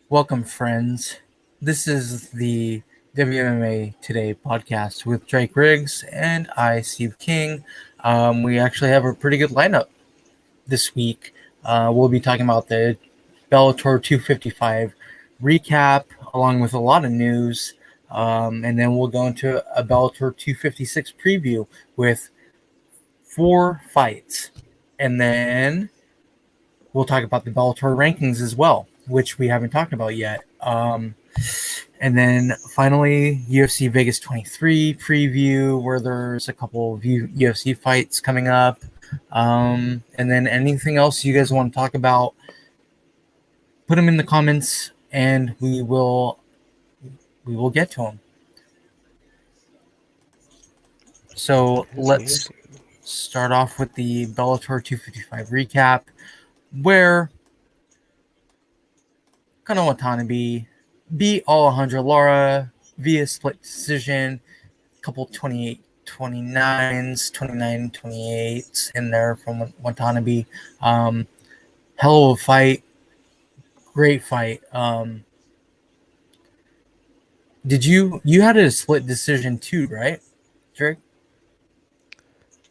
Welcome, friends. This is the WMMA Today podcast with Drake Riggs and I, Steve King. We actually have a pretty good lineup this week. We'll be talking about the Bellator 255 recap, along with a lot of news. And then we'll go into a Bellator 256 preview with 4 fights. And then we'll talk about the Bellator rankings as well, which we haven't talked about yet. And then finally, UFC Vegas 23 preview, where there's a couple of UFC fights coming up. And then anything else you guys want to talk about, put them in the comments, and we will get to them. So let's start off with the Bellator 255 recap, where Watanabe beat Alejandro Lara via split decision, a couple 28-29s, 29-28s in there from Watanabe. Hell of a fight. Great fight. Did you had a split decision too, right, Drake?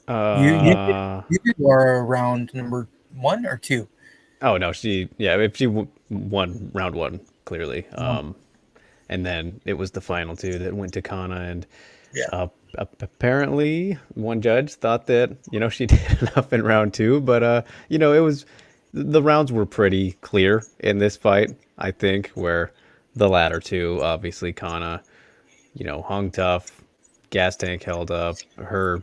You did Lara round number 1 or 2? Oh no, she won round one clearly, and then it was the final two that went to Kana, and apparently one judge thought that she did enough in round two, but it was the rounds were pretty clear in this fight. I think where the latter two, obviously Kana, hung tough, gas tank held up, how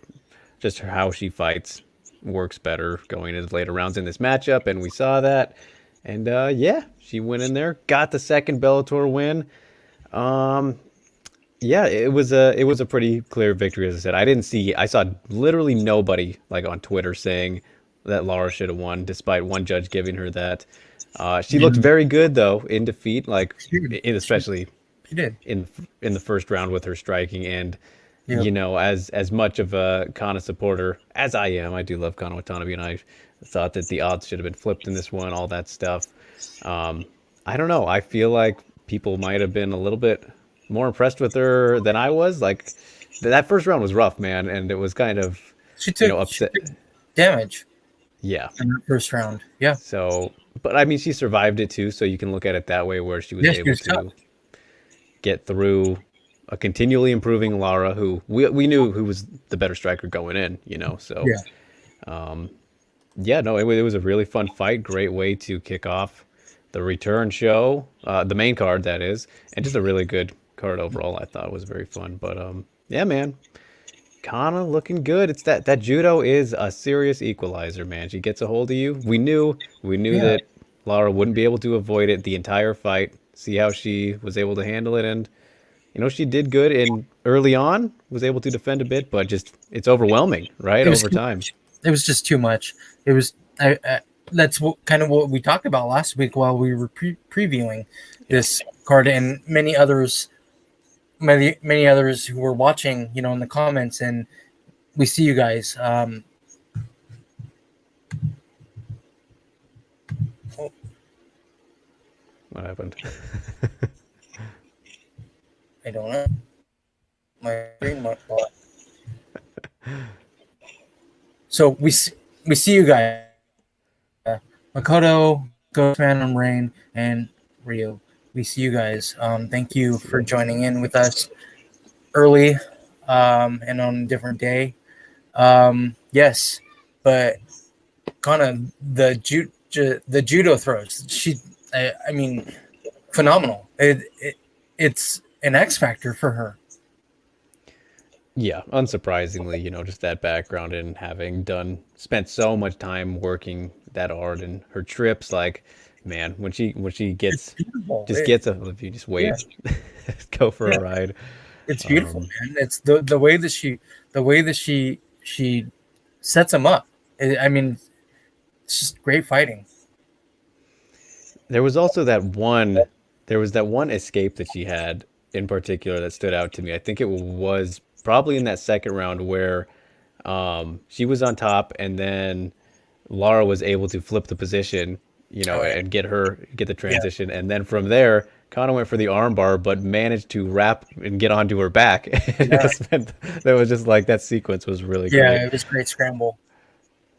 she fights works better going into later rounds in this matchup, and we saw that. And she went in there, got the second Bellator win. It was a pretty clear victory. As I said, I saw literally nobody like on Twitter saying that Lara should have won, despite one judge giving her that. She looked very good though in defeat, especially in the first round with her striking. And as much of a Kana supporter as I am, I do love Kana Watanabe, and I thought that the odds should have been flipped in this one, all that stuff. I don't know. I feel like people might have been a little bit more impressed with her than I was. Like, that first round was rough, man, and it was kind of, upset. She took damage. Yeah. In the first round. Yeah. So, but I mean, she survived it too, so you can look at it that way, where she was able to get through a continually improving Lara, who we knew who was the better striker going in, so it was a really fun fight. Great way to kick off the return show, the main card, that is, and just a really good card overall. I thought it was very fun. But man, Kana looking good. It's that judo is a serious equalizer, man. She gets a hold of you. We knew that Lara wouldn't be able to avoid it the entire fight. See how she was able to handle it, and she did good in early on, was able to defend a bit, but just it's overwhelming, right? Over time. It was just too much. It was that's kind of what we talked about last week while we were previewing this card, and many others who were watching, in the comments, and we see you guys. What happened? I don't know. My screen went black. So we see you guys. Makoto, Ghostman, Rain, and Rio. We see you guys. Thank you for joining in with us early and on a different day. Yes, but kind of the judo throws. I mean, phenomenal. It's an X factor for her. Yeah, unsurprisingly, just that background and having spent so much time working that hard, and her trips, like, man, when she gets if you just wait, go for a ride. It's beautiful, man. It's the way that she sets them up. I mean, it's just great fighting. There was also that one escape that she had in particular that stood out to me. I think it was probably in that second round where she was on top, and then Lara was able to flip the position, and get the transition. And then from there, Kana went for the armbar, but managed to wrap and get onto her back. That was just like, that sequence was really great. Yeah, it was a great scramble.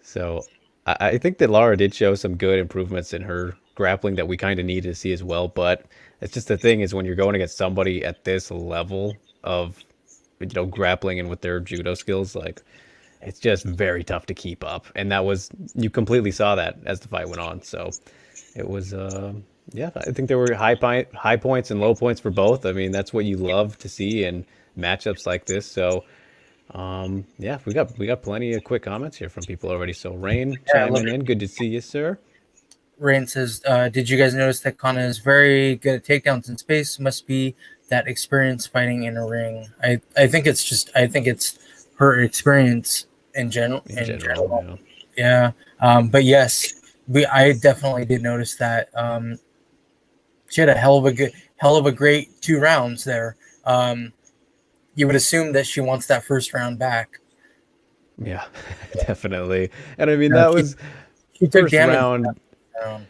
So I think that Lara did show some good improvements in her grappling that we kind of needed to see as well. But it's just the thing is, when you're going against somebody at this level of, grappling and with their judo skills, like, it's just very tough to keep up. And you completely saw that as the fight went on. So it was, yeah, I think there were high points and low points for both. I mean, that's what you love to see in matchups like this. So, yeah, we got plenty of quick comments here from people already. So Rain Yeah, I love chiming it. in. Good to see you, sir. Rain says, "Did you guys notice that Kana is very good at takedowns in space? Must be that experience fighting in a ring." I think it's her experience in general. In In general, general, yeah. But yes, I definitely did notice that. She had a hell of a great 2 rounds there. You would assume that she wants that first round back. yeah, definitely. And I mean, Uh, that she, was she took first damage round. that round.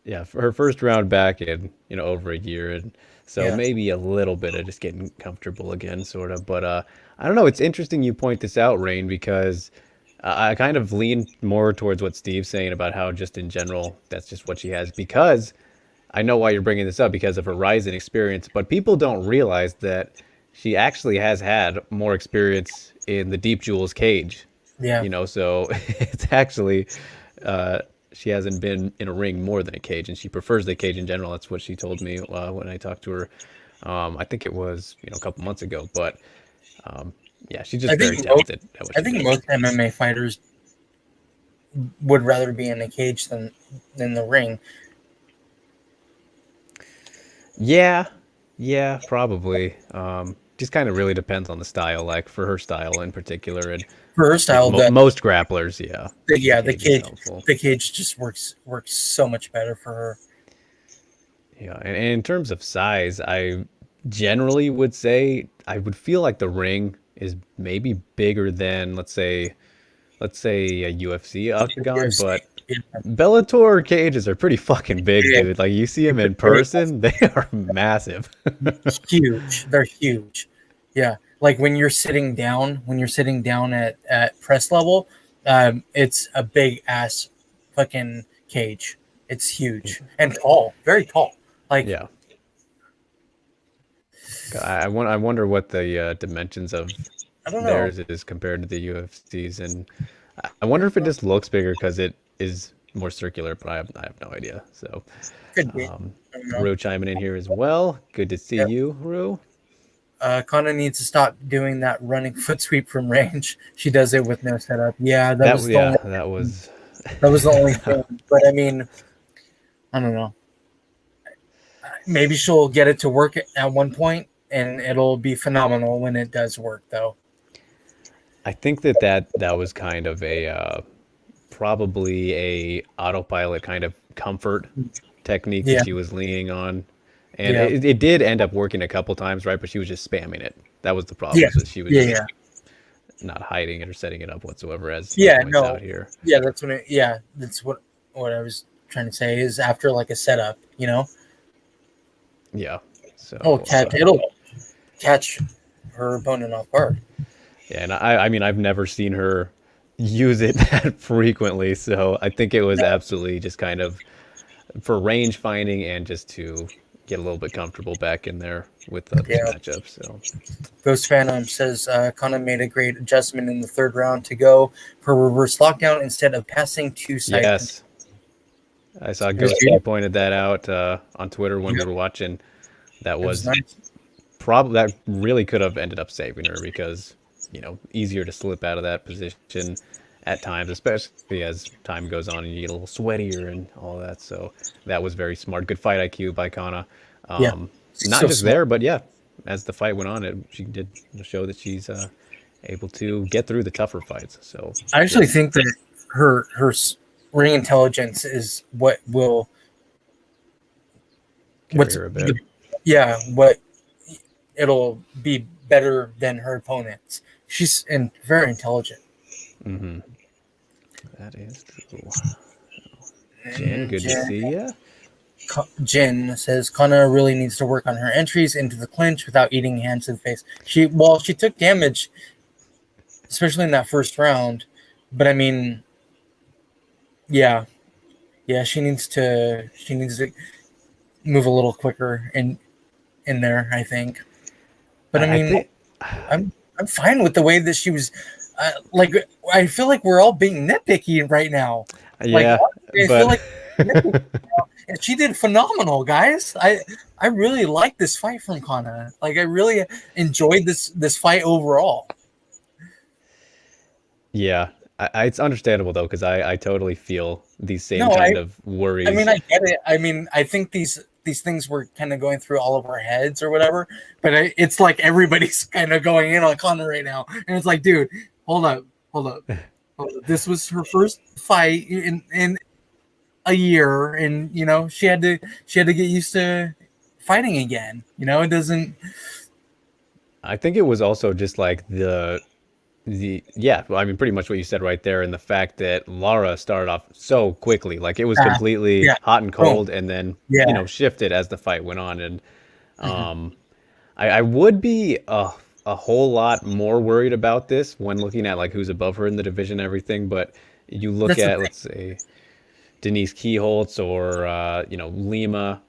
Yeah, for her first round back in over a year, and so Yeah, maybe a little bit of just getting comfortable again, sort of. But I don't know. It's interesting you point this out, Rain, because I kind of lean more towards what Steve's saying about how just in general that's just what she has. Because I know why you're bringing this up, because of her Ryzen experience, but people don't realize that she actually has had more experience in the Deep Jewels cage. yeah, So it's actually, uh, she hasn't been in a ring more than a cage, and she prefers the cage in general. That's what she told me when I talked to her. I think it was a couple months ago, but yeah, she's just I very think most, talented at what I she think does. most MMA fighters would rather be in a cage than the ring. Yeah, yeah, probably. Just kind of really depends on the style. Like for her style in particular, and For her with style, most grapplers, yeah, the yeah, cage is helpful. the cage just works so much better for her. Yeah, and in terms of size, I generally would say I would feel like the ring is maybe bigger than let's say a UFC octagon, UFC, but yeah, Bellator cages are pretty fucking big, yeah, dude. Like you see them in very person, they are massive. huge. They're huge. Yeah, like when you're sitting down at press level, it's a big ass fucking cage. It's huge and tall, very tall. Like Yeah. I wonder what the dimensions of I don't know. theirs is compared to the UFC's, and I wonder if it just looks bigger because it is more circular, but I have no idea. So, Could be. um, I don't know. Rue chiming in here as well. Good to see Yeah. you, Rue. Kana needs to stop doing that running foot sweep from range. She does it with no setup. Yeah, Yeah, that was. that was the only thing. But I mean, I don't know. Maybe she'll get it to work at one point, and it'll be phenomenal when it does work, though. I think that was kind of a probably a autopilot kind of comfort technique that Yeah, she was leaning on, and yeah, it did end up working a couple times, right? But she was just spamming it. That was the problem. yeah, Was that she was yeah, just yeah. not hiding it or setting it up whatsoever, as he Yeah, points no, out here. yeah. Yeah, that's what I was trying to say is after like a setup, you know. Yeah. So Oh, it'll catch her opponent off guard. yeah, and I mean I've never seen her use it that frequently, so I think it was absolutely just kind of for range finding and just to get a little bit comfortable back in there with this Yeah. matchup. So Ghost Phantom says Kana made a great adjustment in the third round to go for reverse lockdown instead of passing to side control. yes, I saw It was Ghost P beautiful. pointed that out on Twitter when we Yep. were watching. That It was was nice. probably that really could have ended up saving her because easier to slip out of that position at times, especially as time goes on and you get a little sweatier and all that. So that was very smart. Good fight IQ by Kana. Yeah. Not So just smart. there, but yeah, as the fight went on, she did show that she's able to get through the tougher fights. So I yeah, actually think that her ring intelligence is carry what's her a bit. what it'll be better than her opponents. She's very intelligent. Hmm. That is true. Jen, And good to see ya. Jen says Kana really needs to work on her entries into the clinch without eating hands to the face. She took damage, especially in that first round, but I mean, yeah, she needs to move a little quicker in there, I think. But I I mean, think, I'm fine with the way that she was. Like, I feel like we're all being nitpicky right now. Like, yeah, I feel but like nitpicky now. And she did phenomenal, guys. I really like this fight from Kana. Like, I really enjoyed this fight overall. yeah, it's understandable though, because I totally feel these same No, kind of I mean, worries. I get it. I mean, I think these things were kind of going through all of our heads or whatever. But it's like everybody's kind of going in on Connor right now, and it's like, dude, hold up, hold up, hold up. This was her first fight in a year, and she had to get used to fighting again. It doesn't. I think it was also just like yeah, well, I mean, pretty much what you said right there, and the fact that Lara started off so quickly, like it was completely Yeah, hot and boom, cold, and then yeah. shifted as the fight went on. And Mhm. um, I would be a whole lot more worried about this when looking at like who's above her in the division and everything. But you look That's the at, thing. let's say, Denise Keyholtz or Lima.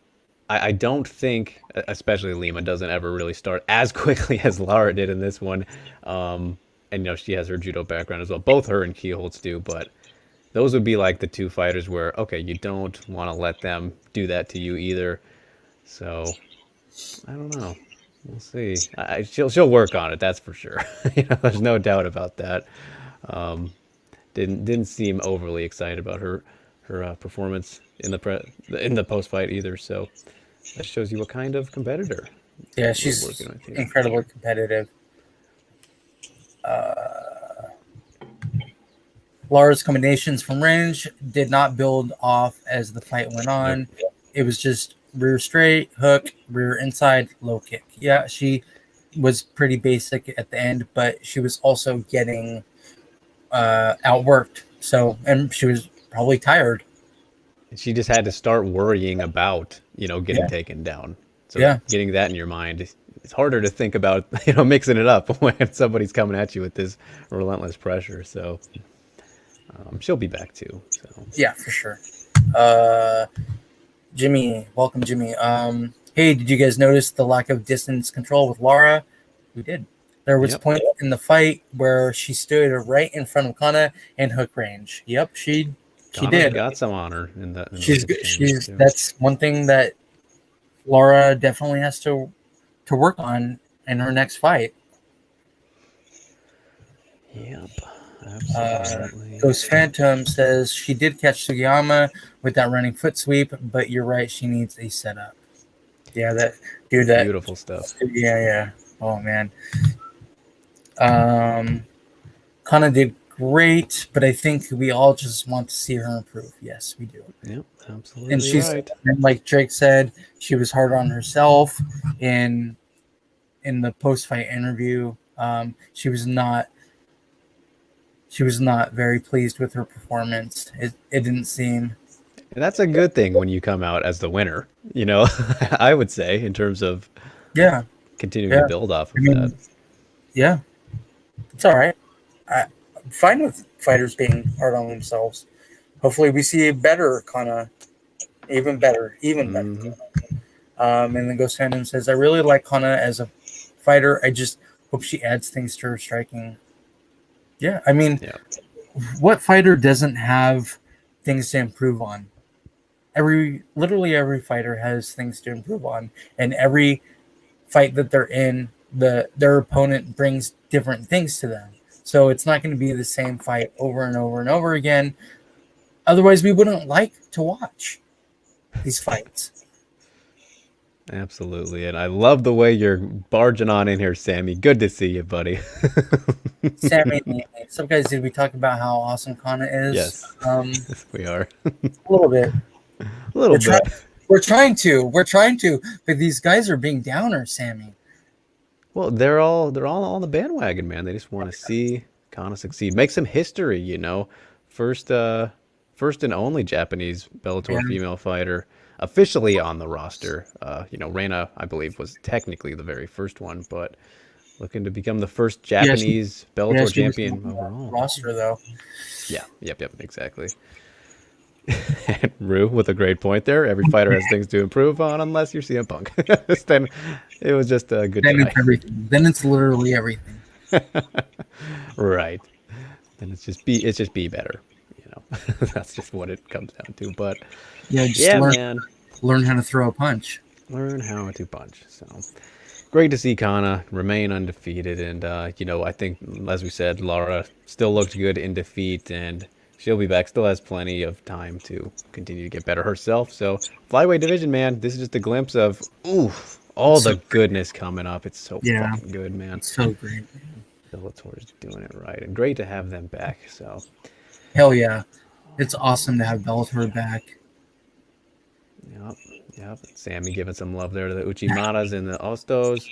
I don't think, especially Lima, doesn't ever really start as quickly as Lara did in this one. And she has her judo background as well. Both her and Keyholtz do, but those would be like the two fighters where, okay, you don't want to let them do that to you either. So I don't know. We'll see. She'll work on it. That's for sure. There's no doubt about that. Um, didn't seem overly excited about her performance in the post fight either. So that shows you what kind of competitor Yeah, we're she's working with here. incredibly competitive. Lara's combinations from range did not build off as the fight went Nope. on. It was just rear straight, hook, rear inside, low kick. Yeah, she was pretty basic at the end, but she was also getting outworked. So, and she was probably tired. She just had to start worrying about getting Yeah, taken down. So yeah, getting that in your mind, it's harder to think about mixing it up when somebody's coming at you with this relentless pressure. So she'll be back too. So yeah, for sure. Uh, Jimmy, welcome, Jimmy. Hey, did you guys notice the lack of distance control with Lara? We did. There was a yep, point in the fight where she stood right in front of Kana in hook range. Yep, she Kana's did. got some honor in those She's exchanges she's too. that's one thing that Laura definitely has to work on in her next fight. Yep, Uh, absolutely. Ghost Phantom says she did catch Sugiyama with that running foot sweep, but you're right, she needs a setup. Yeah, that dude. That Beautiful stuff. yeah. Oh man. Kana did great, but I think we all just want to see her improve. Yes, we do. Yep, And absolutely right. like Drake said, she was hard on herself in the post fight interview. She was not very pleased with her performance. It didn't seem. And that's a good thing when you come out as the winner, I would say, in terms of Yeah, continuing to yeah. build off I of that. mean, yeah, it's all right. I'm fine with fighters being hard on themselves. Hopefully, we see a better Kana, even better, even better. Hmm. And then Ghost Phantom says, I really like Kana as a fighter. I just hope she adds things to her striking. Yeah, I mean, Yeah. what fighter doesn't have things to improve on? Literally every fighter has things to improve on, and every fight that they're in, their opponent brings different things to them. So it's not going to be the same fight over and over and over again. Otherwise, we wouldn't like to watch these fights. Absolutely. And I love the way you're barging on in here, Sammy. Good to see you, buddy. Sammy, some guys, did we talk about how awesome Kana is? Yes, A yes, we are. little bit. A little We're trying. bit. We're trying to. But these guys are being downers, Sammy. Well, they're all on the bandwagon, man. They just want to see Kana succeed. Make some history. First first and only Japanese Bellator Yeah. female fighter officially on the roster. Reina, I believe, was technically the very first one, but looking to become the first Yeah, Japanese yeah, Bellator she was champion on the overall. roster though. Yeah, yep, exactly. And Rue with a great point there. Every fighter has things to improve on, unless you're CM Punk. Then it was just a good Then try. it's everything. Then it's literally everything. Right. Then it's just be better. That's just what it comes down to. But Yeah, just yeah, man, learn how to throw a punch. learn how to punch. So great to see Kana remain undefeated, and I think as we said, Lara still looked good in defeat, and she'll be back. Still has plenty of time to continue to get better herself. So flyweight division, man, this is just a glimpse of all It's so the goodness coming up. It's so yeah, fucking good, man. it's so great. Bellator's doing it right, and great to have them back. So Hell yeah, it's awesome to have Bellator back. yep. Sammy giving some love there to the Uchimaras and the Ostos.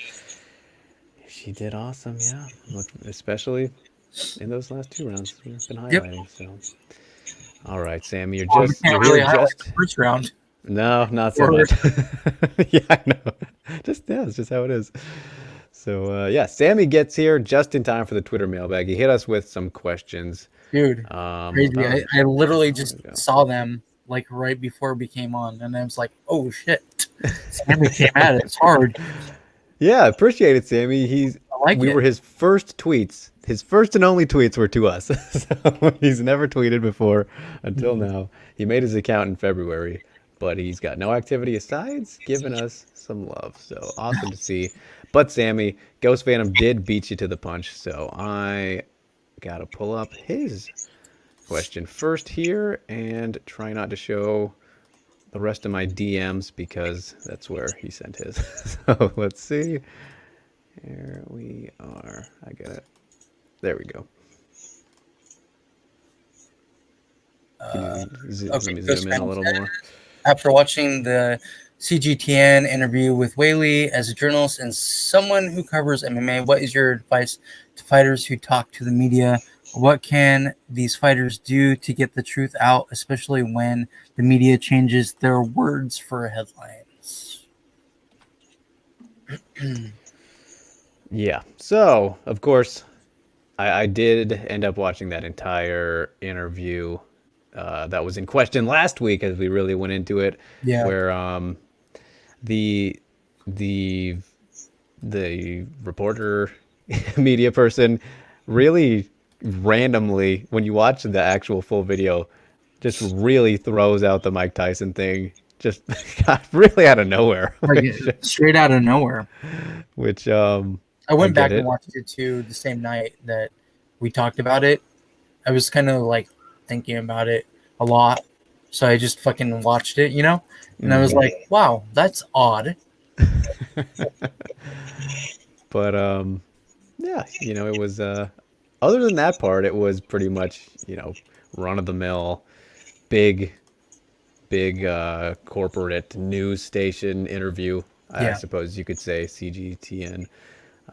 She did awesome, yeah. Look, especially in those last 2 rounds we've been Yep. highlighting. So, all right, Sammy, We can't really highlight the first round. No, not so much. Yeah, I know. It's just how it is. So Sammy gets here just in time for the Twitter mailbag. He hit us with some questions. Dude, crazy. I literally just saw them like right before we came on, and I was like, oh shit. Sammy came at it. It's hard. Yeah, appreciate it, Sammy. We were his first tweets. His first and only tweets were to us. So he's never tweeted before until now. He made his account in February, but he's got no activity aside giving us some love. So awesome to see. But Sammy, Ghost Phantom did beat you to the punch, so I gotta pull up his question first here and try not to show the rest of my DMs because that's where he sent his. So let's see. Here we are. I got it. There we go. Let me zoom in a little more. After watching the CGTN interview with Whaley as a journalist and someone who covers MMA, what is your advice to fighters who talk to the media? What can these fighters do to get the truth out, especially when the media changes their words for headlines? Yeah. So, of course, I did end up watching that entire interview that was in question last week as we really went into it. Yeah. Where the reporter media person really randomly, when you watch the actual full video, just really throws out the Mike Tyson thing, just got really out of nowhere. Straight out of nowhere. Which I went back and watched it too the same night that we talked about it. I was kind of like thinking about it a lot, so I just fucking watched it, and I was like, wow, that's odd. But yeah, it was other than that part, it was pretty much, run of the mill, big corporate news station interview. I suppose you could say CGTN.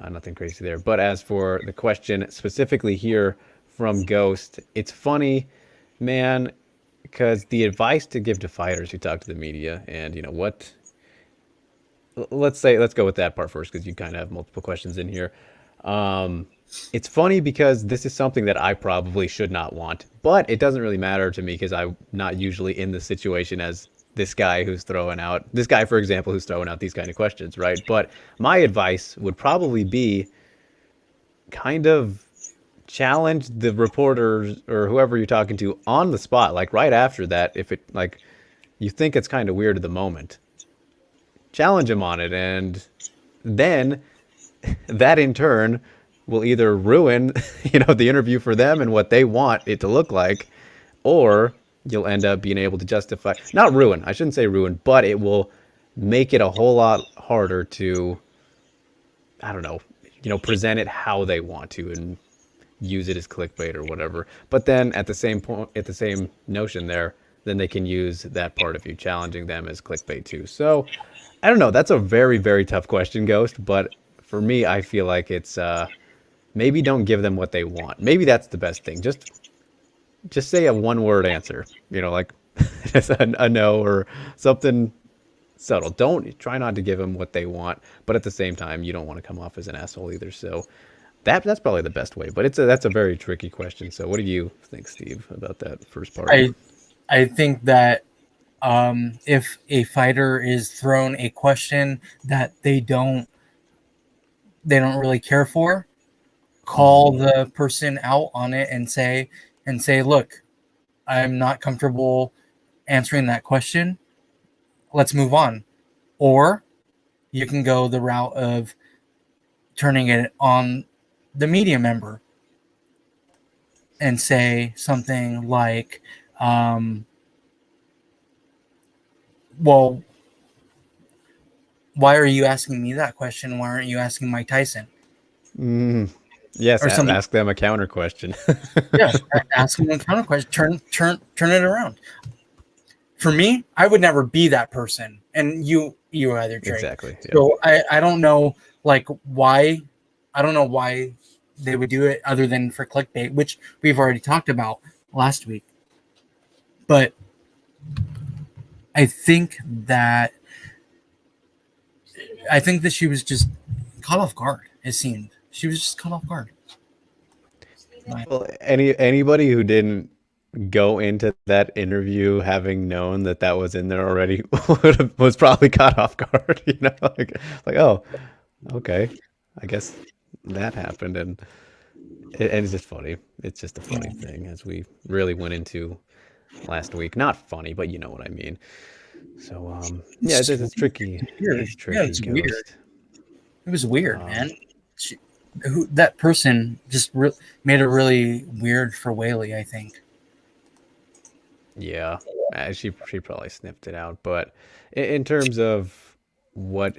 Nothing crazy there. But as for the question specifically here from Ghost, it's funny, man, because the advice to give to fighters who talk to the media and, let's go with that part first because you kind of have multiple questions in here. It's funny because this is something that I probably should not want, but it doesn't really matter to me because I'm not usually in the situation as this guy, for example, who's throwing out these kind of questions, right? But my advice would probably be kind of challenge the reporters or whoever you're talking to on the spot, like right after that. If it you think it's kind of weird at the moment, challenge him on it, and then that in turn will either ruin the interview for them and what they want it to look like, or you'll end up being able to justify, not ruin, I shouldn't say ruin, but it will make it a whole lot harder to, I don't know, present it how they want to and use it as clickbait or whatever. But then at the same point, at the same notion there, then they can use that part of you challenging them as clickbait too. So I don't know. That's a very, very tough question, Ghost. But for me, I feel like it's maybe don't give them what they want. Maybe that's the best thing. Just just say a one-word answer. Like just a no or something subtle. Don't try not to give them what they want, but at the same time, you don't want to come off as an asshole either. So that's probably the best way. But that's a very tricky question. So what do you think, Steve, about that first part? I think that if a fighter is thrown a question that they don't really care for, call the person out on it and say, look, I'm not comfortable answering that question. Let's move on. Or you can go the route of turning it on the media member and say something like, well, why are you asking me that question? Why aren't you asking Mike Tyson? Yes, Or something. ask them a counter question. Yeah, ask them a counter question. Turn it around. For me, I would never be that person, and you either, Drake. Exactly. Yeah. So I don't know, like, why. I don't know why they would do it other than for clickbait, which we've already talked about last week. But I think that she was just caught off guard. It seemed she was just caught off guard. Well, anybody who didn't go into that interview having known that was in there already was probably caught off guard. Like, oh, okay, I guess that happened, and it's just funny. It's just a funny thing as we really went into last week. Not funny, but you know what I mean. So yeah, it's tricky. It's tricky. Yeah, it's weird. It was weird, man. That person just made it really weird for Whaley, I think. Yeah, she probably sniffed it out. But in terms of what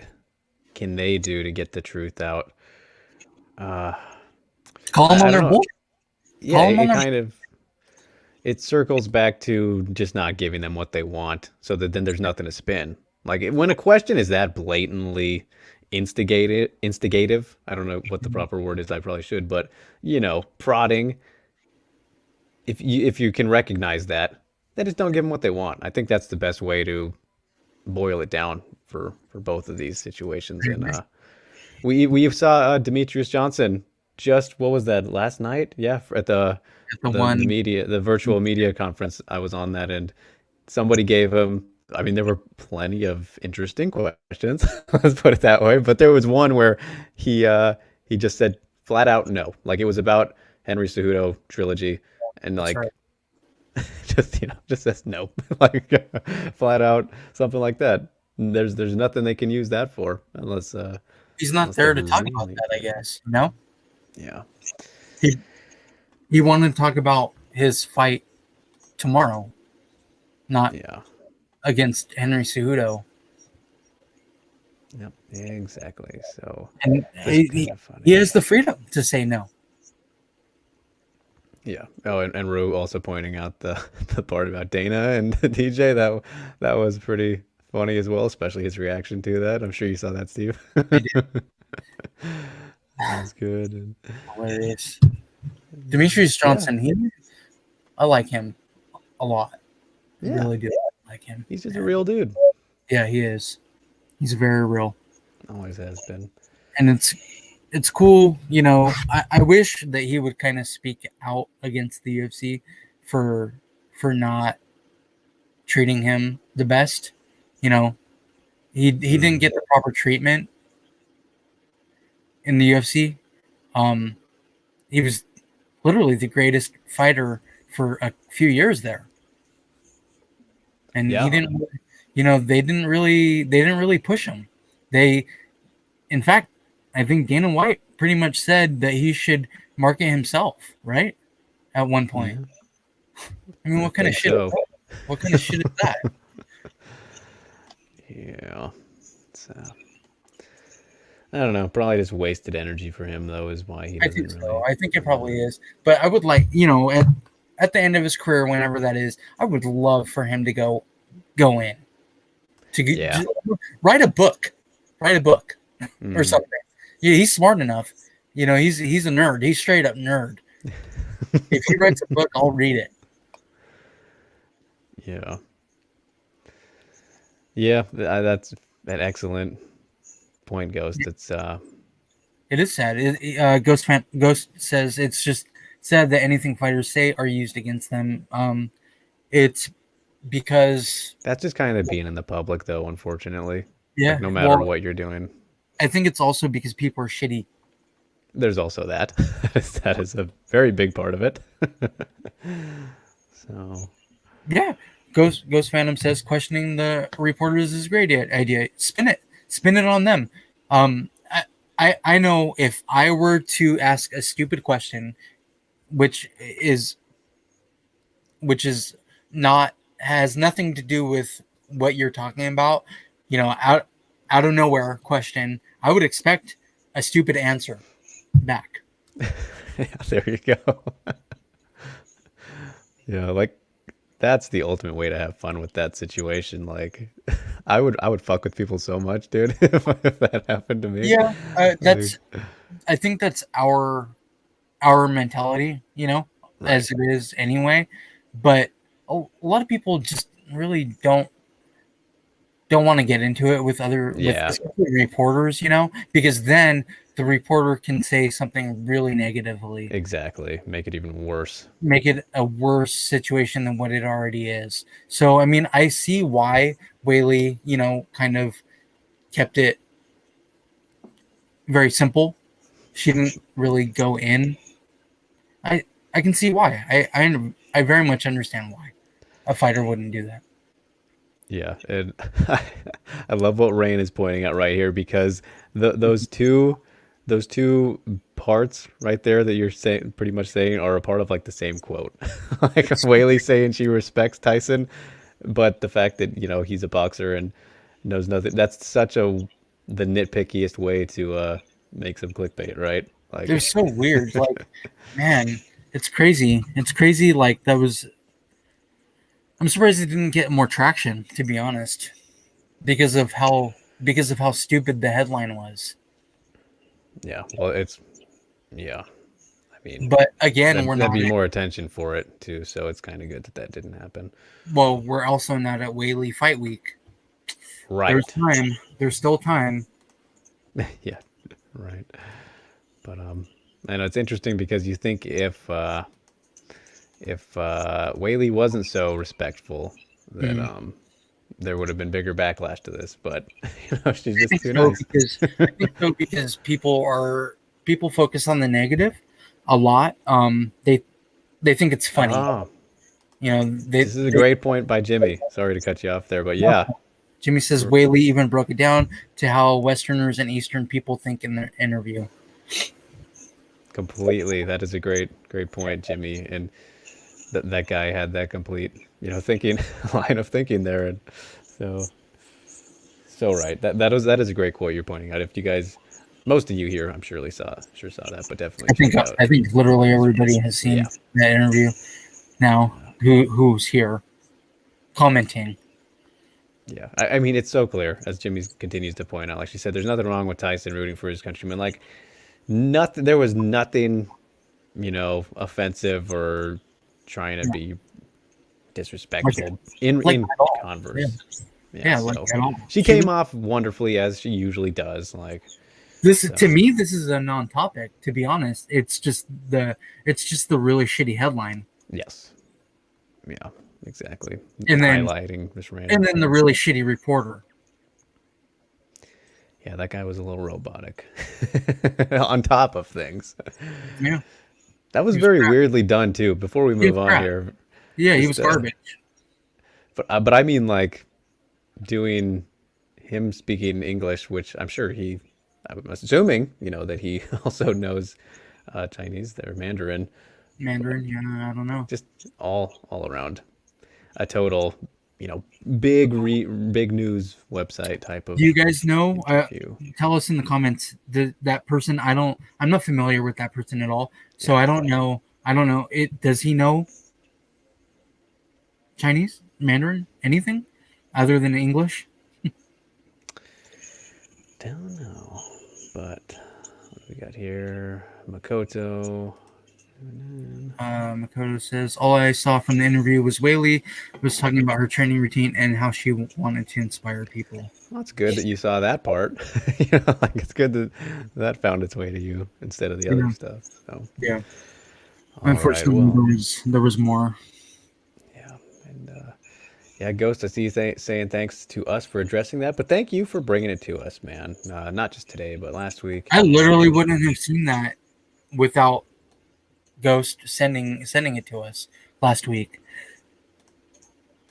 can they do to get the truth out, call them on their bullshit. Yeah, it circles back to just not giving them what they want, so that then there's nothing to spin. Like when a question is that blatantly instigative, I don't know what the proper word is. I probably should, but prodding. If you can recognize that, then just don't give them what they want. I think that's the best way to boil it down for both of these situations. And we saw Demetrius Johnson just, what was that, last night? Yeah, at the virtual media conference. I was on that, and somebody gave him. I mean, there were plenty of interesting questions. Let's put it that way. But there was one where he just said flat out no. Like it was about Henry Cejudo trilogy, and like just says no, like flat out something like that. There's nothing they can use that for unless he's not there to talk about that. I guess no. Yeah. He wanted to talk about his fight tomorrow, not against Henry Cejudo. Yep, exactly. So, and he has the freedom to say no. Yeah. Oh, and Rue also pointing out the part about Dana and DJ. That was pretty funny as well, especially his reaction to that. I'm sure you saw that, Steve. I did. That was good. Hilarious. Demetrius Johnson, I like him a lot. I really do like him. He's just a real dude. Yeah, he is. He's very real. Always has been. And it's cool, I wish that he would kind of speak out against the UFC for not treating him the best. He didn't get the proper treatment in the UFC. He was literally the greatest fighter for a few years there. And he didn't, they didn't really push him. In fact, I think Dana White pretty much said that he should market himself, right? At one point. I mean, what kind of shit? What kind of shit is that? Yeah. I don't know. Probably just wasted energy for him, though, is why he doesn't I think so. I think it probably is. But I would like, at the end of his career, whenever that is, I would love for him to go in. To write a book. Or something. Yeah, he's smart enough. He's a nerd. He's straight up nerd. If he writes a book, I'll read it. Yeah. Yeah, that's an excellent point, Ghost. It's It is sad. Ghost says it's just sad that anything fighters say are used against them. It's because that's just kind of being in the public, though. Unfortunately, like yeah. no matter Well, what you're doing, I think it's also because people are shitty. there's also that. That is a very big part of it. So Yeah. Ghost Phantom says questioning the reporters is a great idea. Spin it on them. I know if I were to ask a stupid question, which is which is not has nothing to do with what you're talking about, out of nowhere question, I would expect a stupid answer back. yeah, there you go. Yeah, like that's the ultimate way to have fun with that situation. Like, I would fuck with people so much, dude, if that happened to me. Yeah, Like, that's I think that's our mentality, right. as it is anyway. But a lot of people just really don't want to get into it with Yeah, especially reporters, because then the reporter can say something really negatively, exactly. Make it even worse. make it a worse situation than what it already is. So I mean, I see why Whaley, kind of kept it very simple. She didn't really go in. I I can see why. I very much understand why a fighter wouldn't do that. Yeah, and I love what Rain is pointing out right here because those two parts right there that you're saying pretty much saying are a part of like the same quote. Like Whaley saying she respects Tyson, but the fact that he's a boxer and knows nothing, that's such the nitpickiest way to make some clickbait, right? They're Like so weird. Like, man, it's crazy. It's crazy. Like that was. I'm surprised it didn't get more traction, to be honest, because of how stupid the headline was. yeah, well it's yeah. I mean, But again, that we're that'd not. be more attention for it too, so it's kind of good that that didn't happen. Well, we're also not at Whaley Fight Week. There's Right. time. There's still time. Yeah, right. But I know it's interesting because you think if Whaley wasn't so respectful, that Mhm. there would have been bigger backlash to this. But she's I just think too so nice. because people focus on the negative a lot. They think it's funny. Ah, They, this is a they great point by Jimmy. Sorry to cut you off there, but yeah, Jimmy says r- Whaley even broke it down to how Westerners and Eastern people think in their interview. completely. That is a great point, Jimmy. And that guy had that complete thinking line of thinking there, and so so right. That is a great quote you're pointing out. If you guys, most of you here, I'm surely saw that, but definitely check out. I think literally everybody has seen Yeah, that interview now. Who's here commenting? yeah. I mean, it's so clear as Jimmy continues to point out. Like she said, there's nothing wrong with Tyson rooting for his countrymen. Like nothing. There was nothing, offensive or trying to Yeah, be like disrespectful in like at all. Yeah, converse. Yeah. yeah, like So at all. she came off wonderfully as she usually does. Like To so. me, this is a non-topic. To be honest, it's just the really shitty headline, Yes. Yeah. Exactly. and Highlighting this random then the thing. really shitty reporter. Yeah, that guy was a little robotic. On top of things. Yeah, That was he was very crap. weirdly done too. Before we He was move on crap. here, Yeah, he was just garbage. but I mean like doing him speaking English, which I'm assuming, that he also knows Chinese, their Mandarin, Mandarin. Yeah, I don't know. just all around a total, you know, big news website type Do of you guys know? interview. Tell us in the comments. That person, I'm not familiar with that person at all, so Yeah. I don't know. I don't know. Does he know Chinese, Mandarin, anything other than English? Don't know, but what do we got here? Makoto. Makoto says, all I saw from the interview was Whaley was talking about her training routine and how she wanted to inspire people. Well, it's good that you saw that part. Like it's good that that found its way to you instead of the other Yeah. stuff. So, Yeah. all right, Unfortunately, well, there was more. yeah, and yeah, Ghost, I see you saying thanks to us for addressing that, but thank you for bringing it to us, man. Not just today, but last week. I literally wouldn't have seen that without Ghost sending it to us last week.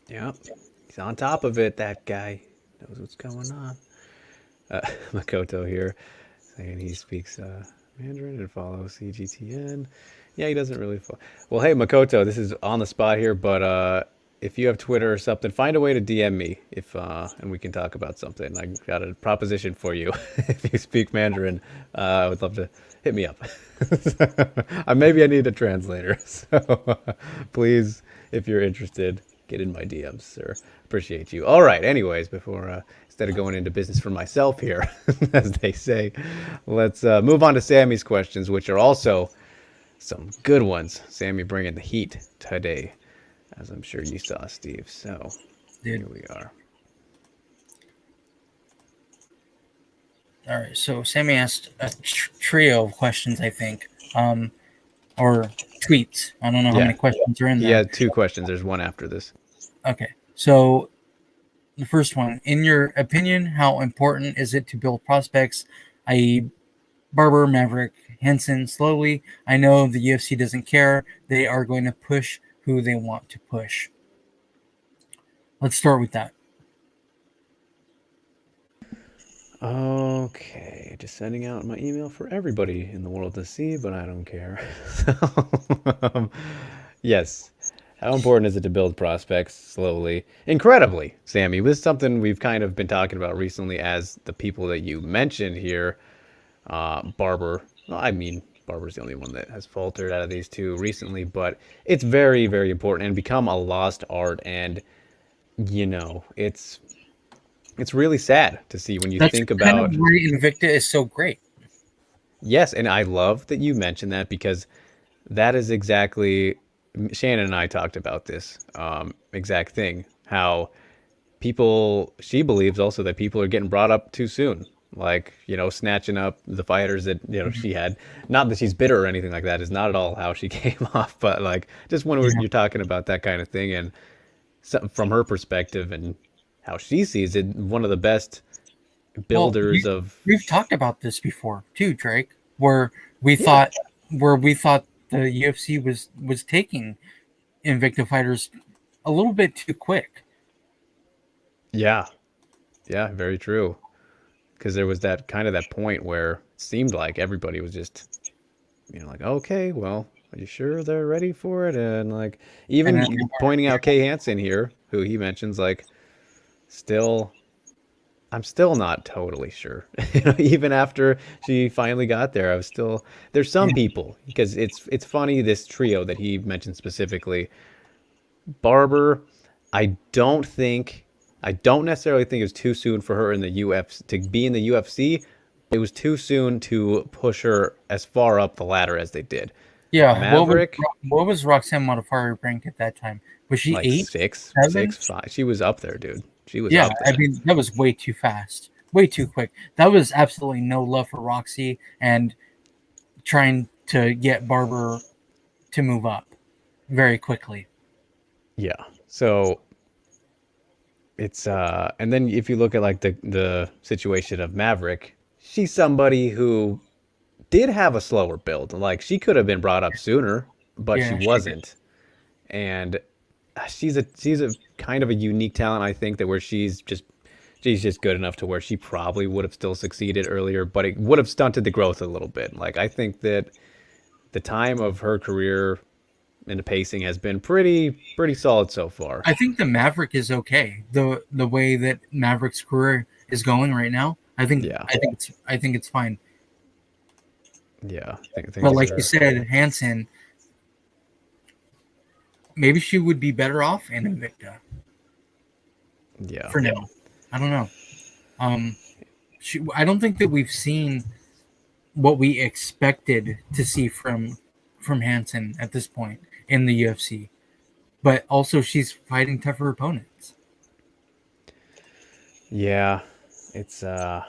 Yeah, he's on top of it. That guy knows what's going on. Makoto here saying he speaks Mandarin and follows CGTN. Yeah, he doesn't really follow. Well, hey, Makoto, this is on the spot here, but if you have Twitter or something, find a way to DM me and we can talk about something. I got a proposition for you. If you speak Mandarin, I would love to hit me up. Maybe I need a translator. So please, if you're interested, get in my DMs, sir. Appreciate you. All right. Anyways, before instead of going into business for myself here, as they say, let's move on to Sammy's questions, which are also some good ones. Sammy bringing the heat today, as I'm sure you saw, Steve. So here we are. All right. So Sammy asked a trio of questions, I think, or tweets. I don't know how many questions are in there. Yeah, 2 questions. There's one after this. Okay. So the first one, in your opinion, how important is it to build prospects, i.e., Barber, Maverick, Henson, slowly? I know the UFC doesn't care. They are going to push who they want to push. Let's start with that. Okay, just sending out my email for everybody in the world to see, but I don't care. Yes. How important is it to build prospects slowly? Incredibly, Sammy. This is something we've kind of been talking about recently as the people that you mentioned here. Barber. Well, I mean, Barber's the only one that has faltered out of these two recently, but it's very, very important and become a lost art. And, it's really sad to see when you That's think kind of about. why Invicta is so great. Yes, and I love that you mentioned that because that is exactly. Shannon and I talked about this exact thing. How she believes also that people are getting brought up too soon. Like, snatching up the fighters that, she had. Not that she's bitter or anything like that. Is not at all how she came off. But, like, just when you're talking about that kind of thing and from her perspective and how she sees it, one of the best builders of. We've talked about this before too, Drake, where we Yeah. thought the UFC was taking Invicta fighters a little bit too quick. Yeah. Yeah, very true. Because there was that point where it seemed like everybody was just, like, okay, well, are you sure they're ready for it? And like, even pointing out Kay Hansen here, who he mentions, like, I'm still not totally sure. Even after she finally got there, there's some people, because it's funny, this trio that he mentioned specifically. Barber, I don't necessarily think it was too soon for her in the UFC to be in the UFC. It was too soon to push her as far up the ladder as they did. Yeah. Maverick, What was Roxanne Modafferi ranked at that time? Was she like 8, 6, 7? 6, 5. She was up there, dude. She was Yeah, up there. I mean that was way too fast, way too quick. That was absolutely no love for Roxy and trying to get Barber to move up very quickly. Yeah. So it's and then if you look at like the situation of Maverick, she's somebody who did have a slower build. Like she could have been brought up sooner, but she wasn't. And she's a kind of a unique talent, I think, that where she's just good enough to where she probably would have still succeeded earlier, but it would have stunted the growth a little bit. Like I think that the time of her career and the pacing has been pretty solid so far. I think the Maverick is okay. The way that Maverick's career is going right now, I think it's fine. Yeah, But like you said, Hansen, maybe she would be better off in Invicta. Yeah. For now, I don't know. I don't think that we've seen what we expected to see from from Hansen at this point in the UFC, but also she's fighting tougher opponents. Yeah, it's I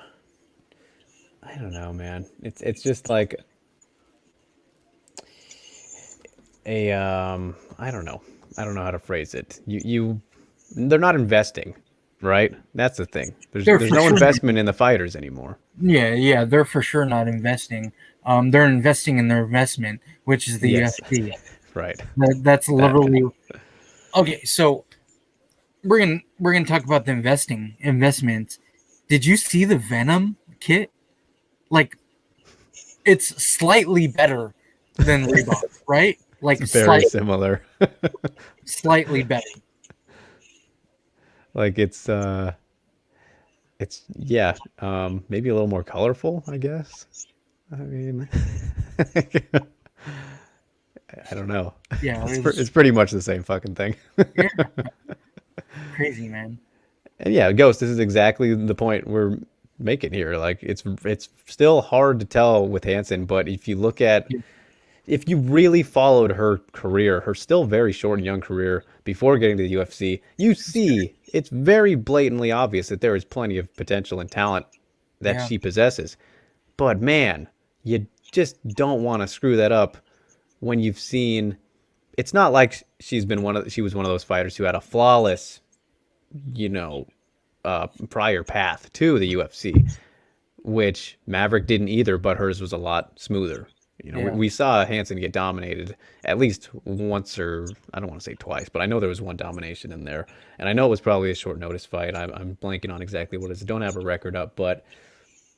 don't know, man. It's just like a I don't know. I don't know how to phrase it. They're not investing, right? That's the thing. They're There's for no sure. investment in the fighters anymore. Yeah, they're for sure not investing. They're investing in their investment, which is the Yes. UFC. Right. That's That literally okay. So we're gonna talk about the investments. Did you see the Venom kit? Like, it's slightly better than Reebok, right? Like very similar. slightly better. Like it's yeah, maybe a little more colorful, I guess. I mean, I don't know. Yeah, It's pretty much the same fucking thing. yeah, crazy, man. And yeah, Ghost, this is exactly the point we're making here. Like it's still hard to tell with Hansen, but if you really followed her career, her still very short and young career before getting to the UFC, you see it's very blatantly obvious that there is plenty of potential and talent that Yeah, she possesses. But man, you just don't want to screw that up when you've seen. It's not like she was one of those fighters who had a flawless, you know, prior path to the UFC, which Maverick didn't either, but hers was a lot smoother. You know, yeah, we saw Hansen get dominated at least once, or I don't want to say twice, but I know there was one domination in there. And I know it was probably a short notice fight. I'm blanking on exactly what it is. I don't have a record up, but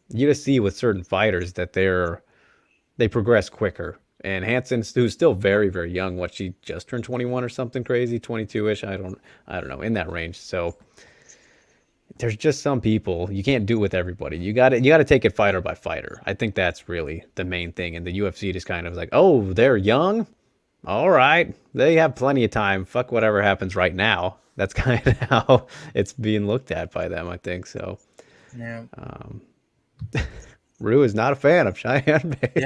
you just see with certain fighters that they progress quicker. And Hansen, who's still very, very young, what she just turned 21 or something crazy, 22-ish. I don't know, in that range. So there's just some people you can't do it with everybody. You got to take it fighter by fighter. I think that's really the main thing. And the UFC just kind of like, oh, they're young. All right, they have plenty of time. Fuck whatever happens right now. That's kind of how it's being looked at by them. I think so. yeah, Rue is not a fan of Cheyenne yeah.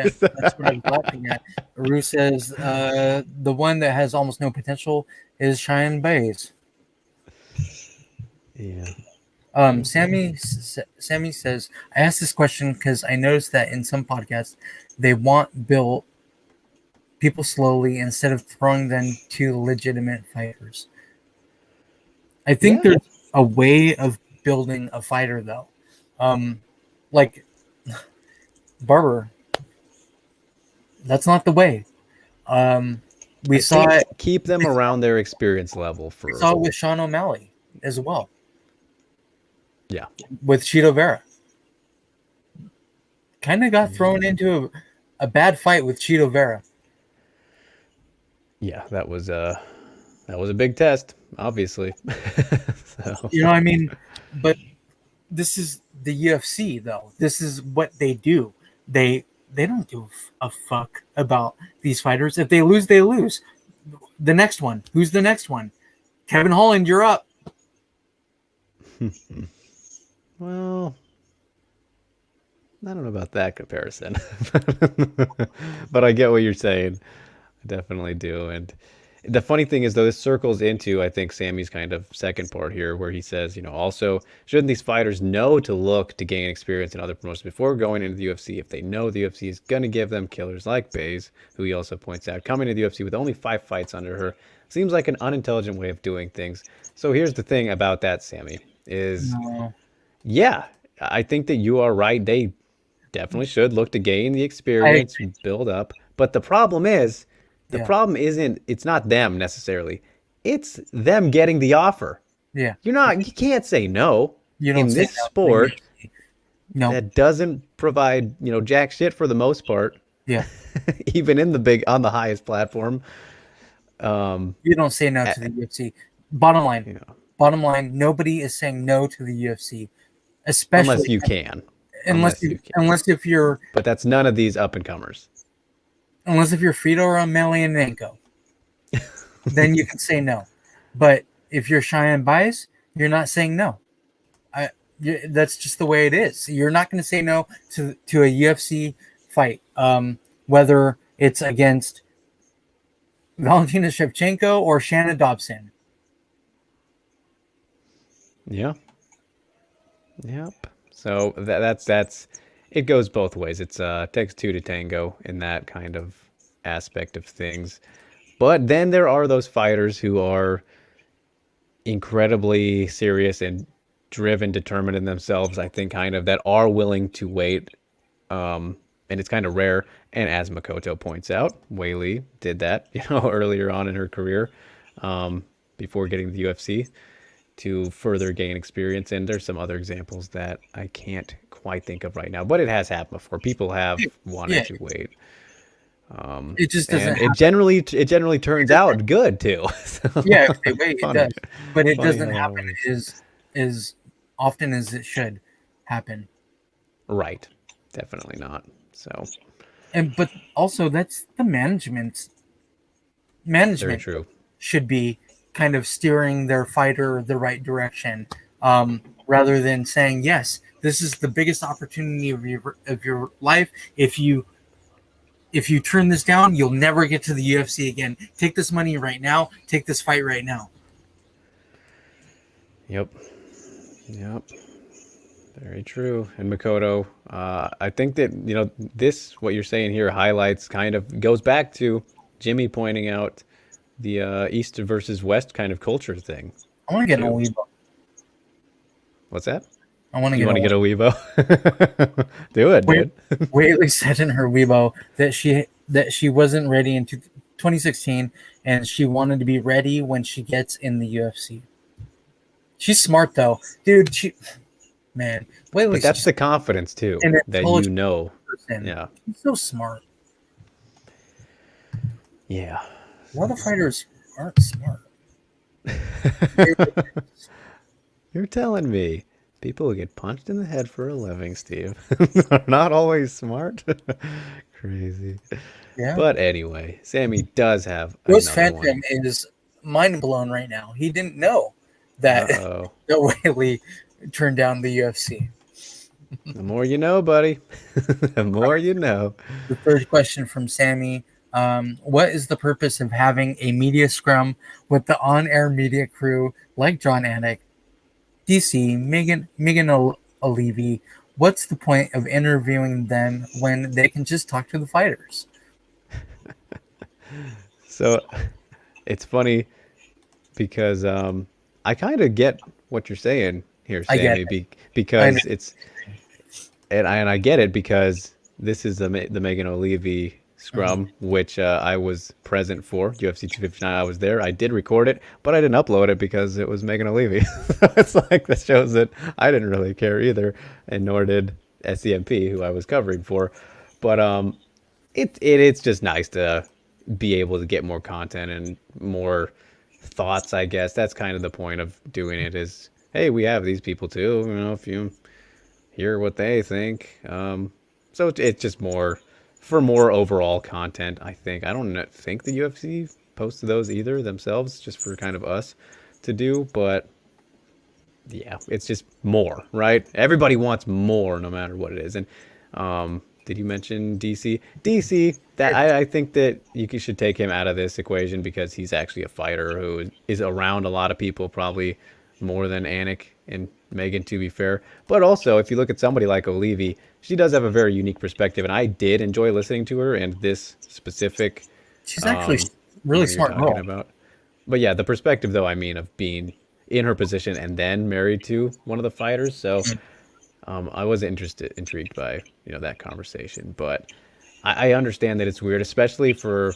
Base. That's what I'm laughing at. Rue says the one that has almost no potential is Cheyenne Bays. Yeah. Sammy says, I asked this question because I noticed that in some podcasts they want build people slowly instead of throwing them to legitimate fighters. I think Yeah. there's a way of building a fighter though. Like Barber, that's not the way. We saw it. Keep them around their experience level We for. saw it with Sean O'Malley as well. Yeah. With Cheeto Vera. Kind of got thrown into a bad fight with Cheeto Vera. Yeah, that was a big test, obviously. So. You know what I mean? But this is the UFC, though. This is what they do. They don't give a fuck about these fighters. If they lose, they lose. The next one. Who's the next one? Kevin Holland, you're up. Well, I don't know about that comparison, but I get what you're saying. I definitely do. And the funny thing is, though, this circles into, I think, Sammy's kind of second part here, where he says, also, shouldn't these fighters know to look to gain experience in other promotions before going into the UFC if they know the UFC is going to give them killers like Bays, who he also points out, coming to the UFC with only 5 fights under her seems like an unintelligent way of doing things. So here's the thing about that, Sammy, is... No. Yeah, I think that you are right. They definitely should look to gain the experience, build up. But the problem is, it's not them necessarily. It's them getting the offer. Yeah. You can't say no You don't in say this no. sport No. that doesn't provide, jack shit for the most part. Yeah. Even in on the highest platform. You don't say no to the UFC. Bottom line, nobody is saying no to the UFC. Especially unless you can. Unless if you're But that's none of these up and comers. Unless if you're Fedor Emelianenko, then you can say no. But if you're Cheyenne Bias, you're not saying no. That's just the way it is. You're not going to say no to a UFC fight, whether it's against Valentina Shevchenko or Shannon Dobson? Yeah. Yep. So that's it goes both ways. It's takes two to tango in that kind of aspect of things. But then there are those fighters who are incredibly serious and driven, determined in themselves, I think kind of that are willing to wait. And it's kind of rare. And as Makoto points out, Weili did that, earlier on in her career, before getting to the UFC to further gain experience. And there's some other examples that I can't quite think of right now, but it has happened before. People have wanted Yeah, to wait, it just doesn't and happen. it generally turns out good too. So, Yeah, if they wait, it funny, does, but it funny doesn't how that happen works. as often as it should happen. Right, definitely not. So But also that's the management. very Management true. should be kind of steering their fighter the right direction, rather than saying, "Yes, this is the biggest opportunity of your life. If you turn this down, you'll never get to the UFC again. Take this money right now. Take this fight right now." Yep, yep. Very true. And Makoto, I think that, this, what you're saying here highlights kind of goes back to Jimmy pointing out the East versus West kind of culture thing, I want to get an too. Weibo. What's that? I want to You get want a to get a Weibo. Weibo? Do it, dude. Whaley said in her Weibo that she wasn't ready in 2016, and she wanted to be ready when she gets in the UFC. She's smart though, dude. But Whaley's that's just the confidence, too, an that intelligent person. Yeah. She's so smart. Yeah. A lot of fighters aren't smart. You're telling me people who get punched in the head for a living, Steve, are not always smart? Crazy. Yeah, But anyway, Sammy does have Ghost another Phantom one. is mind blown right now. He didn't know that Uh-oh. that Whaley turned down the UFC. The more you know, buddy. The more you know. The third question from Sammy: what is the purpose of having a media scrum with the on-air media crew like John Anik, DC, Megan O'Leary? What's the point of interviewing them when they can just talk to the fighters? So it's funny because I kind of get what you're saying here, I get Sammy, it. I know. because I get it because this is the Megan O'Leary Mhm. scrum, which I was present for UFC 259. I was there. I did record it, but I didn't upload it because it was Megan O'Leary. So it's like that shows that I didn't really care either, and nor did SCMP, who I was covering for. But it's just nice to be able to get more content and more thoughts, I guess. That's kind of the point of doing it is, hey, we have these people too, if you hear what they think. So it's just more for more overall content, I think. I don't think the UFC posted those either themselves, just for kind of us to do, but yeah, it's just more, right? Everybody wants more no matter what it is. And did you mention DC? DC, that I think that should take him out of this equation because he's actually a fighter who is around a lot of people, probably more than Anik and Megan, to be fair. But also, if you look at somebody like Olivi, she does have a very unique perspective, and I did enjoy listening to her and this specific She's actually really one you're smart talking girl. about. But yeah, the perspective, though, I mean, of being in her position and then married to one of the fighters. So I was intrigued by that conversation. But I understand that it's weird, especially for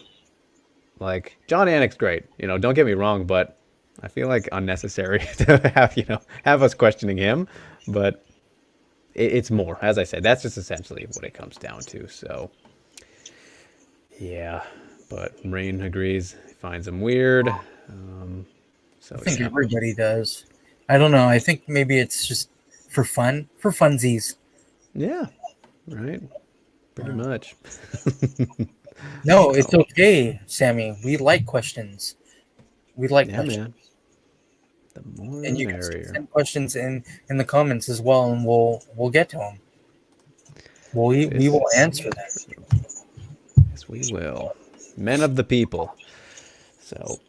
like John Anik's great. Don't get me wrong, but I feel like unnecessary to have us questioning him. But it's more, as I said, that's just essentially what it comes down to. So yeah, but Rain agrees, finds him weird. So I think yeah, everybody does. I don't know. I think maybe it's just for funsies. yeah, right, pretty much. No, it's So okay, Sammy. We like questions. We like yeah, questions, man, the more and the you can merrier. send questions in the comments as well, and we'll get to them. We This will is answer so them. true. Yes, we will. Men of the people. So,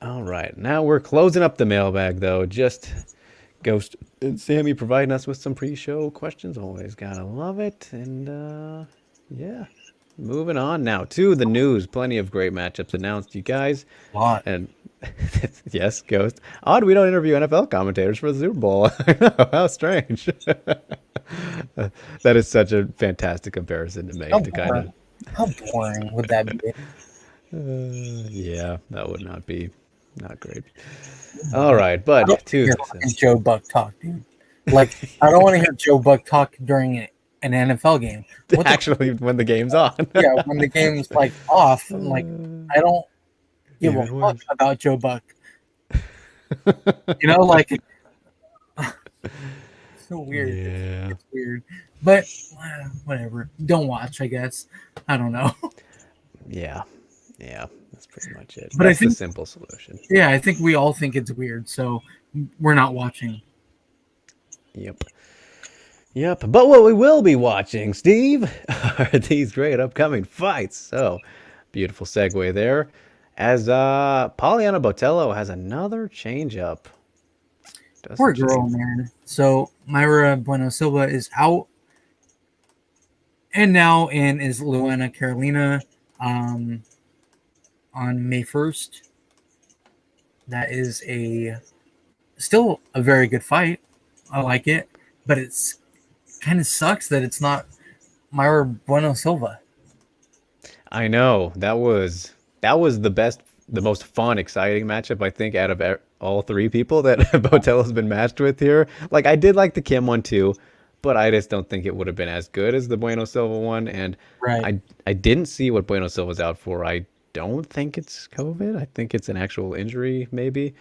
all right. Now we're closing up the mailbag, though. Just Ghost and Sammy providing us with some pre-show questions. Always gotta love it. And yeah, moving on now to the news. Plenty of great matchups announced, you guys. A lot. And yes, Ghost. Odd we don't interview NFL commentators for the Super Bowl. I know, how strange. That is such a fantastic comparison to make. How To kind boring. How boring would that be? yeah, that would not be not great. All right, but to Joe Buck talk, dude. Like, I don't want to hear Joe Buck talk during an NFL game. actually when the game's on. Yeah, when the game's like off, I'm like, I don't give a fuck about Joe Buck. You know, like, so weird. Yeah. It's weird, but whatever. Don't watch, I guess. I don't know. Yeah, that's pretty much it. But that's I think the simple solution. Yeah, I think we all think it's weird, so we're not watching. Yep. But what we will be watching, Steve, are these great upcoming fights. So, beautiful segue there. As Polyana Botello has another change-up. Poor girl, man. So, Mayra Bueno Silva is out. And now in is Luana Carolina on May 1st. That is still a very good fight. I like it. But it's kind of sucks that it's not Mayra Bueno Silva. I know. That was the most fun, exciting matchup, I think, out of all three people that Botello's been matched with here. Like, I did like the Kim one too, but I just don't think it would have been as good as the Bueno Silva one. And right. I didn't see what Bueno Silva's out for. I don't think it's COVID. I think it's an actual injury, maybe.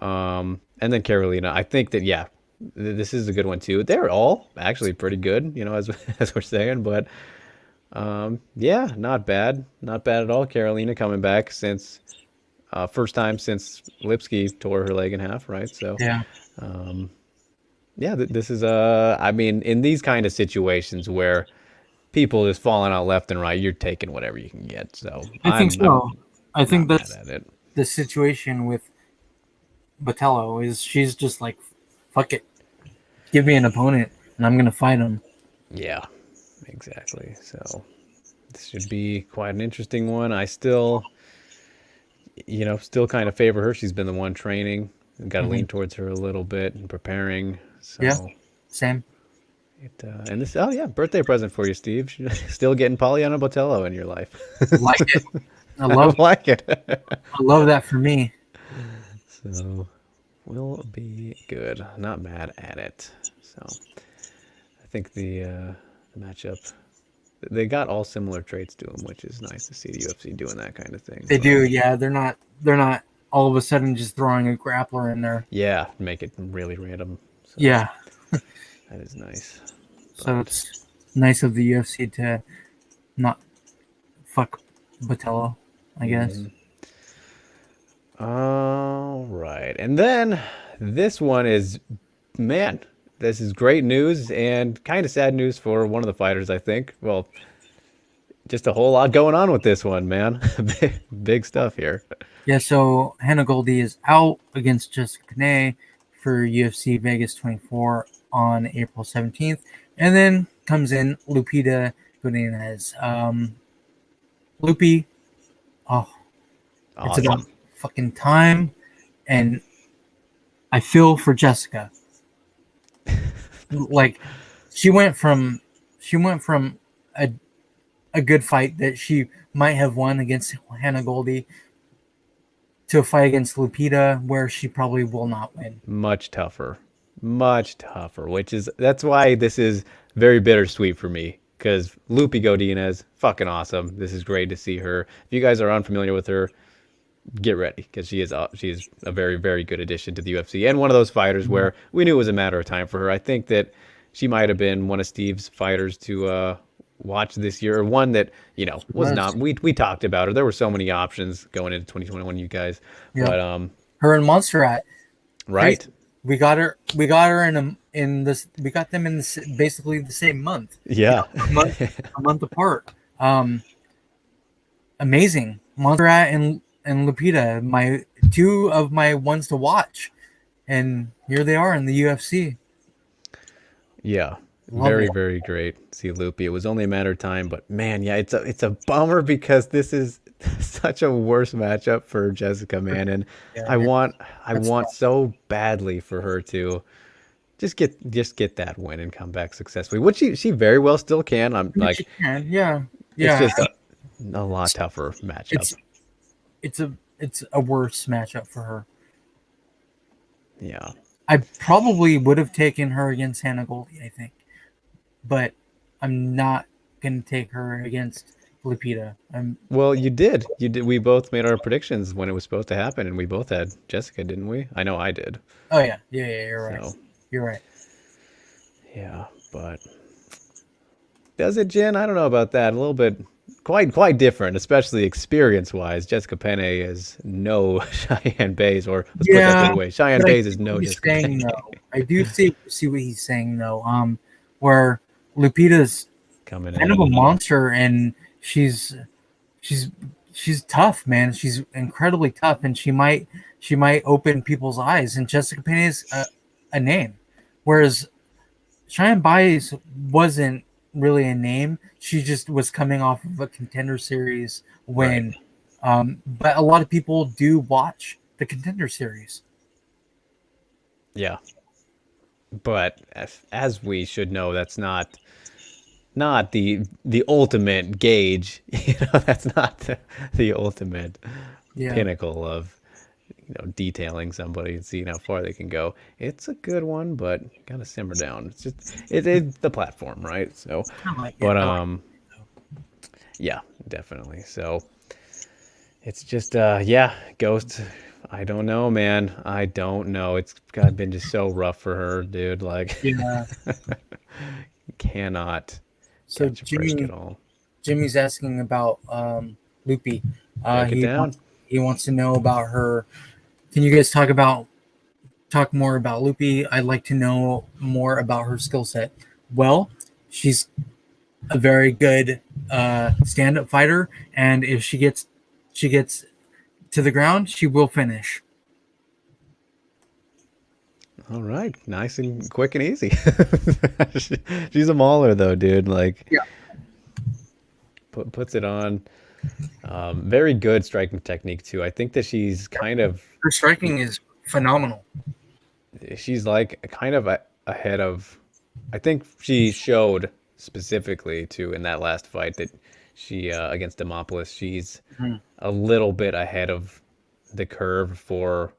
And then Carolina, I think that, yeah, this is a good one too. They're all actually pretty good, you know, as we're saying, but yeah, not bad at all. Carolina coming back since first time since Lipsky tore her leg in half, right? So yeah, yeah, this is I mean, in these kind of situations where people just falling out left and right, you're taking whatever you can get. So I think so. I think that's mad at it. The situation with Botello is she's just like, fuck it, give me an opponent and I'm gonna fight him. Yeah, exactly. So this should be quite an interesting one. I still kind of favor her. She's been the one training. Got to lean towards her a little bit and preparing. So yeah, same. And this, oh yeah, birthday present for you, Steve. Still getting Polyana Botello in your life. Like it. I love like it. I love that for me. So will be good. Not mad at it. So I think the matchup, they got all similar traits to them, which is nice to see the UFC doing that kind of thing. They do, yeah. They're not all of a sudden just throwing a grappler in there. Yeah, make it really random. So yeah. That is nice. So it's nice of the UFC to not fuck Botello, I guess. All right. And then this one is, man, this is great news and kind of sad news for one of the fighters, I think. Well, just a whole lot going on with this one, man. Big stuff here. Yeah, so Hannah Goldie is out against Jessica Knay for UFC Vegas 24 on April 17th. And then comes in Lupita Godinez. Loopy, awesome. It's about fucking time. And I feel for Jessica. Like, she went from a good fight that she might have won against Hannah Goldie to a fight against Lupita where she probably will not win. Much tougher, that's why this is very bittersweet for me, because Lupi Godinez, fucking awesome. This is great to see her. If you guys are unfamiliar with her, get ready, because she is a very, very good addition to the UFC, and one of those fighters where we knew it was a matter of time for her. I think that she might have been one of Steve's fighters to watch this year, or one that, you know, was not. We talked about her. There were so many options going into 2021, you guys. Yeah. But her and Montserrat, right? We got her in this. We got them in basically the same month. Yeah, a month apart. Amazing. Montserrat and Lupita, my two of my ones to watch, and here they are in the UFC. Yeah, Love very it. very great. See Loopy. It was only a matter of time, but man, yeah, it's a bummer because this is such a worse matchup for Jessica, man, and Yeah, I want I that's want tough. so badly for her to just get that win and come back successfully, which she very well still can. I'm I mean, she like, can. Yeah, it's yeah. just a lot tougher matchup. It's it's a worse matchup for her. Yeah. I probably would have taken her against Hannah Goldie, I think, but I'm not gonna take her against Lupita. I'm Well, you did. You did. We both made our predictions when it was supposed to happen, and we both had Jessica, didn't we? I know I did. Oh yeah, yeah, yeah. You're right. So, You're right. yeah, but does it, Jen? I don't know about that. A little bit, quite different, especially experience-wise. Jessica Penne is no Cheyenne Bays, or let's put that the Yeah, other way. Cheyenne but I Bays see is what no he's Jessica saying Penne. though. I do see what he's saying though. Where Lupita's Coming kind of in. a monster, and she's she's tough, man. She's incredibly tough, and she might open people's eyes. And Jessica Penney is a name, whereas Cheyenne Bias wasn't really a name. She just was coming off of a Contender Series Right. win. But a lot of people do watch the Contender Series. Yeah. But as we should know, that's not the ultimate gauge. That's not the ultimate Yeah, pinnacle of detailing somebody and seeing how far they can go. It's a good one, but gotta simmer down. It's just it's the platform, right? So, I like it. but I like yeah, definitely. So it's just yeah, Ghost. I don't know, man. I don't know. It's been just so rough for her, dude. Like, it. Yeah. cannot So catch a break at all. Jimmy's asking about Loopy. Break it He down. wants to know about her. Can you guys talk more about Loopy? I'd like to know more about her skill set. Well, she's a very good stand-up fighter, and if she gets to the ground, she will finish. All right, nice and quick and easy. She's a mauler though, dude. Like, Yeah, puts it on. Very good striking technique too. I think that her striking is phenomenal. she's like kind of ahead of. I think she showed specifically too in that last fight that she against Demopoulos, she's Mhm. a little bit ahead of the curve for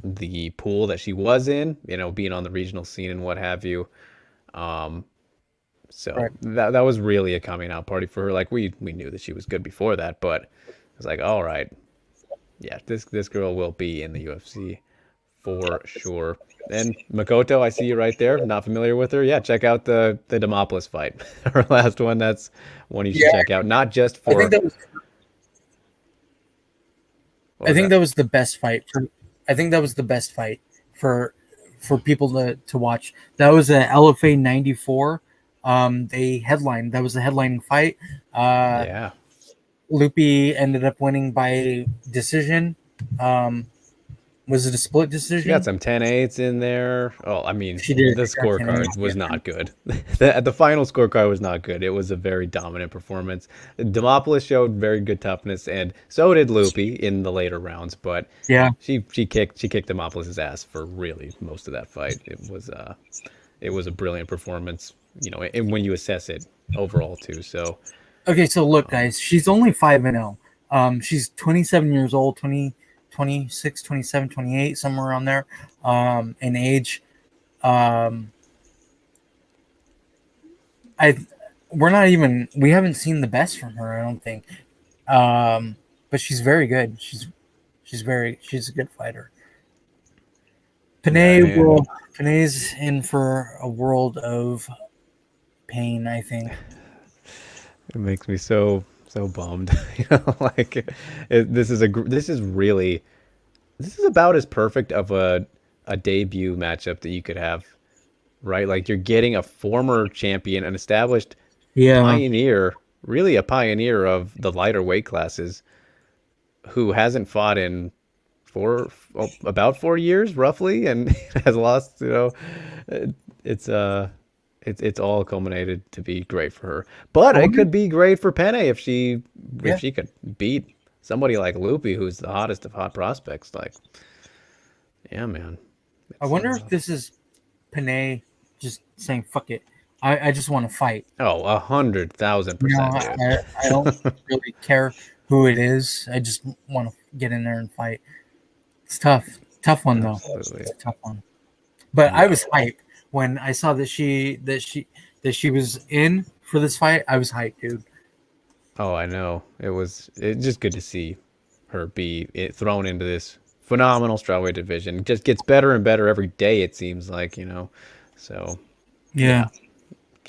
the pool that she was in. Being on the regional scene and what have you. Um, So Right. that was really a coming out party for her. Like we knew that she was good before that, but it was like, all right, yeah, this girl will be in the UFC for sure. And Makoto, I see you right there. Not familiar with her? Yeah, check out the Demopoulos fight, her last one. That's one you should Yeah, check out. Not just I think for that was what I was think that? that was the best fight for I think that was the best fight for people to watch. That was a LFA 94. They headlined. That was the headlining fight. Uh, Yeah, Loopy ended up winning by decision. Um, was it a split she got decision? some 10-8s in there. Oh, I mean, She did. the She got 10 scorecard minutes. Yeah. was not good. The final scorecard was not good. It was a very dominant performance. Demopoulos showed very good toughness, and so did Loopy in the later rounds. But Yeah. she kicked Demopoulos' ass for really most of that fight. It was a brilliant performance. And when you assess it overall too. So Okay, so look, guys, she's only 5-0. She's 27 years old, 20, 26, 27, 28, somewhere around there, in age. Um, I we haven't seen the best from her, I don't think. But she's very good. She's a good fighter. yeah, man. Panay's in for a world of pain, I think. It makes me so bummed. Like this is about as perfect of a debut matchup that you could have, right? Like you're getting a former champion, an established Yeah. pioneer, really a pioneer of the lighter weight classes, who hasn't fought in about 4 years roughly, and has lost. It's it's all culminated to be great for her. But I it wonder. could be great for Penne if Yeah, she could beat somebody like Loopy, who's the hottest of hot prospects. Like, yeah, man. I It's wonder if this is Panay just saying fuck it. I just want to fight. 100,000%, dude. I don't really care who it is. I just want to get in there and fight. It's tough one though. Absolutely. It's a tough one. But I Yeah. was hyped when I saw that she was in for this fight. I was hyped, dude. Oh, I know. It's just good to see her be thrown into this phenomenal strawweight division. It just gets better and better every day, it seems like. So, Yeah,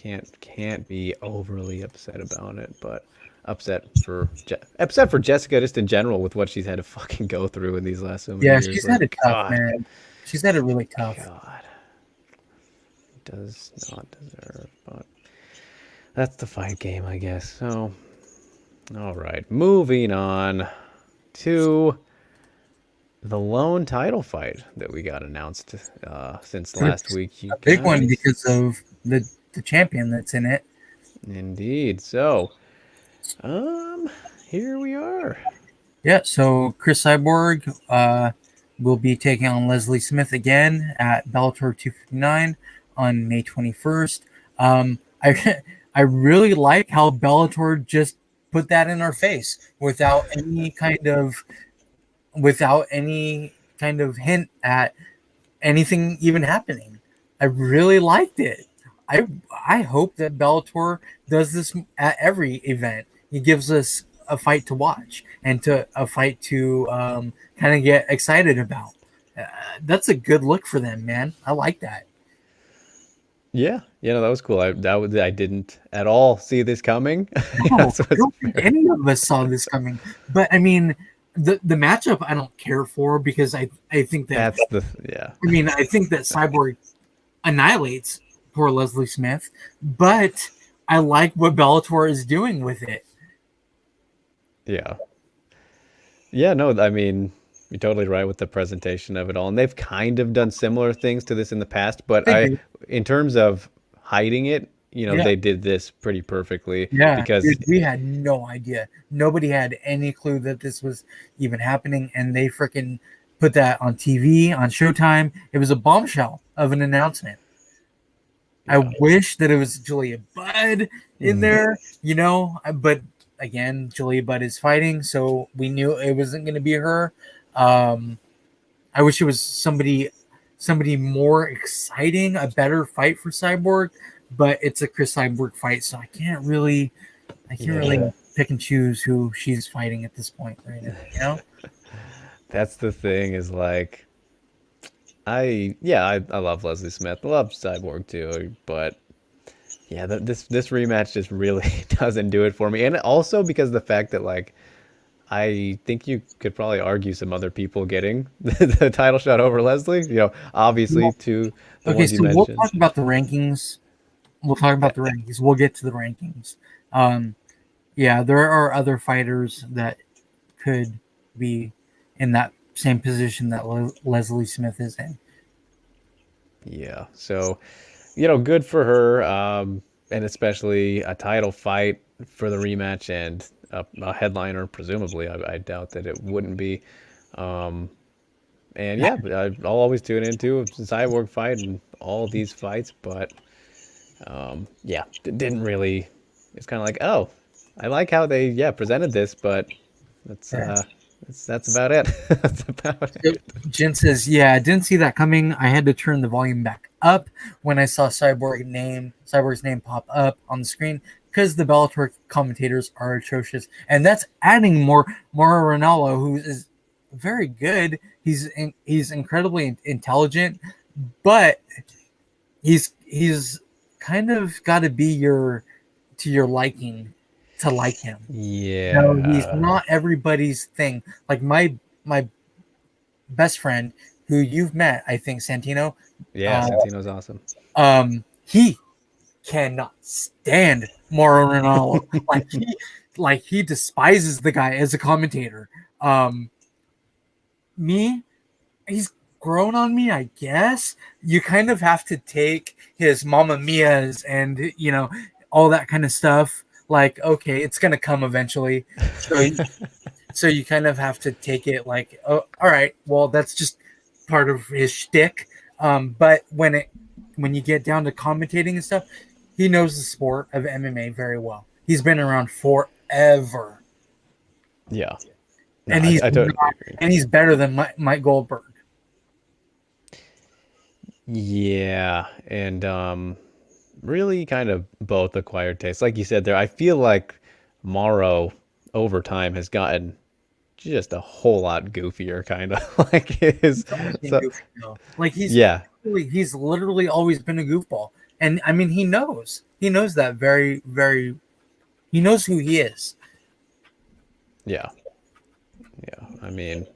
yeah, can't be overly upset about it, but upset for Jessica just in general with what she's had to fucking go through in these last so many yeah. years. She's had it Like, tough, God, man. She's had it really tough. God, does not deserve, but that's the fight game, I guess. So, all right, moving on to the lone title fight that we got announced since last It's week, you a big one guys. because of the champion that's in it. Indeed. So, here we are. Yeah. So Chris Cyborg will be taking on Leslie Smith again at Bellator 259 on May 21st. I I really like how Bellator just put that in our face without any kind of hint at anything even happening. I really liked it. I I hope that Bellator does this at every event. He gives us a fight to watch and to a fight to kind of get excited about. Uh, that's a good look for them, man. I like that. Yeah, no, that was cool. I didn't at all see this coming. No, So I it's don't think any of us saw this coming. But I mean, the matchup I don't care for because I think that that's the yeah. I think that Cyborg annihilates poor Leslie Smith, but I like what Bellator is doing with it. Yeah. Yeah, no, I mean, you're totally right with the presentation of it all. And they've kind of done similar things to this in the past, but They do. in terms of hiding it, Yeah. they did this pretty perfectly Yeah, because dude, we had no idea. Nobody had any clue that this was even happening, and they freaking put that on TV on Showtime. It was a bombshell of an announcement. I yeah. wish that it was Julia Budd in Mhm. there, but again, Julia Budd is fighting, so we knew it wasn't going to be her. Um, I wish it was somebody more exciting, a better fight for Cyborg, but it's a Chris Cyborg fight, so I can't really Yeah. pick and choose who she's fighting at this point right now. That's the thing is like I love Leslie Smith. I love Cyborg too, but yeah, this rematch just really doesn't do it for me. And also because of the fact that like I think you could probably argue some other people getting the title shot over Leslie. Obviously Well, to the okay, ones you so we'll mentioned. talk about the rankings. We'll talk about the rankings. We'll get to the rankings. Um, yeah, there are other fighters that could be in that same position that Leslie Smith is in. Yeah. So, good for her. And especially a title fight for the rematch and a headliner, presumably. I doubt that it wouldn't be. Um, and yeah, I'll always tune into a Cyborg fight and all these fights, but yeah, didn't really. It's kind of like, oh, I like how they presented this, but that's Yeah. that's about it. That's about So, it. Jen says, "Yeah, I didn't see that coming. I had to turn the volume back up when I saw Cyborg's name pop up on the screen because the Bellator commentators are atrocious, and that's adding Mauro Ranallo, who is very good. He's incredibly intelligent, but he's kind of got to be to your liking to like him. No, he's Yeah, not everybody's thing. Like my best friend who you've met, I think Santino. yeah, Uh, Santino's awesome. he cannot stand Mauro Ranallo. Like he despises the guy as a commentator. Um, me, he's grown on me, I guess. You kind of have to take his Mamma Mia's and all that kind of stuff. Like, okay, it's gonna come eventually. So you kind of have to take it like, oh, all right, well, that's just part of his shtick. But when you get down to commentating and stuff, he knows the sport of MMA very well. He's been around forever, Yeah. No, and I totally agree. he's better than Mike Goldberg. Yeah, and really kind of both acquired taste. Like you said there, I feel like Morrow over time has gotten just a whole lot goofier, kind of like his. He's always been So goofy, though. Like yeah, he's literally always been a goofball, and I mean he knows that very very. He knows who he is. yeah, yeah. I mean,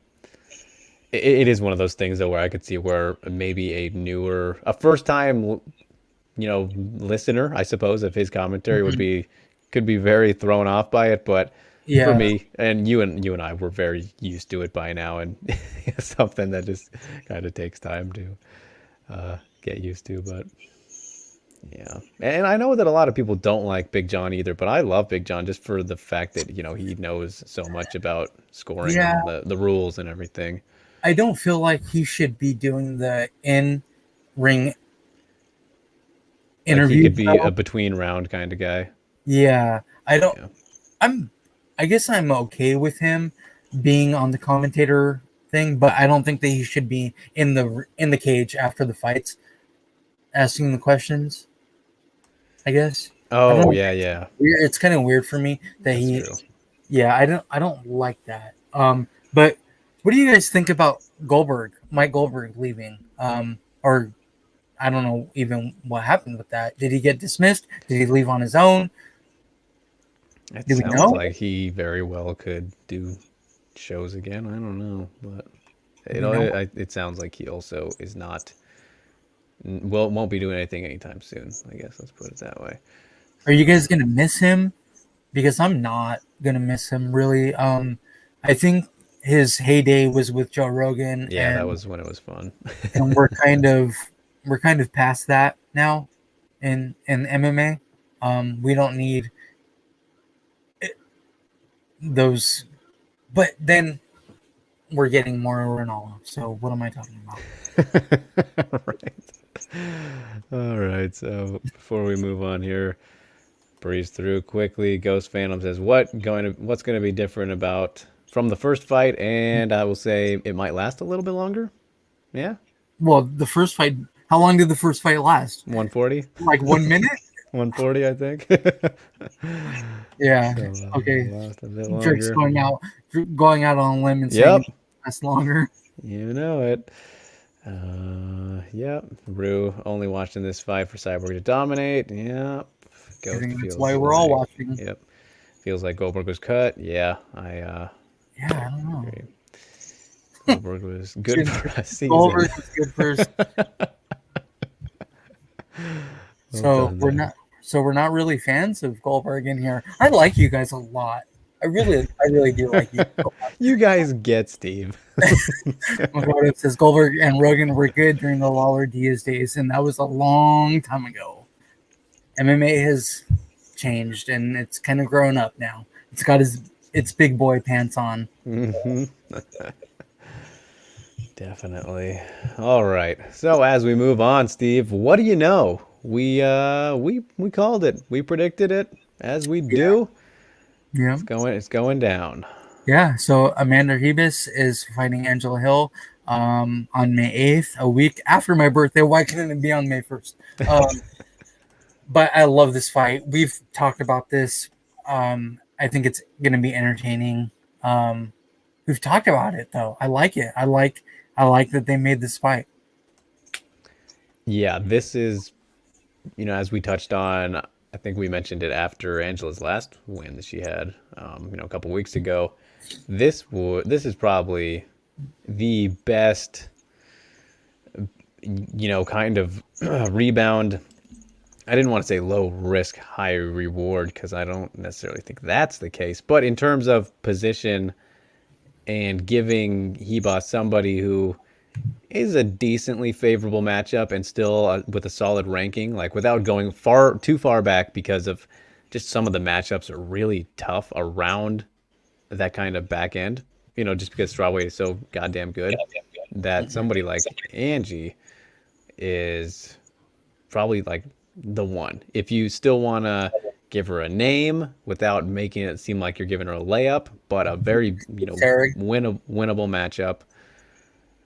it is one of those things though where I could see where maybe a first time, listener, I suppose, of his commentary could be very thrown off by it. But for Yeah. me, and you and I were very used to it by now, and it's something that just kind of takes time to get used to. But yeah, and I know that a lot of people don't like Big John either, but I love Big John just for the fact that he knows so much about scoring Yeah, and the rules and everything. I don't feel like he should be doing the in ring Like he interview could be a show. between round kind of guy. Yeah, I don't. Yeah. I'm. I guess I'm okay with him being on the commentator thing, but I don't think that he should be in the cage after the fights, asking the questions. I guess I don't Oh know. yeah, yeah. It's kind of weird for me that That's he. true. Yeah, I don't like that. But what do you guys think about Mike Goldberg leaving? Or I don't know even what happened with that. Did he get dismissed? Did he leave on his own? It Do we sounds know? like he very well could do shows again. I don't know, but Do we know? it sounds like he also is not well won't be doing anything anytime soon. I guess let's put it that way. Are you So guys gonna miss him? Because I'm not gonna miss him really. I think his heyday was with Joe Rogan, yeah, that was when it was fun. and we're kind of past that now in MMA. We don't need those, but then we're getting more Ronaldo. So what am I talking about? Right. All right. So before we move on here, breeze through quickly. Ghost Phantom says, what's going to be different about from the first fight?" And I will say it might last a little bit longer. Yeah, Well, the first fight. How long did the first fight last? 140, Like 1 minute? 140, I think. Yeah. So Okay. last a bit Drake's longer. going out on a limb and saying Yep, it lasts longer. you know it. Yep. Rue only watching this fight for Cyborg to dominate. Yep. I Ghost think that's feels why we're all like. watching. Yep. Feels like Goldberg was cut. Yeah, I Yeah, I don't know. agree. Goldberg was good for a season. Goldberg was good first. Well So done we're there. not. So we're not really fans of Goldberg in here. I like you guys a lot. I really do like you. You guys get Steve. My God, it says Goldberg and Rogan were good during the Lawler Diaz days, and that was a long time ago. MMA has changed, and it's kind of grown up now. It's got its big boy pants on. Hmm. Definitely. All right. So as we move on, Steve, what do you know? We called it. We predicted it, as we Yeah, do. yeah, It's going down. yeah. So Amanda Hebes is fighting Angela Hill on May 8th, a week after my birthday. Why couldn't it be on May 1st? But I love this fight. We've talked about this. I think it's going to be entertaining. We've talked about it though. I like it. I like that they made this fight. Yeah, this is, as we touched on, I think we mentioned it after Angela's last win that she had, a couple weeks ago. This is probably the best, kind of rebound. I didn't want to say low risk, high reward because I don't necessarily think that's the case. But in terms of position and giving Hebes somebody who is a decently favorable matchup and still with a solid ranking, like without going too far back because of just some of the matchups are really tough around that kind of back end. Just because strawweight is so goddamn good that somebody like Angie is probably like the one. If you still want to give her a name without making it seem like you're giving her a layup, but a very, Sarah, winnable matchup.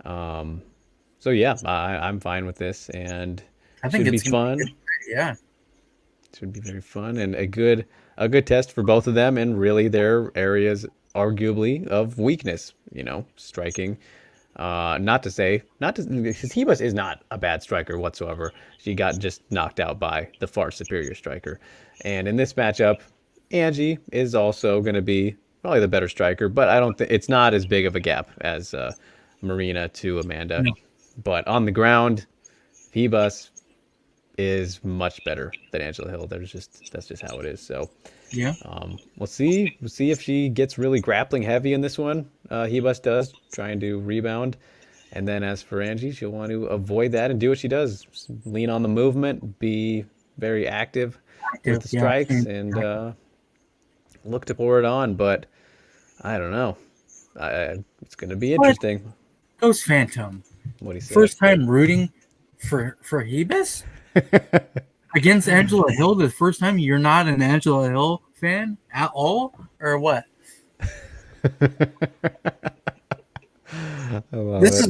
So yeah, I'm fine with this, and I think should be it's gonna be fun. good. Yeah. Should be very fun and a good test for both of them, and really their areas arguably of weakness. Striking. Because Hebes is not a bad striker whatsoever. She got just knocked out by the far superior striker, and in this matchup, Angie is also going to be probably the better striker, but I don't think it's not as big of a gap as Marina to Amanda. No. But on the ground, Hebes is much better than Angela Hill. That's just how it is. So Yeah. we'll see. We'll see if she gets really grappling heavy in this one. Hebes does, trying to rebound. And then as for Angie, she'll want to avoid that and do what she does. Just lean on the movement, be very active with the Yeah. strikes, and look to pour it on. But I don't know. It's going to be What? interesting. Ghost Phantom. What do you say? First time rooting for Hebes against Angela Hill. The first time you're not an Angela Hill fan at all, or what? I love This it.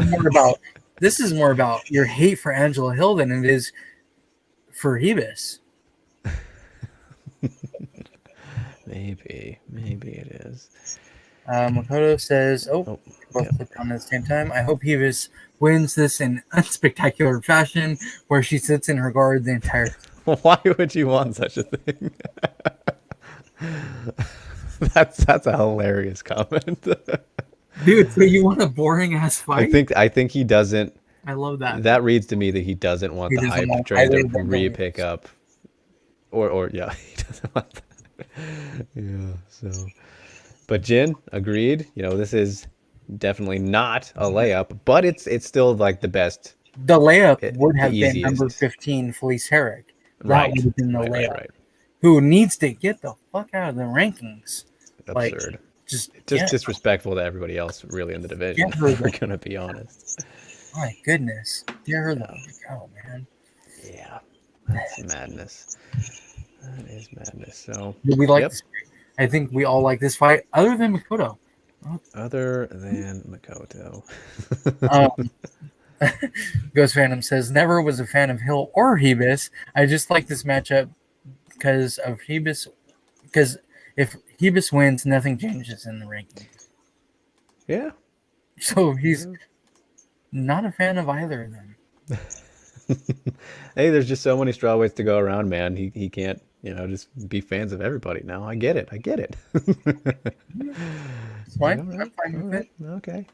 is more about your hate for Angela Hill than it is for Hebes. Maybe it is. Makoto says, Oh, both yeah. clicked on at the same time. I hope Hebes wins this in unspectacular fashion where she sits in her guard the entire time. Why would you want such a thing? That's a hilarious comment. Dude, so you want a boring ass I fight? think he doesn't. I love that. That reads to me that he doesn't want He the doesn't hype want train either to of them re-pick to up, or yeah, he doesn't want that. Yeah. So, but Jin agreed. This is definitely not a layup, but it's still like the best, The layup would the have been number easiest. 15, Felice Herrick. That would Right. have been the Right. layup. Right. Who needs to get the fuck out of the rankings? Like, Absurd. just Just disrespectful to everybody else, really, in the division. get her If we're the, gonna be honest. my goodness. Get her the fuck out, man. Yeah, that's madness. That is madness. So, Did we like yep. this fight? I think we all like this fight, other than Makoto. Other than Makoto. Um, Ghost Phantom says, never was a fan of Hill or Hebes. I just like this matchup because of Hebes. Because if Hebes wins, nothing changes in the rankings. Yeah. So he's not a fan of either of them. Hey, there's just so many strawweights to go around, man. He can't, just be fans of everybody now. I get it. It's fine. All I'm right. fine All with right. it. Okay.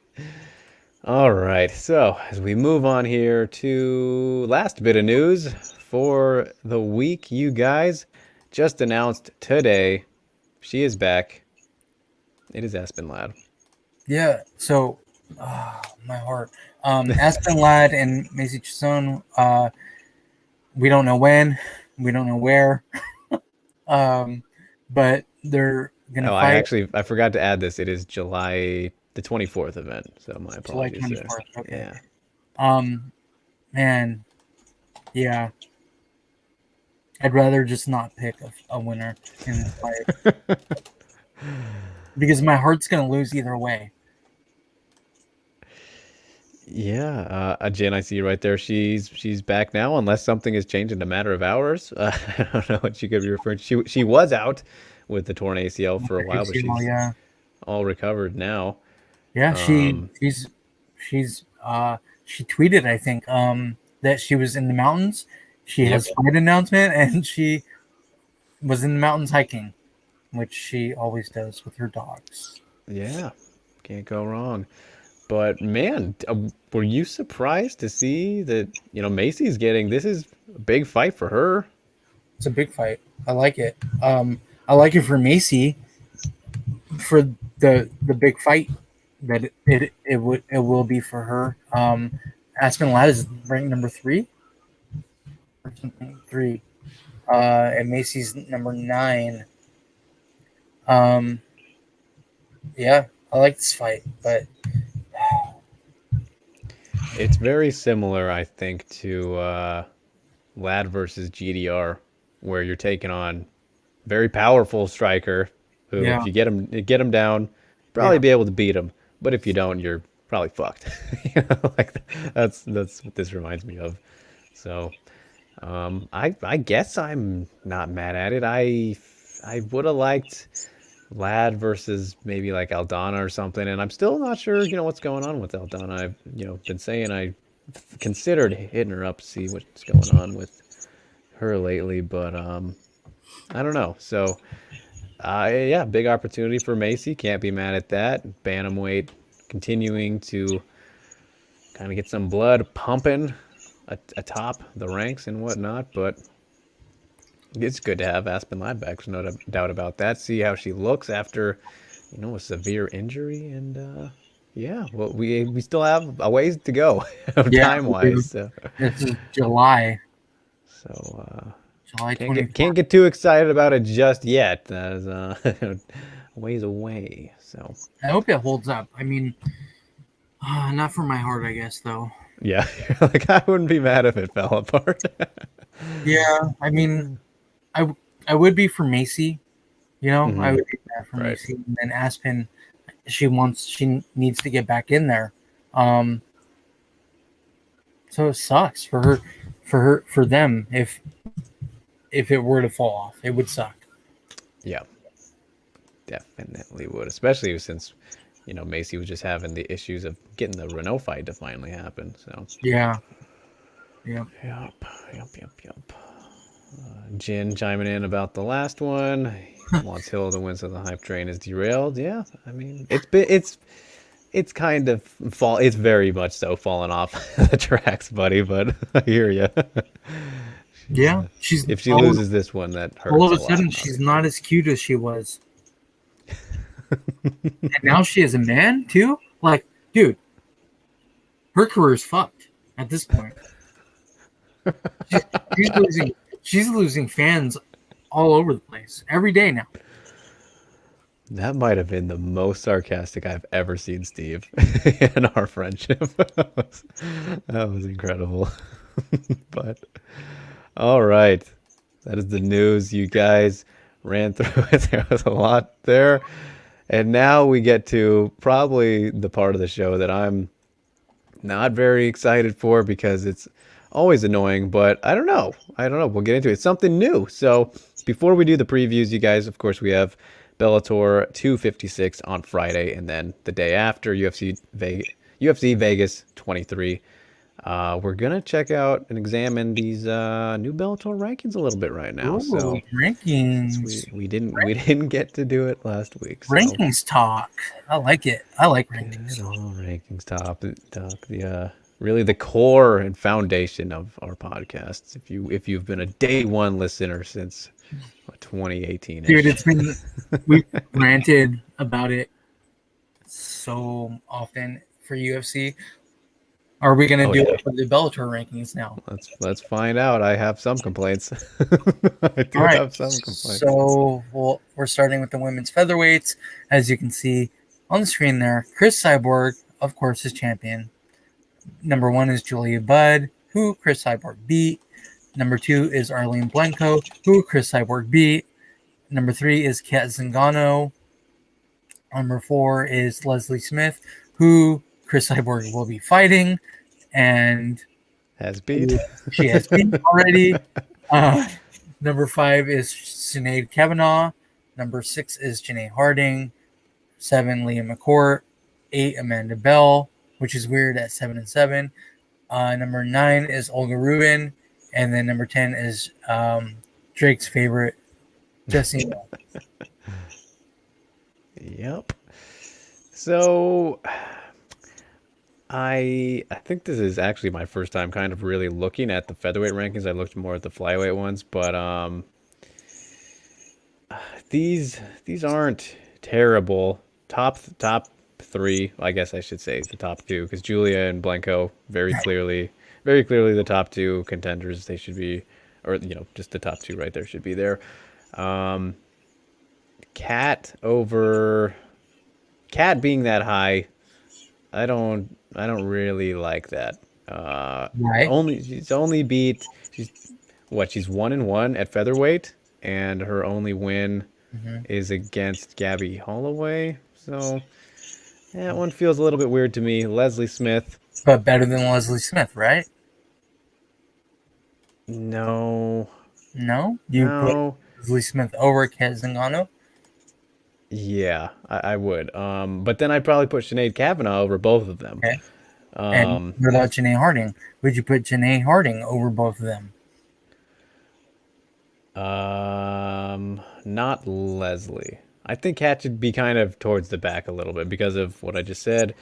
All right. So, as we move on here to last bit of news for the week, you guys just announced today she is back. It is Aspen Lad. Yeah. So, my heart. Aspen Ladd and Macy Chisholm. We don't know when. We don't know where. But they're gonna fight I forgot to add this. It is July the 24th event. So my July apologies there. 24th. Okay. Yeah. Man. Yeah. I'd rather just not pick a winner in this fight because my heart's gonna lose either way. Yeah, Jen, I see you right there. She's back now, unless something has changed in a matter of hours. I don't know what she could be referring to. She was out with the torn ACL for a while, but she's Yeah. all recovered now. Yeah. Um, She tweeted, I think, that she was in the mountains. She yep. has fight announcement, and she was in the mountains hiking, which she always does with her dogs. Yeah, can't go wrong. But man, were you surprised to see that, Macy's getting this is a big fight for her? It's a big fight. I like it. I like it for Macy for the big fight. that it will be for her. Aspen Ladd is ranked number 3 or something 3, and Macy's number 9. Um, yeah, I like this fight, but It's very similar, I think, to Lad versus GDR, where you're taking on very powerful striker who, yeah, if you get him down, probably yeah, be able to beat him. But if you don't, you're probably fucked. Like that's what this reminds me of. So I guess I'm not mad at it. I would have liked Lad versus maybe like Aldana or something, and I'm still not sure, what's going on with Aldana. I've, been saying I considered hitting her up to see what's going on with her lately, but I don't know. So yeah, big opportunity for Macy. Can't be mad at that. Bantamweight continuing to kind of get some blood pumping atop the ranks and whatnot, but it's good to have Aspen Ladd back. There's no doubt about that. See how she looks after, a severe injury, and yeah, well, we still have a ways to go, yeah. time wise. So, This is July, so July can't get 24th. can't get too excited about it just yet. That is a ways away. So I hope it holds up. I mean, not for my heart, I guess, though. yeah, like I wouldn't be mad if it fell apart. Yeah, I mean, I I would be for Macy. I Hmm. would be mad for Right. Macy. And then Aspen, she needs to get back in there. So it sucks for them if it were to fall off, it would suck. Yeah, definitely would, especially since Macy was just having the issues of getting the Renault fight to finally happen. So Yeah, yeah, yep, yep. Jin chiming in about the last one. Wants Hill to win, so the hype train is derailed. Yeah, I mean it's kind of it's very much so falling off the tracks, buddy. But I hear you. yeah. She's If she loses this one, that all hurts of a a lot, sudden she's obviously. not as cute as she was, and now she is a man too. Like, dude, her career is fucked at this point. She's, she's losing. She's losing fans all over the place every day now. That might have been the most sarcastic I've ever seen Steve in our friendship. That was incredible. But all right. That is the news. You guys ran through it. There was a lot there. And now we get to probably the part of the show that I'm not very excited for because it's always annoying, but I don't know. I don't know. We'll get into it. It's something new. So before we do the previews, you guys, of course, we have Bellator 256 on Friday, and then the day after UFC Vegas 23. We're gonna check out and examine these new Bellator rankings a little bit right now. Ooh, So since rankings, we didn't get to do it last week, so rankings talk. I like it. I like rankings good talk. old rankings talk the really the core and foundation of our podcasts. If you've been a day one listener since 2018 Dude, ish. it's been we've ranted about it so often for UFC. Are we gonna Oh do yeah. it for the Bellator rankings now? Let's find out. I have some complaints. I All do right. have some complaints. So we're starting with the women's featherweights. As you can see on the screen there, Chris Cyborg, of course, is champion. Number 1 is Julia Budd, who Chris Cyborg beat. Number 2 is Arlene Blanco, who Chris Cyborg beat. Number 3 is Kat Zingano. Number 4 is Leslie Smith, who Chris Cyborg will be fighting. And Has beat. she has beat already. Uh, Number 5 is Sinead Kavanaugh. Number 6 is Janae Harding. 7, Leah McCourt. 8, Amanda Bell, which is weird at 7 and 7. Number 9 is Olga Rubin. And then number 10 is Drake's favorite, Jesse. Yep. So I think this is actually my first time kind of really looking at the featherweight rankings. I looked more at the flyweight ones, but these aren't terrible. Top three. I guess I should say the top two, because Julia and Blanco very clearly the top two contenders. They should be, or just the top two right there should be there. Um, Cat being that high, I don't really like that. Right. She's 1-1 at featherweight, and her only win Hmm. is against Gabby Holloway. So that one feels a little bit weird to me. Leslie Smith, But better than Leslie Smith, right? no, No? You put no, Leslie Smith over Kat Zingano? yeah, I would. But then I'd probably put Sinead Kavanaugh over both of them. Okay. And Um, what about Janae Harding? Would you put Janae Harding over both of them? Not Leslie. I think Cat should be kind of towards the back a little bit because of what I just said.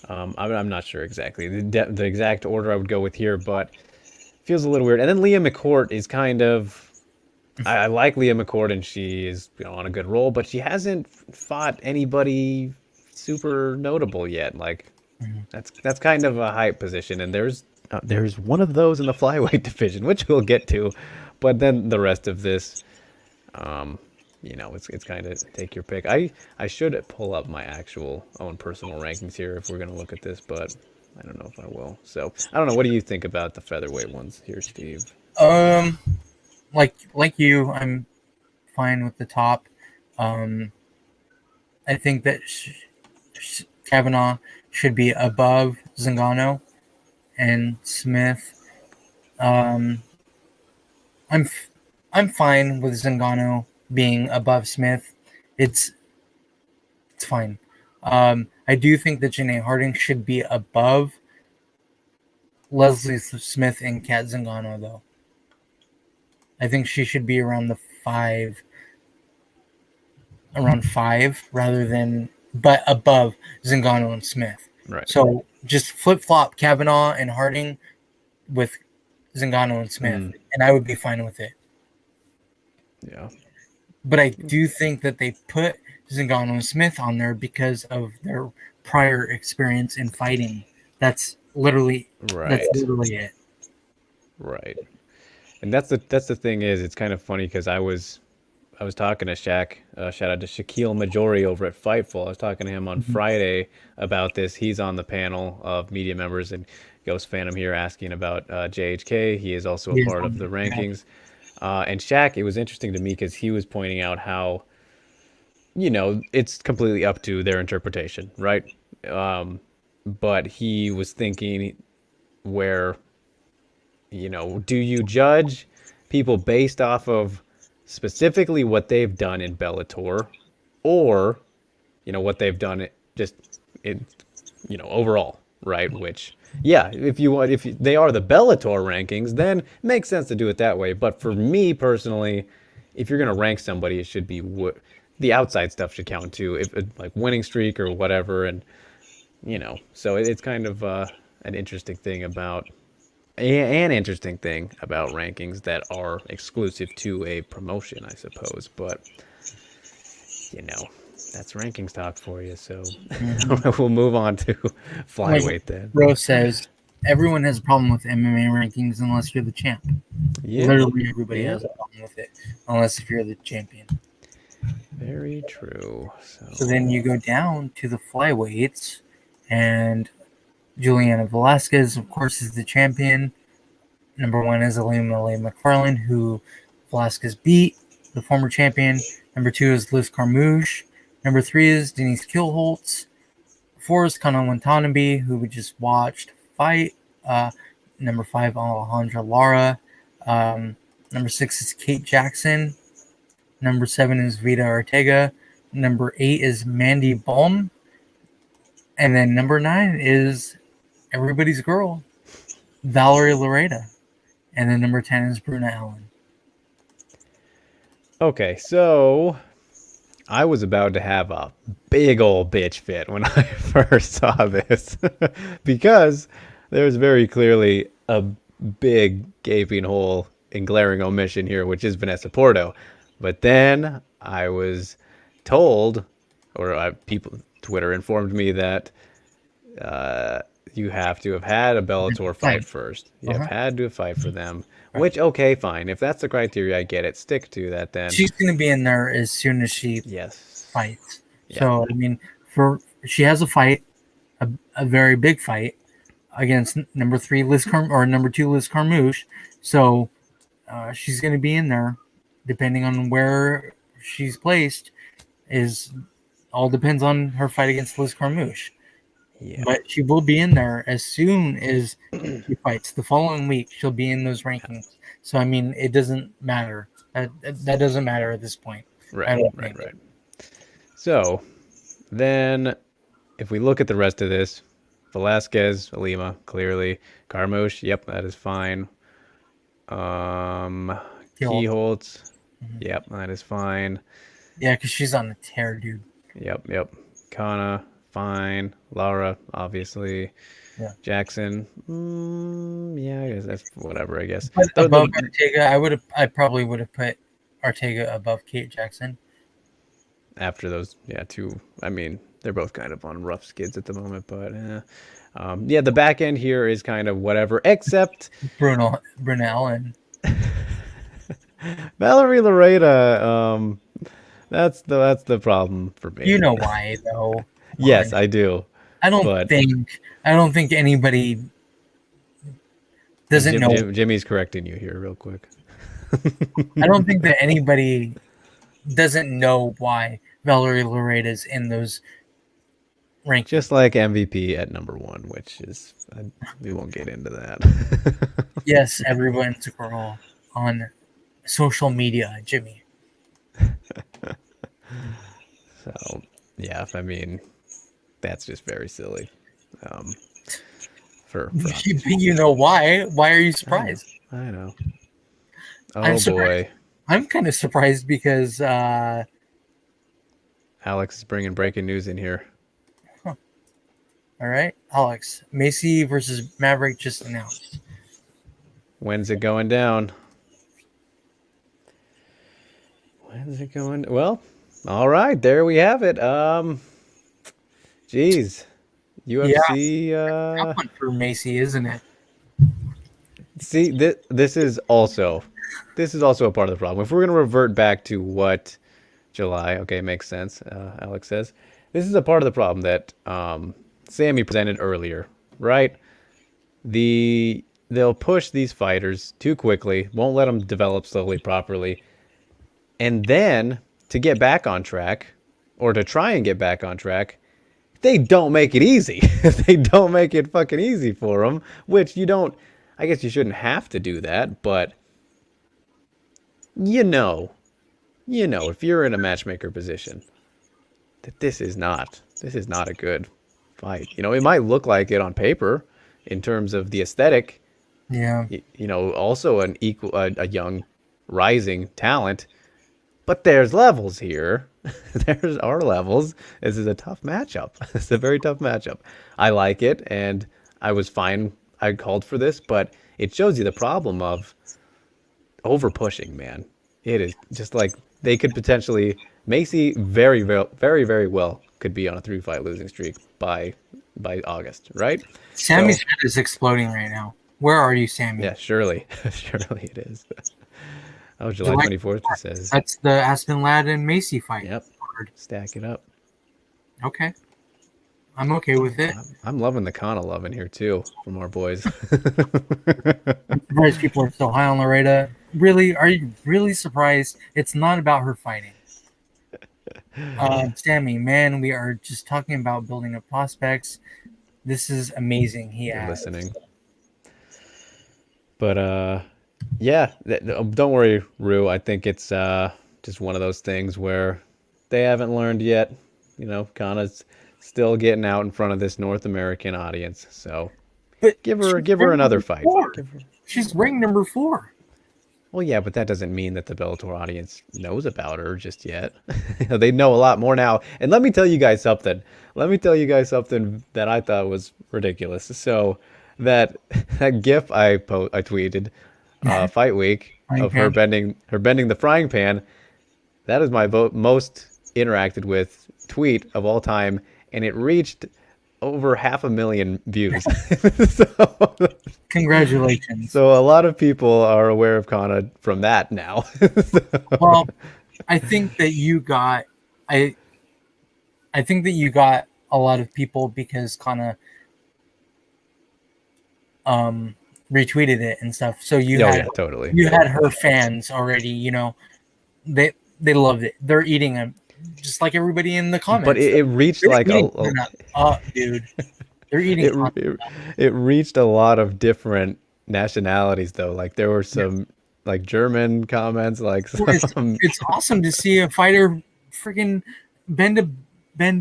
I'm not sure exactly the exact order I would go with here, but feels a little weird. And then Leah McCourt is kind of. I like Leah McCourt, and she is on a good roll, but she hasn't fought anybody super notable yet. Like Mhm. that's kind of a hype position, and there's one of those in the flyweight division, which we'll get to, but then the rest of this, um, it's kind of take your pick. I should pull up my actual own personal rankings here if we're gonna look at this, but I don't know if I will. So I don't know. What do you think about the featherweight ones here, Steve? Um, like you, I'm fine with the top. Um, I think that Kavanaugh should be above Zingano and Smith. Um, I'm I'm fine with Zingano being above Smith. It's it's fine. I do think that Janae Harding should be above Leslie Smith and Kat Zingano, though. I think she should be around five, rather than, but above Zingano and Smith. Right. So just flip flop Kavanaugh and Harding with Zingano and Smith, Mm, and I would be fine with it. yeah. But I do think that they put Zingano and Smith on there because of their prior experience in fighting. That's literally Right. it. Right. And that's the thing is it's kind of funny because I was talking to Shaq, shout out to Shaquille Majori over at Fightful. I was talking to him on Mhm. Friday about this. He's on the panel of media members, and Ghost Phantom here asking about JHK. He is also a Yes. part of the rankings. And Shaq, it was interesting to me because he was pointing out how it's completely up to their interpretation, right? Um, but he was thinking where do you judge people based off of specifically what they've done in Bellator, or what they've done just in overall, right? Which, yeah, if they are the Bellator rankings, then it makes sense to do it that way. But for me personally, if you're gonna rank somebody, it should be the outside stuff should count too, if like winning streak or whatever, and so it's kind of an interesting thing about an interesting thing about rankings that are exclusive to a promotion, I suppose. But you know, that's rankings talk for you. So Mhm. we'll move on to Like flyweight then. Rose says, everyone has a problem with MMA rankings unless you're the champ. Yeah, Literally everybody yeah, has a problem with it, unless if you're the champion. very true. So So then you go down to the flyweights, and Juliana Velasquez, of course, is the champion. Number one is Elaine McFarlane, who Velasquez beat, the former champion. Number two is Liz Carmouche. Number three is Denise Kielholtz. Four is Kana Watanabe, who we just watched fight. Number five, Alejandra Lara. Um, Number six is Kate Jackson. Number seven is Vita Ortega. Number eight is Mandy Baum. And then number nine is everybody's girl, Valerie Loretta. And then number 10 is Bruna Allen. okay, so I was about to have a big old bitch fit when I first saw this because there's very clearly a big gaping hole and glaring omission here, which is Vanessa Porto. But then I was told, or people Twitter informed me that you have to have had a Bellator fight Fine. first. You have Uh-huh. had to fight for them. Right. Which, okay, fine. If that's the criteria, I get it. Stick to that then. She's going to be in there as soon as she Yes. fights. Yeah. So I mean, she has a fight, a very big fight against number 3 or number 2 Liz Carmouche. So she's going to be in there, depending on where she's placed. Is all depends on her fight against Liz Carmouche. Yeah. But she will be in there as soon as she fights. The following week, she'll be in those rankings. So I mean, it doesn't matter. That doesn't matter at this point. Right. So then, if we look at the rest of this, Velasquez, Alima, clearly. Carmouche, yep, that is fine. Keyholtz, yep, that is fine. Yeah, because she's on the tear, dude. Yep. Kana, fine. Laura, obviously. Yeah. Jackson, yeah, I guess that's whatever. I guess. But above Ortega, I probably would have put Ortega above Kate Jackson. After those, yeah, two. I mean, they're both kind of on rough skids at the moment, but yeah, the back end here is kind of whatever, except Brunel and Valerie Loretta. That's the problem for me. You know why, though? Yes, I do. I don't think anybody doesn't know. Jimmy's correcting you here, real quick. I don't think that anybody doesn't know why Valerie Loretta's in those rankings. Just like MVP at number 1, which is we won't get into that. Yes, everyone's a girl on social media, Jimmy. So yeah, I mean, that's just very silly. You know why? Why are you surprised? I know. Oh boy. I'm kind of surprised because Alex is bringing breaking news in here. All right, Alex. Macy versus Maverick just announced. When's it going down? Well, all right, there we have it. Geez. UFC tough one for Macy, isn't it? See, this is also a part of the problem. If we're going to revert back to what July, okay, makes sense, Alex says. This is a part of the problem that Sammy presented earlier, right? They'll push these fighters too quickly, won't let them develop slowly properly. And then to get back on track, or to try and get back on track, they don't make it easy. They don't make it fucking easy for them, which I guess you shouldn't have to do that, but you know, if you're in a matchmaker position, that this is not a good fight. It might look like it on paper in terms of the aesthetic. Yeah. Also a young rising talent, but there's levels here. There's our levels. This is a tough matchup. It's a very tough matchup. I like it, and I was fine. I called for this, but it shows you the problem of over pushing, man. It is just like they could potentially Macy very, very, very, very well could be on a 3-fight losing streak by August, right? Sammy's head is exploding right now. Where are you, Sammy? Yeah, surely it is. Oh, July 24th, it says. That's the Aspen Ladd and Macy fight. Yep. Stack it up. Okay. I'm okay with it. I'm loving the Kana love in here, too, from our boys. I'm surprised people are so high on Loretta. Really? Are you really surprised? It's not about her fighting. Sammy, man, we are just talking about building up prospects. This is amazing. Listening. But, yeah, don't worry, Rue. I think it's just one of those things where they haven't learned yet. Kana's still getting out in front of this North American audience. So but give her another fight. She's ranked number 4. Well, yeah, but that doesn't mean that the Bellator audience knows about her just yet. They know a lot more now. And let me tell you guys something. That I thought was ridiculous. So that GIF I tweeted fight week of her bending the frying pan, that is my most interacted with tweet of all time, and it reached over 500,000 views. so, Congratulations. so a lot of people are aware of Kana from that now. Well, I think that I I think that you got a lot of people because Kana retweeted it and stuff. So you Oh had yeah, totally. you had her fans already. They they loved it. They're eating them just like everybody in the But comments. it reached They're like eating Kana up, dude. They're eating it, Kana. it it reached a lot of different nationalities though. Like there were Yeah. some like German comments, like Well, some it's awesome to see a fighter freaking bend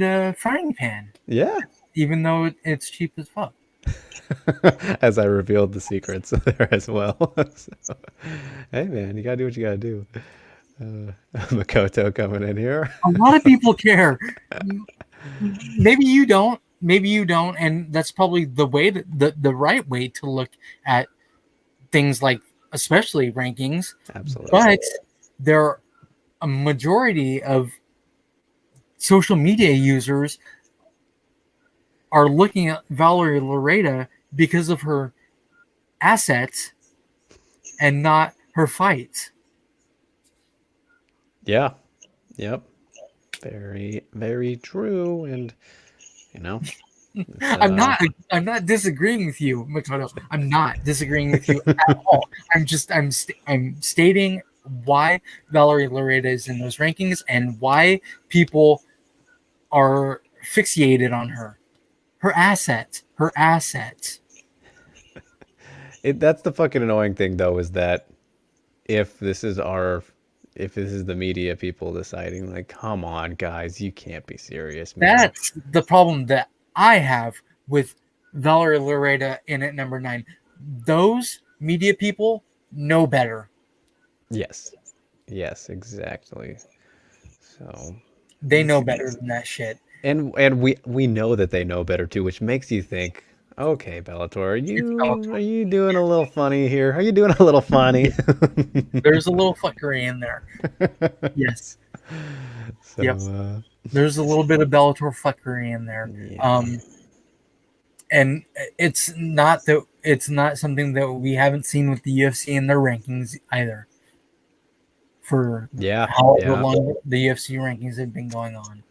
a frying pan, yeah. even though it's cheap as fuck. As I revealed the secrets there as well. So, hey man, you gotta do what you gotta do. Makoto coming in here. A lot of people care. Maybe you don't. Maybe you don't, and that's probably the right way to look at things like, especially rankings. Absolutely. But there are a majority of social media users are looking at Valerie Loretta because of her assets and not her fights. Yeah. Yep. Very, very true. And you know, I'm not disagreeing with you, Makoto. I'm not disagreeing with you at all. I'm stating why Valerie Loretta is in those rankings and why people are fixated on her. Her assets. Her assets. that's the fucking annoying thing though, is that if this is our if this is the media people deciding, like, come on, guys, you can't be serious, man. That's the problem that I have with Valerie Loretta in at number 9. Those media people know better. Yes. Yes, exactly. So They know better than that shit. and we know that they know better too, which makes you think, okay, Bellator, It's are Bellator. you doing a little funny here? Are you doing a little funny? There's a little fuckery in there. Yes. So Yep. There's a little bit of Bellator fuckery in there. yeah. And it's not something that we haven't seen with the UFC in their rankings either. For Yeah. however Yeah. long the UFC rankings have been going on.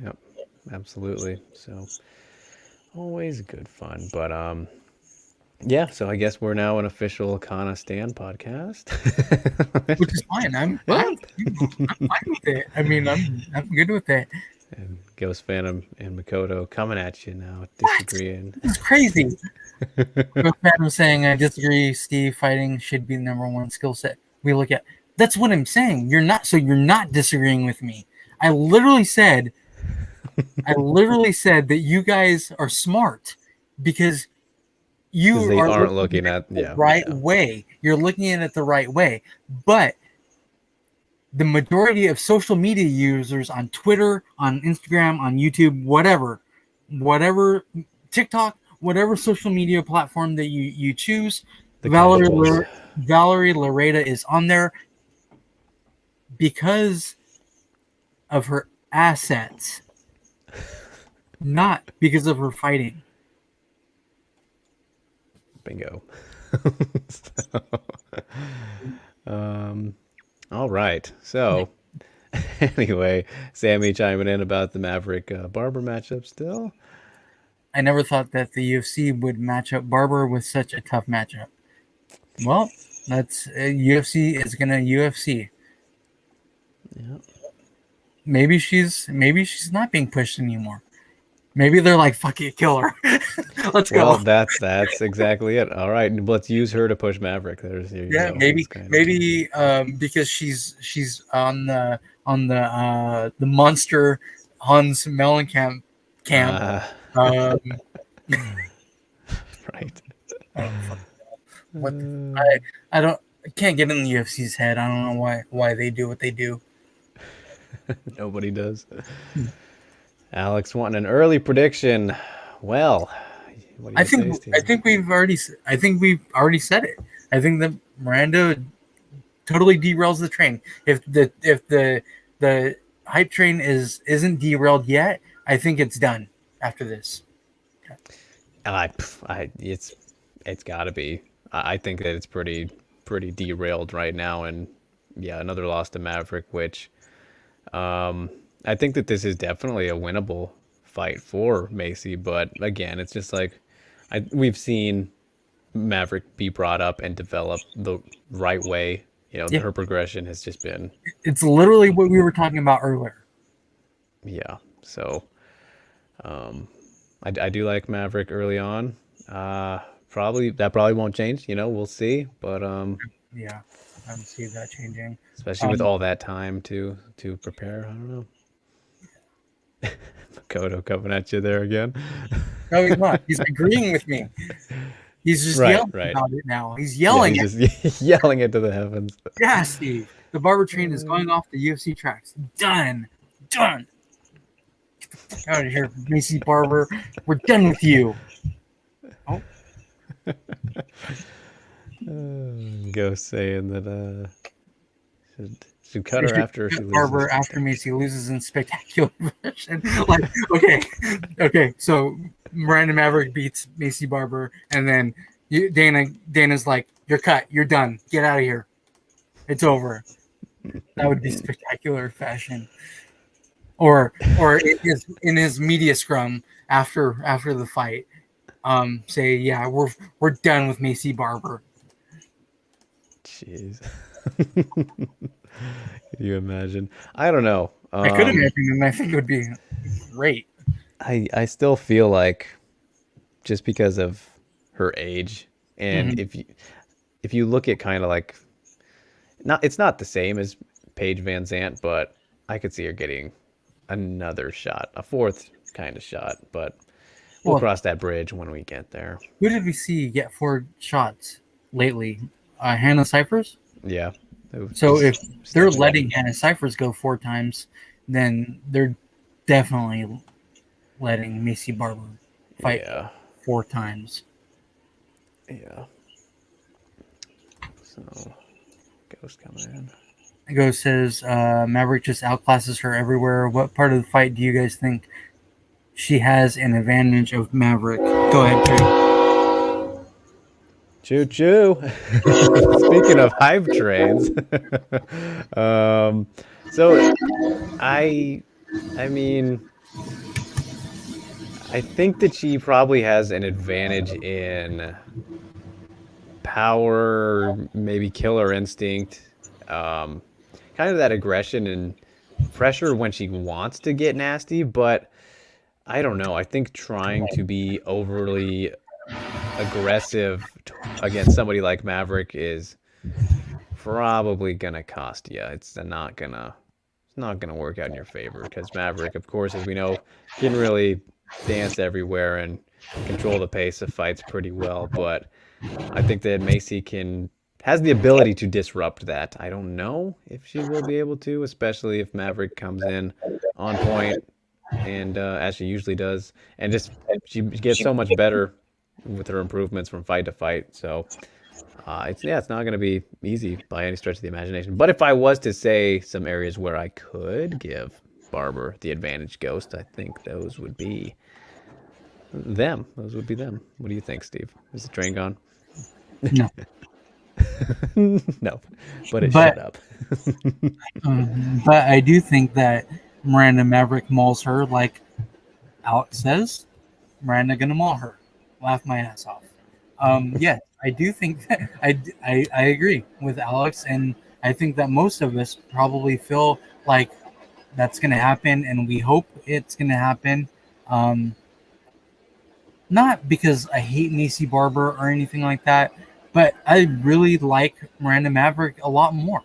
Yep. Absolutely. So always good fun. But yeah, so I guess we're now an official Kana Stan podcast. Which is fine. I'm Yeah. fine with it. I mean, I'm good with it. And Ghost Phantom and Makoto coming at you now, disagreeing. It's crazy. Ghost Phantom saying, I disagree, Steve, fighting should be the number one skill set we look at. That's what I'm saying. You're not disagreeing with me. I literally said that you guys are smart because you They are aren't looking looking at the right way. You're looking at it the right way. But the majority of social media users on Twitter, on Instagram, on YouTube, whatever, TikTok, whatever social media platform that you choose, the casuals. Valerie Loretta is on there because of her assets, not because of her fighting. Bingo. So, all right. So anyway, Sammy chiming in about the Maverick Barber matchup still. I never thought that the UFC would match up Barber with such a tough matchup. Well, that's UFC is gonna UFC. Yeah. Maybe she's not being pushed anymore. Maybe they're like, fuck it, kill her. Let's Well, go. that's exactly it. All right, let's use her to push Maverick. There you Yeah, go. maybe because she's on the monster Hans Mellencamp camp. Um, Right. what I can't get in the UFC's head. I don't know why they do what they do. Nobody does. Alex wanting an early prediction. Well, what do you say, Steve? I think we've already said it. I think that Miranda totally derails the train. If the hype train isn't derailed yet, I think it's done after this. It's got to be. I think that it's pretty derailed right now, and yeah, another loss to Maverick, which I think that this is definitely a winnable fight for Macy. But again, it's just like we've seen Maverick be brought up and develop the right way. Yeah, Her progression has just been, it's literally what we were talking about earlier. yeah. So I do like Maverick early on. Probably won't change. We'll see. But Yeah, I don't see that changing. especially with all that time to prepare. I don't know. Makoto coming at you there again. No, he's not. He's agreeing with me. He's just Right, yelling right. about it now. He's Yeah, yelling he's at just yelling into the heavens. Yeah, Steve. The barber train is going off the UFC tracks. Done. Done. Get the fuck out of here, Macy Barber. We're done with you. Oh, Ghost saying that should cut they her should after she cut loses. Barber after Macy loses in spectacular fashion. Like, okay. So Miranda Maverick beats Macy Barber, and then Dana's like, "You're cut. You're done. Get out of here. It's over." That would be spectacular fashion. Or in his media scrum after the fight, say, "Yeah, we're done with Macy Barber." Jeez. Can you imagine? I don't know. I could imagine, and I think it would be great. I still feel like just because of her age, and Mhm. if you look at kind of like it's not the same as Paige Van Zant, but I could see her getting another shot, a fourth kind of shot, but we'll Well, cross that bridge when we get there. who did we see get 4 shots lately? Hannah Cyphers. Yeah. So if they're Stepping up. letting Hannah Cyphers go 4 times, then they're definitely letting Macy Barber fight Yeah. 4 times. Yeah. So, Ghost coming in. Ghost says Maverick just outclasses her everywhere. What part of the fight do you guys think she has an advantage of Maverick? Go ahead, Drew. Choo choo. Speaking of hype trains, so I mean, I think that she probably has an advantage in power, maybe killer instinct, um, kind of that aggression and pressure when she wants to get nasty. But I don't know. I think trying to be overly aggressive against somebody like Maverick is probably gonna cost you. It's not gonna work out in your favor because Maverick, of course, as we know, can really dance everywhere and control the pace of fights pretty well. But I think that Macy has the ability to disrupt that. I don't know if she will be able to, especially if Maverick comes in on point and as she usually does, and just she gets so much better with her improvements from fight to fight. So it's not going to be easy by any stretch of the imagination. But if I was to say some areas where I could give Barber the advantage, Ghost, I think those would be them. Those would be them. What do you think, Steve? Is the train gone? No. No, but it But shut up. but I do think that Miranda Maverick mauls her like Alex says. Miranda gonna maul her. Laugh my ass off. Yes, I do think that I agree with Alex, and I think that most of us probably feel like that's gonna happen, and we hope it's gonna happen. Um, Not because I hate Macy Barber or anything like that, but I really like Miranda Maverick a lot more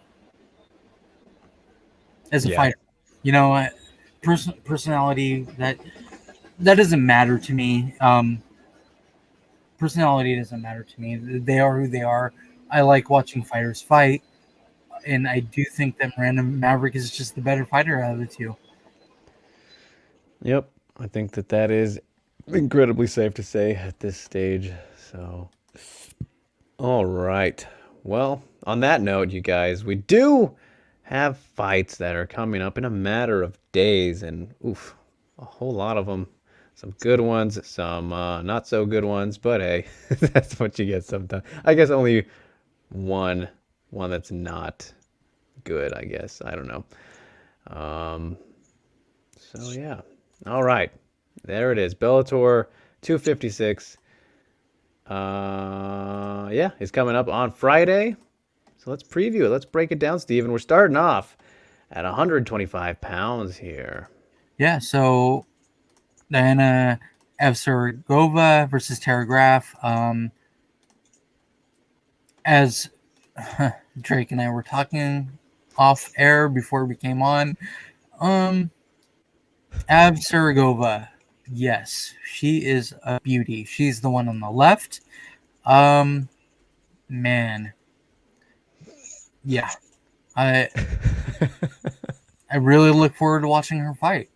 as a Yeah. fighter. You know, personality that doesn't matter to me. Personality doesn't matter to me. They are who they are. I like watching fighters fight, and I do think that Miranda Maverick is just the better fighter out of the two. Yep. I think that is incredibly safe to say at this stage. So, all right. Well, on that note, you guys, we do have fights that are coming up in a matter of days, and oof, a whole lot of them. Some good ones, some not so good ones, but hey, that's what you get sometimes. I guess only one, one that's not good, I guess. I don't know. Um, so yeah. All right. There it is. Bellator 256. Yeah, it's coming up on Friday. So let's preview it. Let's break it down, Steve. And we're starting off at 125 pounds here. Yeah, so Diana Evsaragova versus Tara Graf. As Drake and I were talking off air before we came on, Evsaragova, yes, she is a beauty. She's the one on the left. Man, yeah, I I really look forward to watching her fight.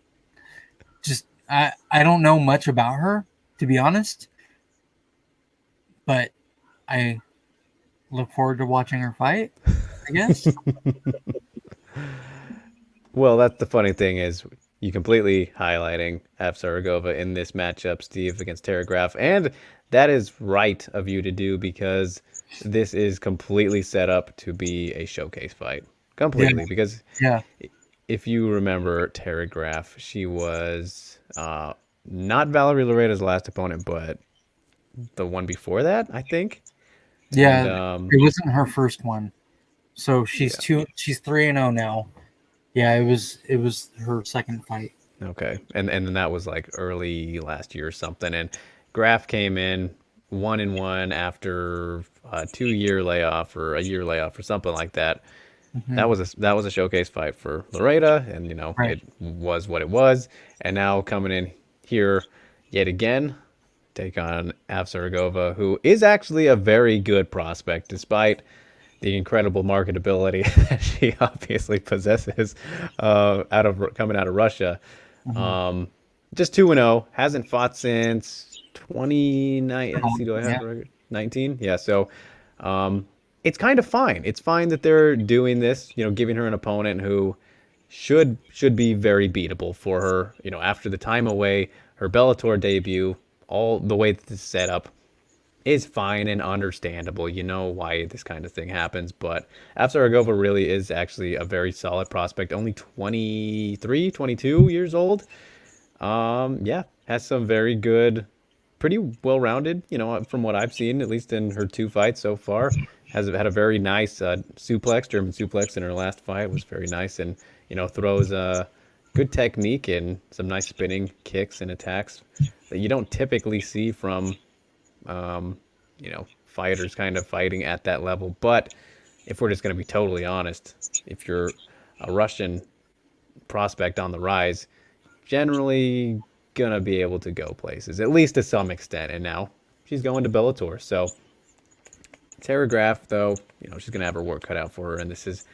Just I don't know much about her, to be honest, but I look forward to watching her fight, I guess. Well, that's the funny thing is you completely highlighting Evsaragova in this matchup, Steve, against Tara Graf. And that is right of you to do because this is completely set up to be a showcase fight. Yeah, Completely. Because yeah, if you remember Tara Graf, she was not Valerie Loreda's last opponent, but the one before that, I think. And yeah. It wasn't her first one, so she's yeah, two. She's 3-0 now. Yeah, it was her second fight. okay. And then that was like early last year or something. And Graf came in 1-1 after a 2 year layoff or a year layoff or something like that. Hmm. That was a showcase fight for Loretta, and Right. it was what it was. And now coming in here yet again, take on Avsaragova, who is actually a very good prospect, despite the incredible marketability that she obviously possesses out of coming out of Russia. Hmm. Um, just 2-0, hasn't fought since 29. Let's see, do I have Yeah, the record? 19? Yeah, so um, it's kind of fine. It's fine that they're doing this, giving her an opponent who should be very beatable for her, after the time away, her Bellator debut, all the way that this is set up is fine and understandable. You know why this kind of thing happens, but Afsaragova really is actually a very solid prospect, only 23, 22 years old. Yeah, has some very good, pretty well-rounded, from what I've seen, at least in her two fights so far. Has had a very nice suplex, German suplex in her last fight was very nice, and throws good technique and some nice spinning kicks and attacks that you don't typically see from fighters kind of fighting at that level. But if we're just going to be totally honest, if you're a Russian prospect on the rise, generally gonna be able to go places, at least to some extent. And now she's going to Bellator. So Tara Graf, though, she's gonna have her work cut out for her. And this is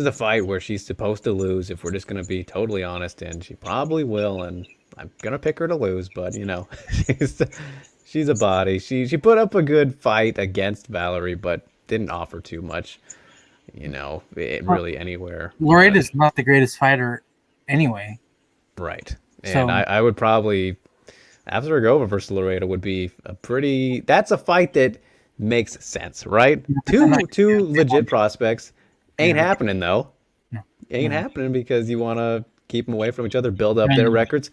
a fight where she's supposed to lose. If we're just gonna be totally honest, and she probably will. And I'm gonna pick her to lose, but she's she's a body. She put up a good fight against Valerie, but didn't offer too much. Really anywhere. Lloyd is not the greatest fighter, anyway. Right. And So I would probably Avsaragova versus Laredo would be a pretty. That's a fight that makes sense, right? Two legit prospects. Ain't yeah, happening though. no, Ain't no. happening because you want to keep them away from each other, build up their records,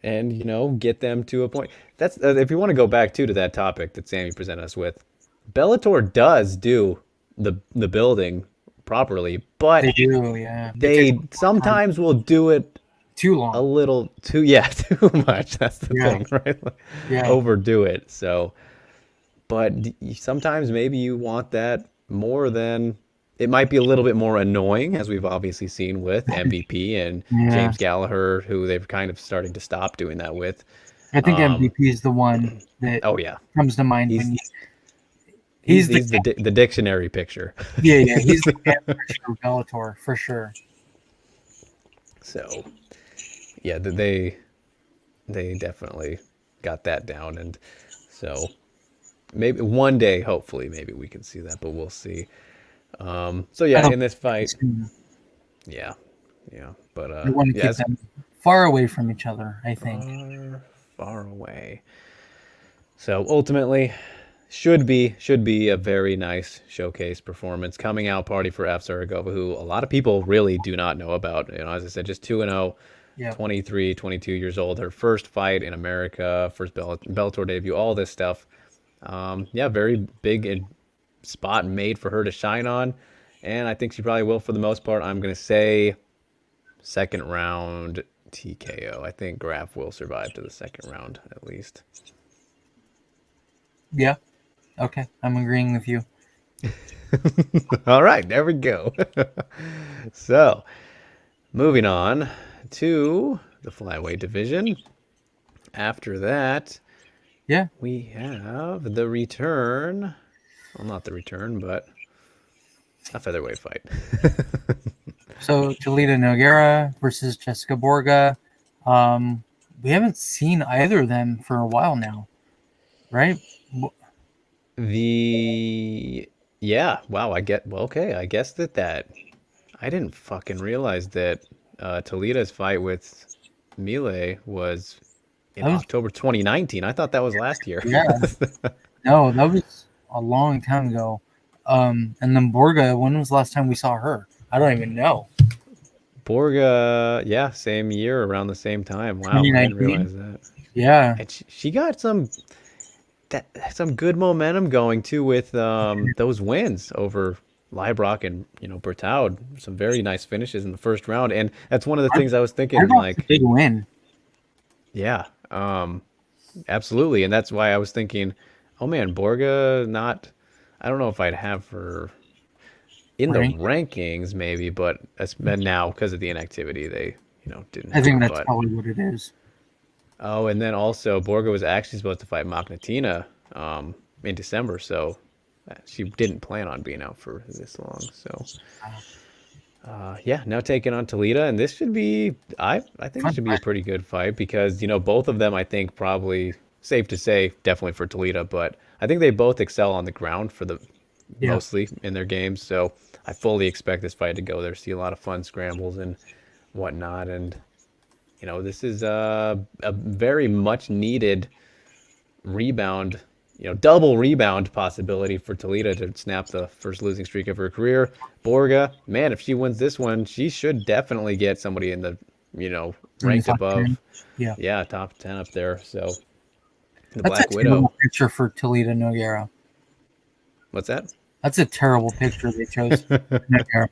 and get them to a point. That's if you want to go back to that topic that Sammy presented us with. Bellator does do the building properly, but They do, yeah. It takes they sometimes will do it too a long. little too, yeah, too much. That's the Yeah, thing, right? Like, yeah. overdo it. So, but sometimes maybe you want that more than it might be a little bit more annoying, as we've obviously seen with MVP and Yeah. James Gallagher, who they're kind of starting to stop doing that with. I think Um, MVP is the one that oh yeah, comes to mind when he's he's the the dictionary picture. yeah, yeah, he's He's the the- camp for Bellator for sure. so yeah, they definitely got that down, and so maybe one day, hopefully, maybe we can see that, but we'll see. So I yeah, don't in this think fight, it's gonna- yeah, yeah, but they want to yeah, keep them far away from each other, I think. Far, far away. So ultimately, should be a very nice showcase performance, coming out party for F. Zaragova, who a lot of people really do not know about. As I said, just 2-0, Yeah. 23, 22 years old. Her first fight in America, first Bellator debut, all this stuff. Very big spot made for her to shine on, and I think she probably will for the most part. I'm gonna say second round TKO. I think Graf will survive to the second round at least. Yeah. Okay. I'm agreeing with you. All right, there we go. So, moving on to the flyweight division. After that, Yeah. we have the return. Well, not the return, but a featherweight fight. So Toledo Nogueira versus Jessica Borga. We haven't seen either of them for a while now, right? Wow, I guess that I didn't fucking realize that Toledo's fight with Mile was in That was October 2019. I thought that was last year. yeah. No, that was a long time ago. And then Borga, when was the last time we saw her? I don't even know. Borga, yeah, same year, around the same time. Wow, I didn't 2019? realize that. Yeah. And she got some good momentum going too with those wins over Leibrock and Bertaud. Some very nice finishes in the first round, and that's one of the things I was thinking. Leibrock's a Like, big win. yeah, absolutely, and that's why I was thinking, oh man, Borga. Not, I don't know if I'd have her in the Right? rankings, maybe, but now because of the inactivity, they didn't I have think her. that's But probably what it is. oh, and then also Borga was actually supposed to fight Magnatina in December, so she didn't plan on being out for this long. So now taking on Toledo, and this should be I think it Fun should be a fact. pretty good fight because both of them I think probably safe to say definitely for Toledo, but I think they both excel on the ground for the Yeah. mostly in their games. So I fully expect this fight to go there. See a lot of fun scrambles and whatnot, and this is a very much needed rebound, double rebound possibility for Toledo to snap the first losing streak of her career. Borga, man, if she wins this one, she should definitely get somebody in the, In the ranked top 10. above, Yeah. yeah, top 10 up there. So the That's a Black Widow, terrible picture for Toledo Nogueira. what's that? That's a terrible picture they chose. Nogueira.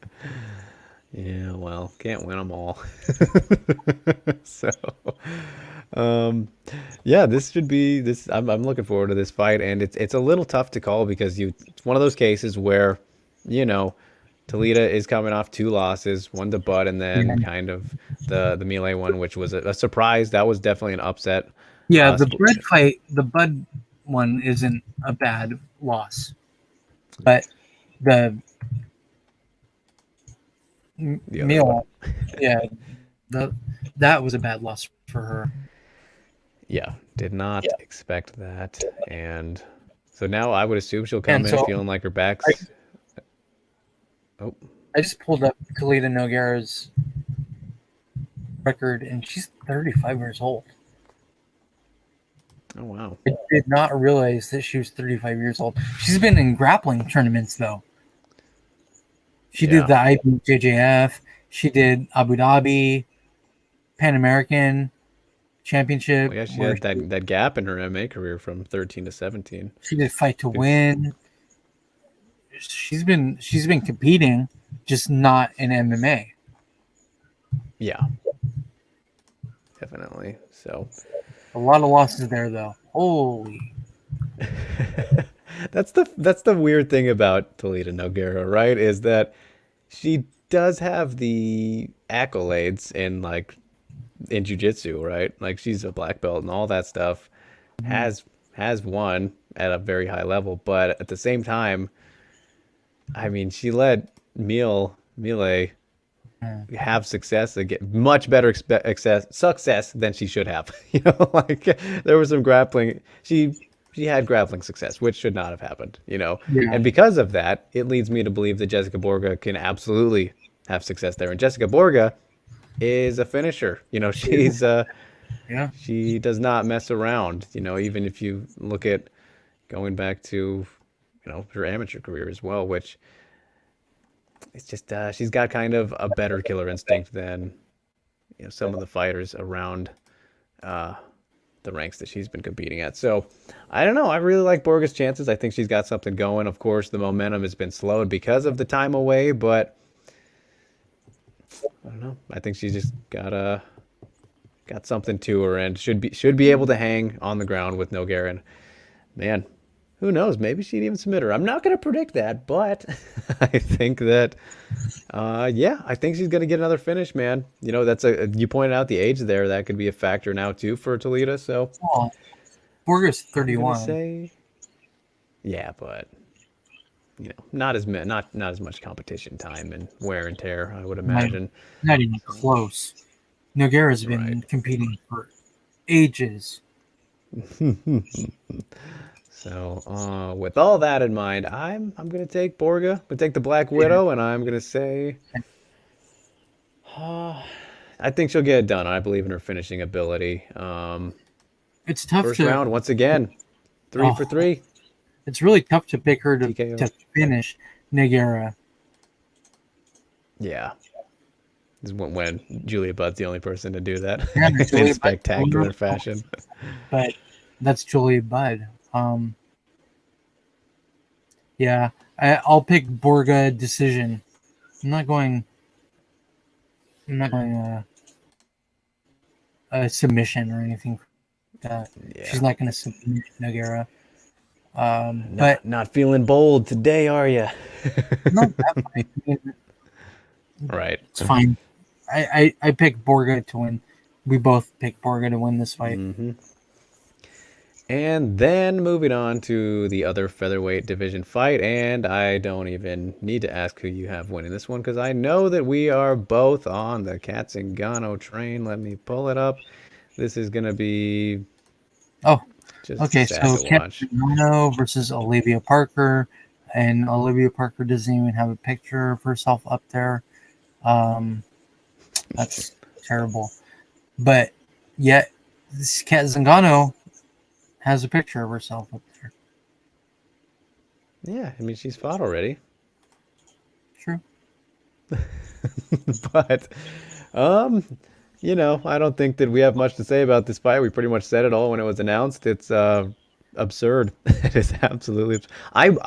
Yeah, well, can't win them all. So, yeah, this should be this. I'm looking forward to this fight, and it's a little tough to call because it's one of those cases where, you know, Toledo is coming off two losses, one to Bud, and then Yeah. kind of the melee one, which was a surprise. That was definitely an upset. Yeah, Uh, the sp- Bud fight, the Bud one isn't a bad loss, but the the other one, meal, yeah, the that was a bad loss for her. yeah, did not Yeah, expect that, and so now I would assume she'll come and in so feeling like her I, back's. Oh, I just pulled up Toledo Nogueira's record, and she's 35 years old. oh wow. I did not realize that she was 35 years old. She's been in grappling tournaments though. She did Yeah. the IBJJF. She did Abu Dhabi Pan American Championship, Well, yeah, she where had that gap in her MMA career from 13 to 17. she did Fight to Win. She's been competing, just not in MMA. Yeah, definitely. So A lot of losses there though. Holy, that's the weird thing about Toledo Nogueira, right? Is that she does have the accolades in jiu-jitsu, right? Like she's a black belt and all that stuff. Has won at a very high level, but at the same time, I mean, she let Mile have success again, much better success than she should have. Like there was some grappling. She had grappling success, which should not have happened. yeah, And because of that, it leads me to believe that Jessica Borga can absolutely have success there. And Jessica Borga, is a finisher. Yeah. She does not mess around. Even if you look at going back to her amateur career as well, which it's just she's got kind of a better killer instinct than some of the fighters around uh, the ranks that she's been competing at. So I don't know. I really like Borga's chances. I think she's got something going. Of course, the momentum has been slowed because of the time away, but I don't know. I think she's just got something to her and should be able to hang on the ground with Nogueira. And man, who knows? Maybe she'd even submit her. I'm not going to predict that, but I think that yeah, I think she's going to get another finish, man. You pointed out the age there. That could be a factor now too for Toledo. So Well, Borga's I'm going to 31. say yeah, but not as much competition time and wear and tear, I would imagine. Not even So, close. Nogueira's right. been competing for ages. So, with all that in mind, I'm gonna take Borga. I'm gonna take the Black Yeah. Widow, and I'm gonna say, uh, I think she'll get it done. I believe in her finishing ability. It's tough First round, to. once again, three for Oh, three, it's really tough to pick her TKO. to finish Nogueira. Yeah, this is when Julia Budd's the only person to do that Yeah, in Julia Budd, spectacular fashion. but that's Julia Budd. Yeah, I'll pick Borga decision. I'm not going. I'm not going a submission or anything like that. Yeah, She's not going to submit Nogueira. But not feeling bold today, are you? not that fight. I mean, Right. it's fine. I picked Borga to win. We both picked Borga to win this fight. Mm-hmm. And then moving on to the other featherweight division fight, and I don't even need to ask who you have winning this one because I know that we are both on the Katzengano train. Let me pull it up. This is gonna be Oh, just okay. sad So to watch. Catanano versus Olivia Parker, and Olivia Parker doesn't even have a picture of herself up there. Um, that's terrible. But yet, this Kat Zingano has a picture of herself up there. Yeah, I mean she's fought already, True. but um, I don't think that we have much to say about this fight. We pretty much said it all when it was announced. It's absurd. It is absolutely. I'm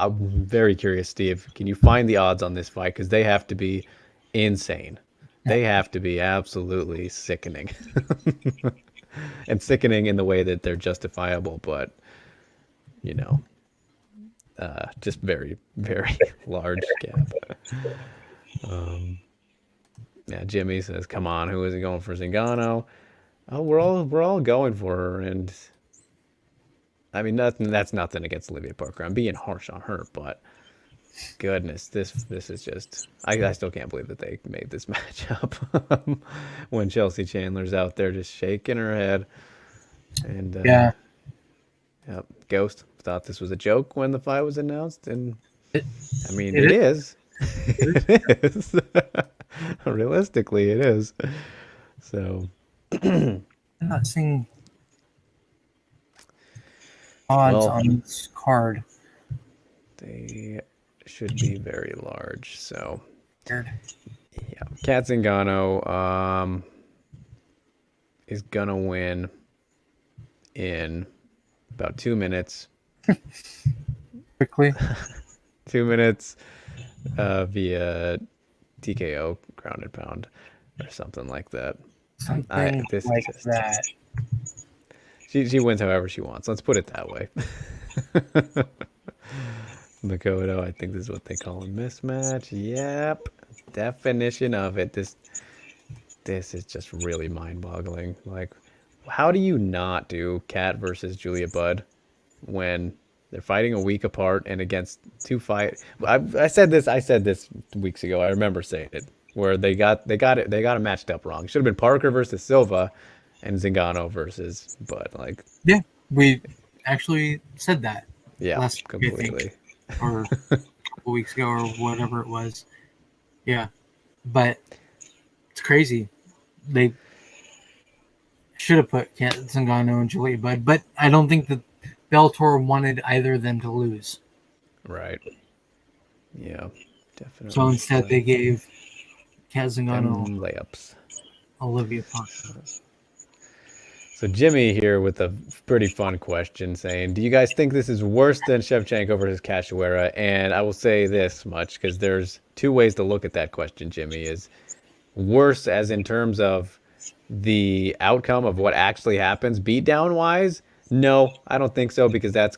very curious, Steve. Can you find the odds on this fight? Because they have to be insane. Yeah. They have to be absolutely sickening, and sickening in the way that they're justifiable. But you know, just very, very large gap. Um, yeah, Jimmy says, "Come on, who is he going for, Zingano?" Oh, we're all going for her, and I mean that's nothing against Olivia Parker. I'm being harsh on her, but goodness, this is just I still can't believe that they made this match up when Chelsea Chandler's out there just shaking her head. And Yeah. yep, Ghost thought this was a joke when the fight was announced, and It, I mean it it is. is. It is. It is. Realistically, it is. So, I'm not seeing odds well, on this card. they should be very large. So, Weird. yeah, Katzengano is gonna win in about 2 minutes. Quickly. 2 minutes via TKO, ground and pound, or something like that. Something This is like just that. she wins however she wants. Let's put it that way. Makoto, I think this is what they call a mismatch. Yep, definition of it. This is just really mind-boggling. Like, how do you not do Kat versus Julia Budd when they're fighting a week apart and against two fight? I said this. I said this weeks ago. I remember saying it where they got it matched up wrong. It should have been Parker versus Silva, and Zingano versus Budd. Like, Yeah, we actually said that yeah, last week, I think, completely. or a couple weeks ago, or whatever it was. Yeah, but it's crazy. they should have put Kat Zingano and Julia Budd, but I don't think that Bellator wanted either of them to lose. Right. Yeah, So definitely. instead, they gave Kat Zingano them layups. Olivia Parker. So Jimmy here with a pretty fun question saying, do you guys think this is worse than Shevchenko versus Cachoeira? And I will say this much, because there's two ways to look at that question, Jimmy, is worse as in terms of the outcome of what actually happens beatdown wise. No, I don't think so, because that's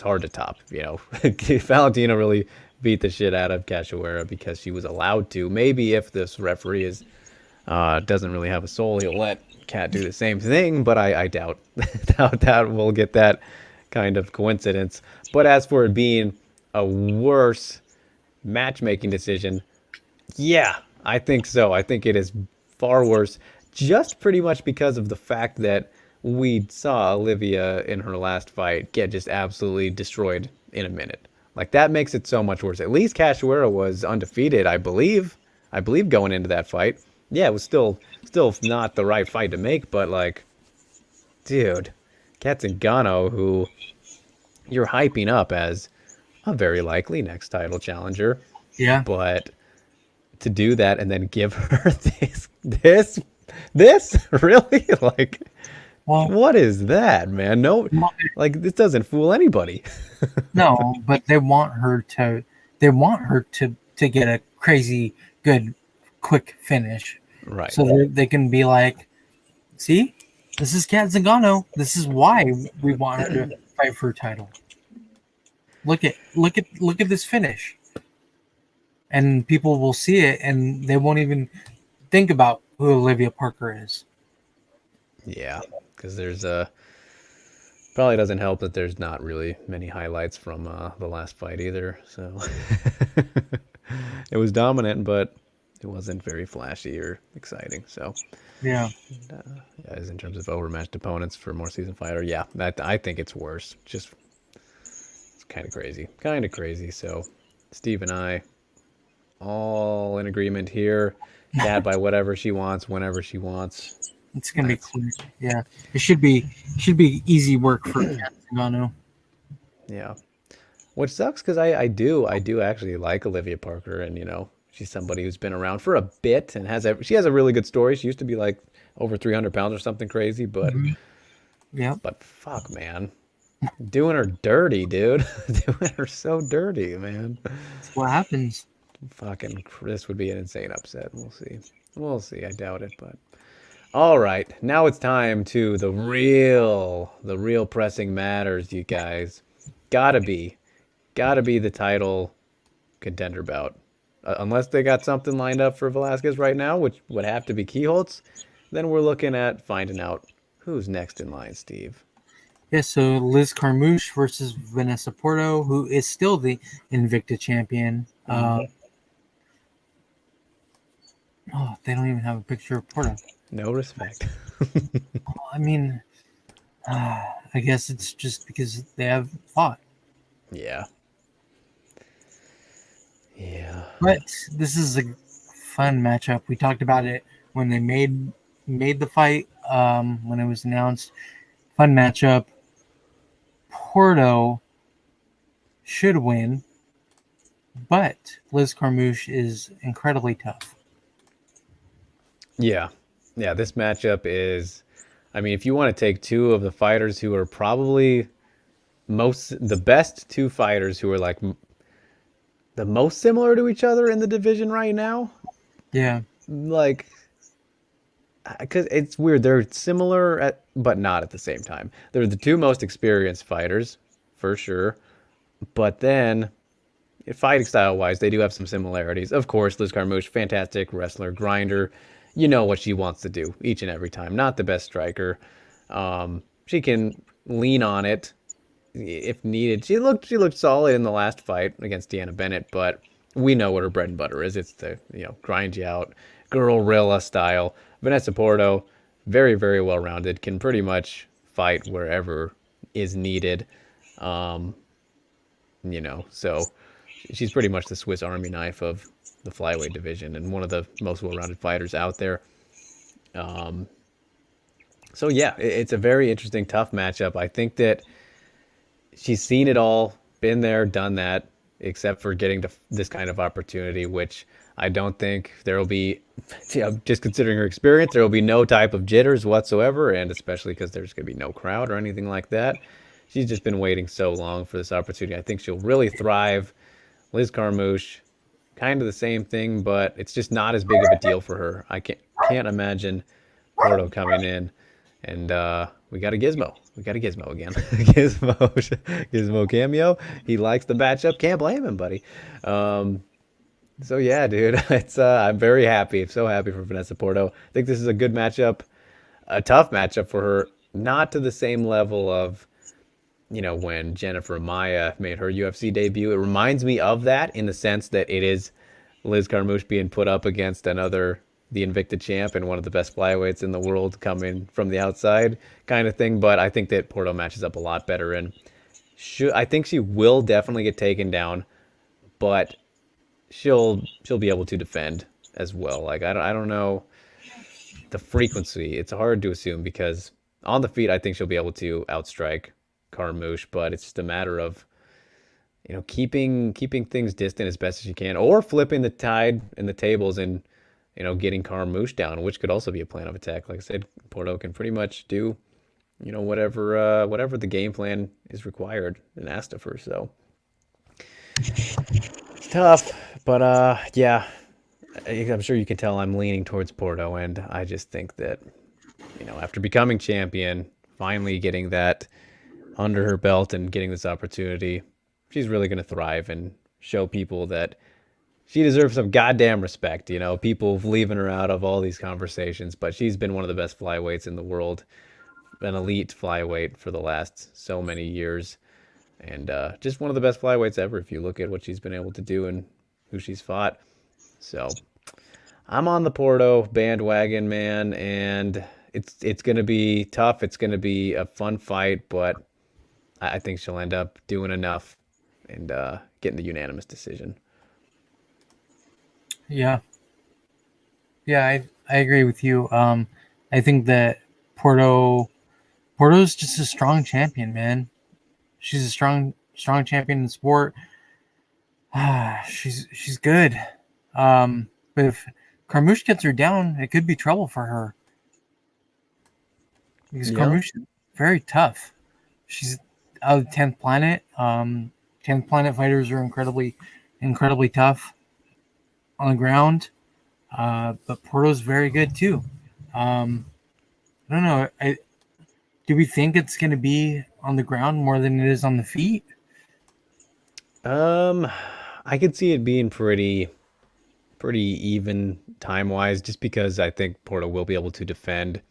hard to top. Valentina really beat the shit out of Cachoeira because she was allowed to. Maybe if this referee doesn't really have a soul, he'll let Cat do the same thing, but I doubt that we'll get that kind of coincidence. But as for it being a worse matchmaking decision, yeah, I think so. I think it is far worse, just pretty much because of the fact that we saw Olivia in her last fight get just absolutely destroyed in a minute. Like, that makes it so much worse. At least Cachoeira was undefeated, I believe. I believe going into that fight. Yeah, it was still not the right fight to make, but like, dude, Kat Zingano, who you're hyping up as a very likely next title challenger, Yeah. but to do that and then give her this really, like, Well, what is that, man? No, like, this doesn't fool anybody. no, but they want her to get a crazy good quick finish. Right. So they can be like, see, this is Kat Zingano. This is why we want her to fight for a title. Look at this finish. And people will see it and they won't even think about who Olivia Parker is. Yeah, because there's probably doesn't help that there's not really many highlights from the last fight either. So it was dominant, but it wasn't very flashy or exciting. So Yeah. yeah, as in terms of overmatched opponents for more seasoned fighter, yeah, I think it's worse. Just it's kind of crazy. So Steve and I all in agreement here. Cat by whatever she wants, whenever she wants. It's gonna be clear. Yeah. It should be easy work for Kat Zingano. Yeah. Which sucks because I do actually like Olivia Parker, and she's somebody who's been around for a bit and she has a really good story. She used to be like over 300 pounds or something crazy, but Yeah. but fuck, man, doing her dirty, dude, doing her so dirty, man. That's what happens. Fucking, this would be an insane upset. We'll see. I doubt it, but all right, now it's time to the real pressing matters, you guys. Gotta be the title contender bout. Unless they got something lined up for Velasquez right now, which would have to be Keyholtz, then we're looking at finding out who's next in line, Steve. Yeah, so Liz Carmouche versus Vanessa Porto, who is still the Invicta champion. Oh, they don't even have a picture of Porto. No respect. I mean, I guess it's just because they have fought. Yeah. Yeah. But this is a fun matchup. We talked about it when they made the fight, when it was announced. Fun matchup. Porto should win, but Liz Carmouche is incredibly tough. Yeah. Yeah, this matchup is, I mean, if you want to take two of the fighters who are probably the best two fighters who are like the most similar to each other in the division right now. Yeah. Like, because it's weird. They're similar, but not at the same time. They're the two most experienced fighters, for sure. But then, fighting style-wise, they do have some similarities. Of course, Liz Carmouche, fantastic wrestler, grinder. You know what she wants to do each and every time. Not the best striker. She can lean on it if needed. She looked solid in the last fight against Deanna Bennett, but we know what her bread and butter is. It's the grind you out, guerrilla style. Vanessa Porto, very, very well rounded, can pretty much fight wherever is needed. So she's pretty much the Swiss Army knife of the flyweight division and one of the most well-rounded fighters out there. Um, so yeah, it's a very interesting, tough matchup. I think that she's seen it all, been there, done that, except for getting this kind of opportunity, which I don't think there will be, just considering her experience, there will be no type of jitters whatsoever, and especially because there's going to be no crowd or anything like that. She's just been waiting so long for this opportunity. I think she'll really thrive. Liz Carmouche, kind of the same thing, but it's just not as big of a deal for her. I can't imagine Porto coming in, and we got a Gizmo. We got a Gizmo again. Gizmo cameo. He likes the matchup. Can't blame him, buddy. So yeah, dude, it's I'm very happy. I'm so happy for Vanessa Porto. I think this is a good matchup, a tough matchup for her. Not to the same level of when Jennifer Maya made her UFC debut. It reminds me of that in the sense that it is Liz Carmouche being put up against the Invicta champ and one of the best flyweights in the world coming from the outside kind of thing. But I think that Porto matches up a lot better, and I think she will definitely get taken down, but she'll be able to defend as well. Like I don't know the frequency. It's hard to assume because on the feet I think she'll be able to outstrike Carmouche, but it's just a matter of keeping things distant as best as you can, or flipping the tide and the tables and getting Carmouche down, which could also be a plan of attack. Like I said, Porto can pretty much do whatever the game plan is required and asked of her. So it's tough, but yeah, I'm sure you can tell I'm leaning towards Porto, and I just think that after becoming champion, finally getting that under her belt and getting this opportunity, she's really going to thrive and show people that she deserves some goddamn respect. People leaving her out of all these conversations, but she's been one of the best flyweights in the world, an elite flyweight for the last so many years, and just one of the best flyweights ever if you look at what she's been able to do and who she's fought. So I'm on the Porto bandwagon, man, and it's going to be tough. It's going to be a fun fight, but I think she'll end up doing enough and getting the unanimous decision. Yeah, yeah, I agree with you. I think that Porto's just a strong champion, man. She's a strong champion in the sport. She's good. But if Carmouche gets her down, it could be trouble for her because Yeah. Carmouche is very tough. She's out of the 10th planet. 10th planet fighters are incredibly tough on the ground. But Porto's very good too. I don't know. Do we think it's going to be on the ground more than it is on the feet? Um, I could see it being pretty even time wise, just because I think Porto will be able to defend,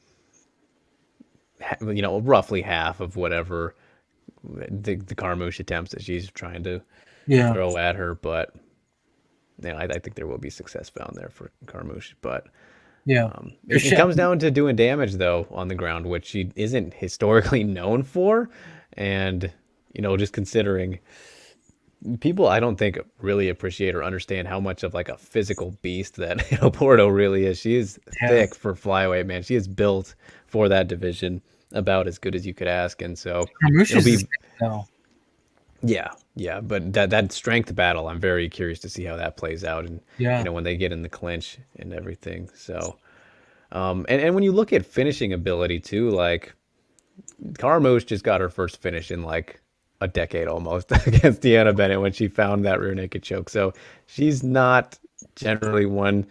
roughly half of whatever the Carmouche attempts that she's trying to Yeah, throw at her. But I think there will be success found there for Carmouche. But yeah. it comes down to doing damage though on the ground, which she isn't historically known for, and just considering people I don't think really appreciate or understand how much of like a physical beast that Porto really is. She is Yeah. thick for flyweight, man. She is built for that division about as good as you could ask. And so Carmouche it'll is be no. yeah, but that strength battle, I'm very curious to see how that plays out and Yeah, when they get in the clinch and everything. So and when you look at finishing ability too, like Carmouche just got her first finish in like a decade almost against Deanna Bennett when she found that rear naked choke. So she's not generally one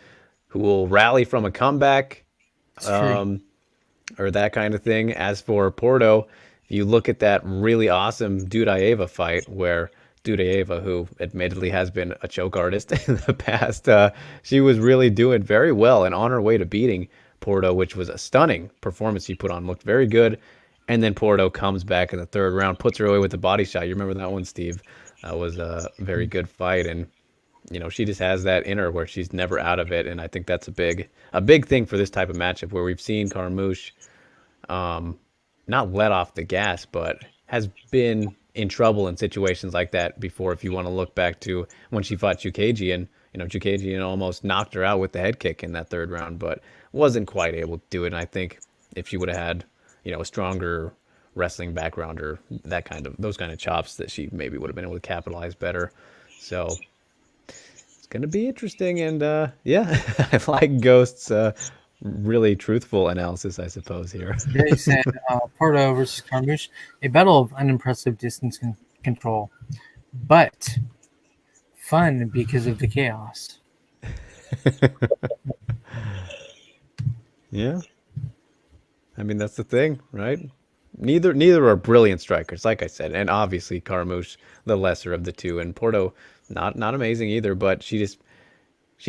who will rally from a comeback it's true. um, or that kind of thing. As for Porto, if you look at that really awesome Dudaeva fight where Dudaeva, who admittedly has been a choke artist in the past, she was really doing very well and on her way to beating Porto, which was a stunning performance she put on. Looked very good. And then Porto comes back in the third round, puts her away with the body shot. You remember that one, Steve? That was a very good fight. And she just has that in her where she's never out of it. And I think that's a big thing for this type of matchup where we've seen Carmouche not let off the gas, but has been in trouble in situations like that before. If you want to look back to when she fought Chukagian, Chukagian almost knocked her out with the head kick in that third round. But wasn't quite able to do it. And I think if she would have had, a stronger wrestling background or those kind of chops, that she maybe would have been able to capitalize better. So it's gonna be interesting, and yeah, I like Ghost's really truthful analysis, I suppose here. Yeah, he said Porto versus Carmouche, a battle of unimpressive distance control, but fun because of the chaos. Yeah, I mean that's the thing, right? Neither are brilliant strikers, like I said, and obviously Carmouche, the lesser of the two, and Porto, not amazing either, but she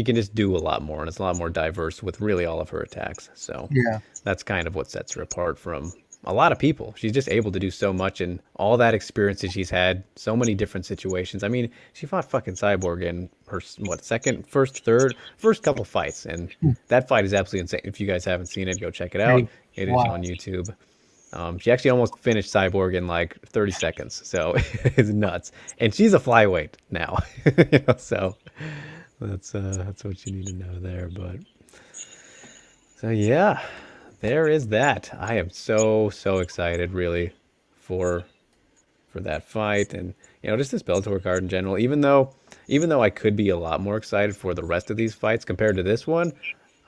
can just do a lot more, and it's a lot more diverse with really all of her attacks. So Yeah. that's kind of what sets her apart from a lot of people. She's just able to do so much, and all that experience that she's had, so many different situations. I mean, she fought fucking Cyborg in her second, first, third, first couple fights, and that fight is absolutely insane. If you guys haven't seen it, go check it out. Hey, It is wow. on YouTube. She actually almost finished Cyborg in like 30 seconds, so it's nuts. And she's a flyweight now, so that's what you need to know there. But so yeah, there is that. I am so excited, really, for that fight, and just this Bellator card in general. Even though I could be a lot more excited for the rest of these fights compared to this one,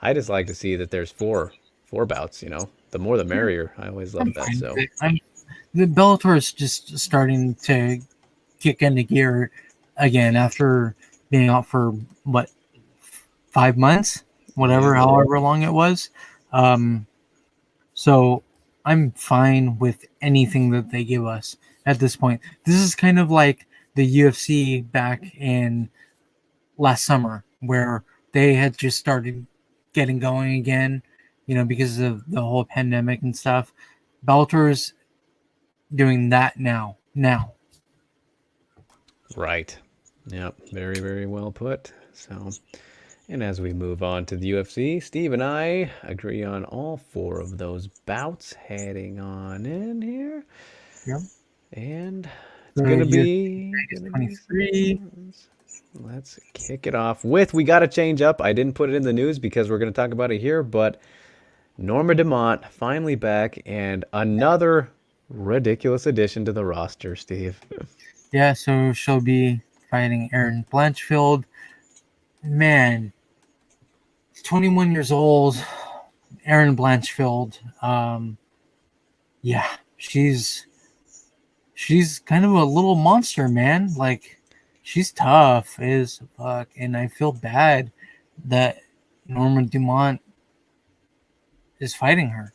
I just like to see that there's four bouts. The more the merrier. I always I'm love that. fine with So it. The Bellator is just starting to kick into gear again after being out for what 5 months, whatever, yeah, however long it was. Um, so I'm fine with anything that they give us at this point. This is kind of like the UFC back in last summer, where they had just started getting going again, because of the whole pandemic and stuff. Bellator's doing that now. Now, right. Yep, very well put. So. And as we move on to the UFC, Steve and I agree on all four of those bouts heading on in here. yep. And it's So gonna UFC be Vegas gonna be some good 23. ones. Let's kick it off with we got to change up. I didn't put it in the news because we're gonna talk about it here, but Norma Dumont finally back and another ridiculous addition to the roster, Steve. Yeah, so she'll be fighting Erin Blanchfield. Man, 21 years old. Erin Blanchfield. Yeah, she's kind of a little monster, man. Like, she's tough as fuck, and I feel bad that Norma Dumont is fighting her.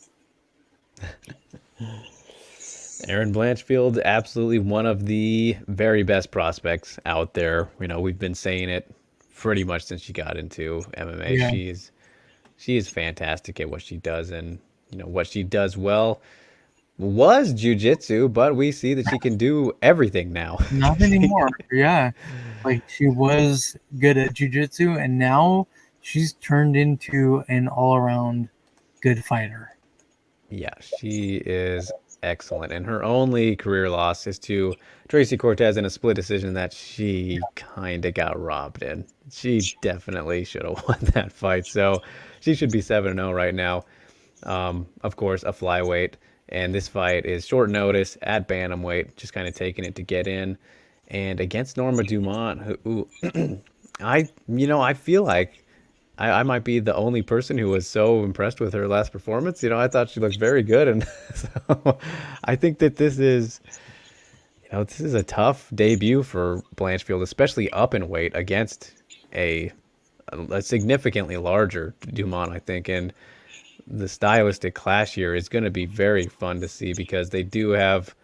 Erin Blanchfield, absolutely one of the very best prospects out there. We've been saying it pretty much since she got into MMA. Yeah, She is fantastic at what she does, and what she does well was jujitsu, but we see that she can do everything now. not anymore. Yeah, like she was good at jujitsu, and now she's turned into an all-around good fighter. Yeah, she is excellent. And her only career loss is to Tracy Cortez in a split decision that she kind of got robbed in. She definitely should have won that fight. So she should be 7-0 right now. Of course, a flyweight. And this fight is short notice at bantamweight, just kind of taking it to get in. And against Norma Dumont, who I feel like I might be the only person who was so impressed with her last performance. I thought she looked very good, and so I think that this is a tough debut for Blanchfield, especially up in weight against a a significantly larger Dumont, I think, and the stylistic clash here is going to be very fun to see because they do have,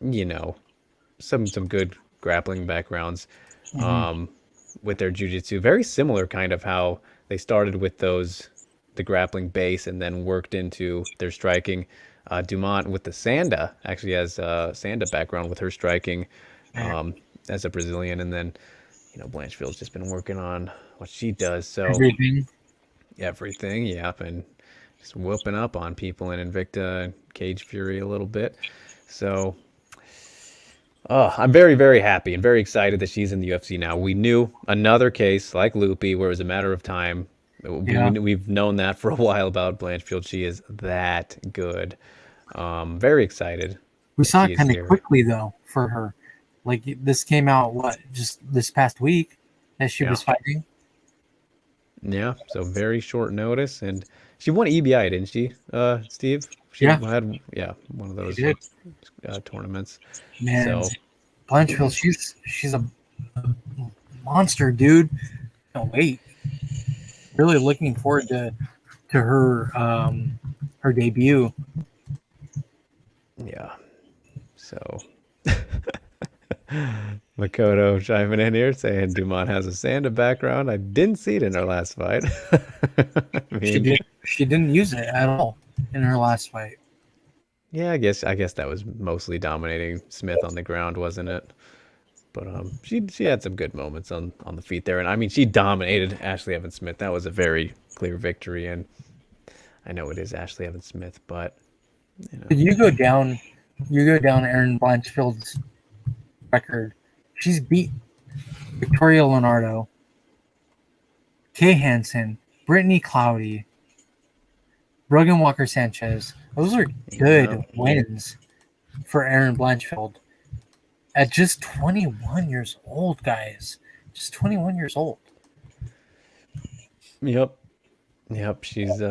you know, some good grappling backgrounds Mhm. with their jujitsu. Very similar kind of how they started with the grappling base and then worked into their striking. Dumont with the Sanda actually has a Sanda background with her striking um, as a Brazilian, and then Blanchfield's just been working on what she does. So Everything. everything, yep, and just whooping up on people in Invicta and Cage Fury a little bit. So I'm very happy and very excited that she's in the UFC now. We knew another case like Loopy where it was a matter of time Yeah. We've known that for a while about Blanchfield. She is that good. Very excited We that saw she it is kind of here. quickly though for her. Like this came out just this past week that she Yeah. was fighting. Yeah. So very short notice. And she won EBI, didn't she, Steve? She Yeah, had, yeah, one of she those did. tournaments. Man, So, Blanchfield, she's a monster, dude. No wait, really looking forward to her her debut. yeah. So, Makoto chiming in here saying Dumont has a Sanda background. I didn't see it in her last fight. I mean, She didn't use it at all in her last fight. yeah, I guess that was mostly dominating Smith on the ground, wasn't it? But she had some good moments on the feet there, and I mean she dominated Ashley Evans Smith. That was a very clear victory, and I know it is Ashley Evans Smith, but you know, Did you go down? You go down Erin Blanchfield's record. She's beat Victoria Leonardo, Kay Hansen, Brittany Cloudy, Brogan Walker Sanchez. Those are yeah, good wins for Erin Blanchfield at just 21 years old, guys. Just 21 years old. yep, yep. She's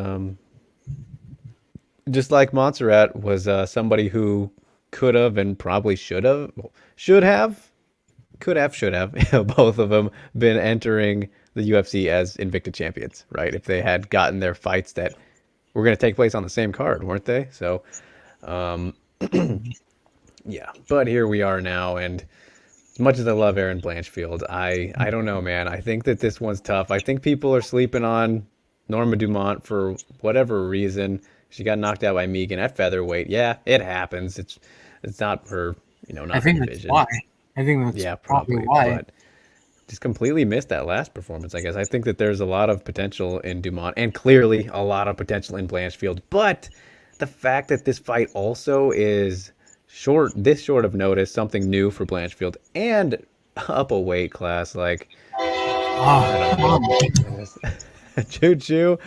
just like Montserrat was somebody who could have and probably should have, should have, both of them been entering the UFC as Invicta champions, right? If they had gotten their fights that were going to take place on the same card, weren't they? So, um, yeah. But here we are now, and as much as I love Erin Blanchfield, I don't know, man. I think that this one's tough. I think people are sleeping on Norma Dumont for whatever reason. She got knocked out by Megan at featherweight. Yeah, it happens. It's not her, I not her think that's division. why. I think that's Yeah, probably probably, why. but just completely missed that last performance, I guess. I think that there's a lot of potential in Dumont and clearly a lot of potential in Blanchfield. But the fact that this fight also is this short of notice, something new for Blanchfield and up a weight class, like, I Oh, don't come know. on. I just, choo choo.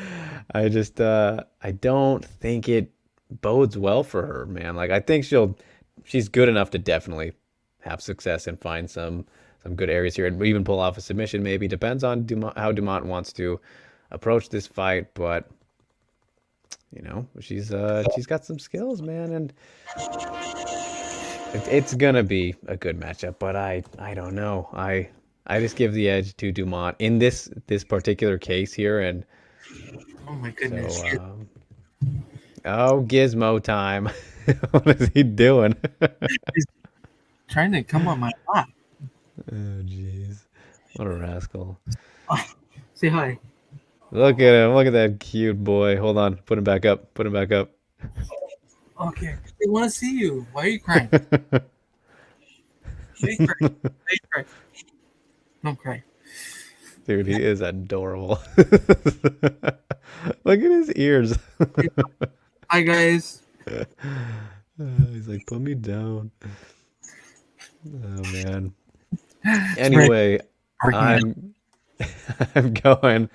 I don't think it bodes well for her, man. Like, I think she's good enough to definitely have success and find some good areas here and even pull off a submission maybe. Depends on how Dumont wants to approach this fight, but she's got some skills, man, and it's gonna be a good matchup. But I don't know. I just give the edge to Dumont in this particular case here, and Oh my so goodness. oh, Gizmo time. What is he doing? He's trying to come on my lap. Oh, jeez. What a rascal. Oh, say hi. Look at him. Look at that cute boy. Hold on. Put him back up. Put him back up. Okay. They want to see you. Why are you crying? Why are you crying? Why are you crying? Don't cry. Dude, he is adorable. Look at his ears. Hi, guys. He's like, put me down. Oh, man. It's very Anyway, barking. I'm going.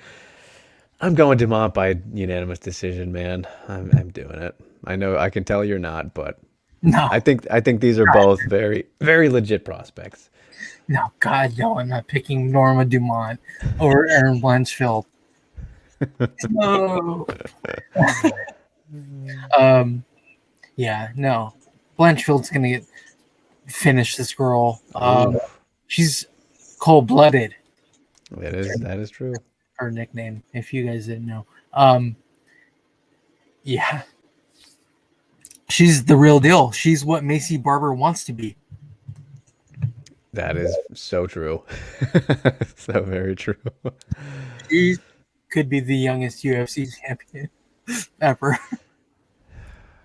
I'm going Dumont by unanimous decision, man. I'm doing it. I know I can tell you're not, but No, I think these are both very very legit prospects. no, God, no, I'm not picking Norma Dumont over Erin Blanchfield. No. Yeah, no. Blanchfield's gonna finish this girl. Oof. She's cold blooded. That is true. Her nickname, if you guys didn't know. Yeah, she's the real deal. She's what Macy Barber wants to be. That is so true. So very true. She could be the youngest UFC champion ever.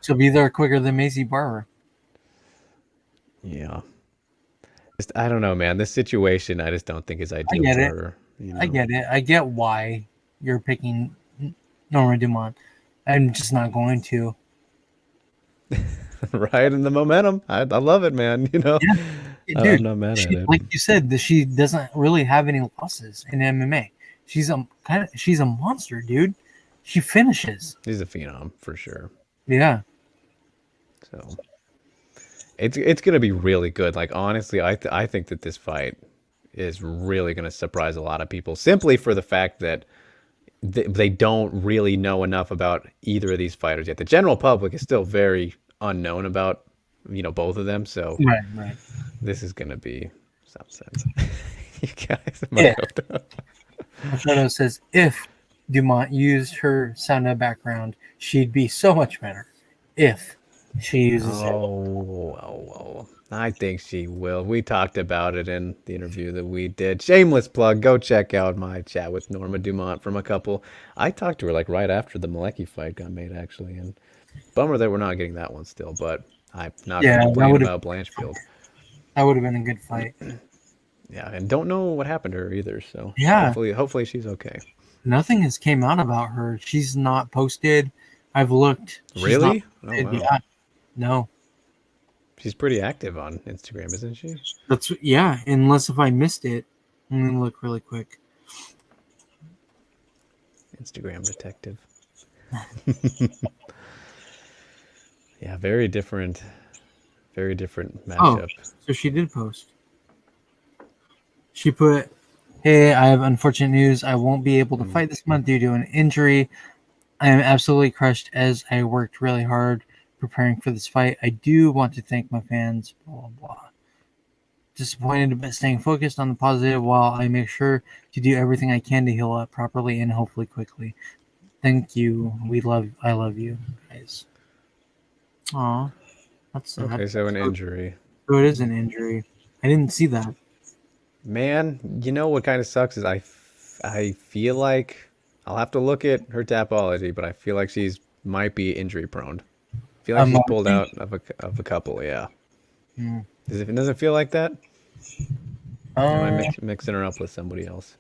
She'll be there quicker than Macy Barber. Yeah. Just, I don't know, man. This situation, I just don't think is I ideal get for it. her. I get it. I get why you're picking Norma Dumont. I'm just not going to. Right in the momentum. I love it, man. Yeah, I'm dude. not mad at it. Like you said, she doesn't really have any losses in MMA. she's a monster, dude. She finishes. He's a phenom for sure. Yeah. So it's gonna be really good. Like honestly, I think that this fight is really gonna surprise a lot of people simply for the fact that they don't really know enough about either of these fighters yet. The general public is still very unknown about both of them. So Right. this is gonna be something. You guys, Yeah. Makoto. Makoto says if Dumont used her Sounda background, she'd be so much better. If she uses it. Oh, I think she will. We talked about it in the interview that we did. Shameless plug. Go check out my chat with Norma Dumont from a couple. I talked to her like right after the Malecki fight got made, actually. And bummer that we're not getting that one still, but I'm not going to complain about Blanchfield. That would have been a good fight. Yeah, and don't know what happened to her either. So yeah, hopefully she's okay. Nothing has came out about her. She's not posted. I've looked. Really? Oh, wow. Yeah. No. She's pretty active on Instagram, isn't she? Unless if I missed it. Let me look really quick. Instagram detective. Yeah, very different matchup. So she did post. She put, "Hey, I have unfortunate news. I won't be able to fight this month due to an injury. I am absolutely crushed as I worked really hard preparing for this fight. I do want to thank my fans, blah, blah, blah. Disappointed but staying focused on the positive while I make sure to do everything I can to heal up properly and hopefully quickly. Thank you. I love you guys." Aw, that's sad. Okay, so an injury. So it is an injury. I didn't see that. Man, you know what kind of sucks is I feel like I'll have to look at her Tapology, but I feel like she's might be injury prone. I feel like she's pulled out of a couple, yeah. Does it feel like that? Or am I mixing her up with somebody else?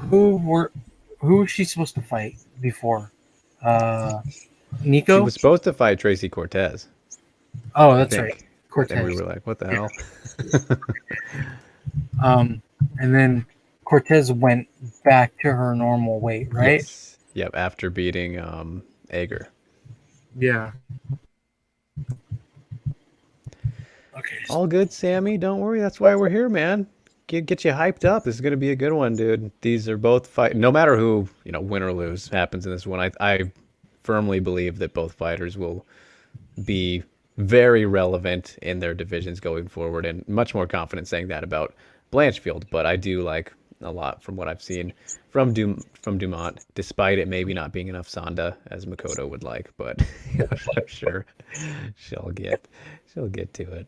Who was she supposed to fight before? Nico? She was supposed to fight Tracy Cortez. Oh, that's right. Cortez. And we were like, what the hell? And then Cortez went back to her normal weight, right? Yes. Yep, after beating Ager. Yeah. Okay. All good, Sammy. Don't worry. That's why we're here, man. Get you hyped up. This is going to be a good one, dude. These are both fight. No matter who, win or lose happens in this one. I firmly believe that both fighters will be very relevant in their divisions going forward, and much more confident saying that about Blanchfield. But I do like a lot from what I've seen from Dumont, despite it maybe not being enough Sonda as Makoto would like. But I'm sure she'll get to it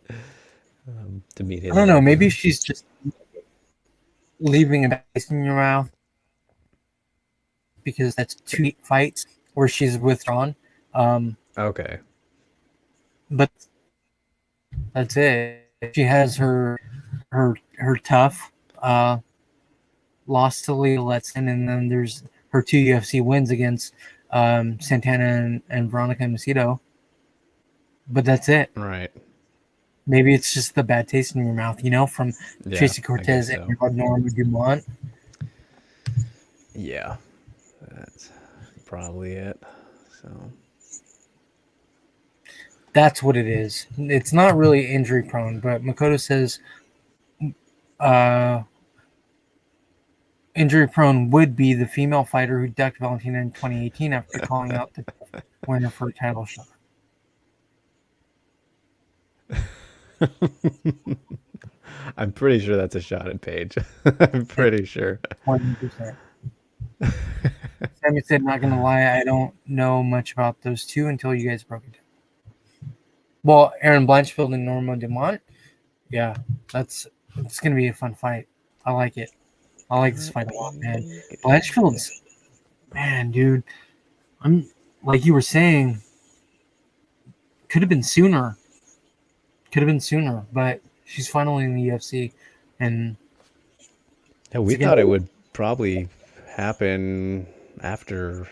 to meet his. I don't know. Maybe she's just leaving a taste in your mouth because that's 2 fights where she's withdrawn. Okay. But that's it. She has her tough loss to Leah Letson, and then there's her 2 UFC wins against Santana and Veronica Macedo. But that's it. Right. Maybe it's just the bad taste in your mouth, from Tracy Cortez and Norma Dumont. Yeah, that's probably it. So that's what it is. It's not really injury prone, but Makoto says injury prone would be the female fighter who ducked Valentina in 2018 after calling out the winner for a title shot. I'm pretty sure that's a shot at Paige. I'm pretty sure. 100%. Sammy said, "Not gonna lie, I don't know much about those two until you guys broke it down." Well, Aaron Blanchfield and Norma Dumont. Yeah, it's gonna be a fun fight. I like it. I like this fight a lot, man. Blanchfield's, man, dude. I'm like you were saying. Could have been sooner. But she's finally in the UFC, and we thought it would probably happen after.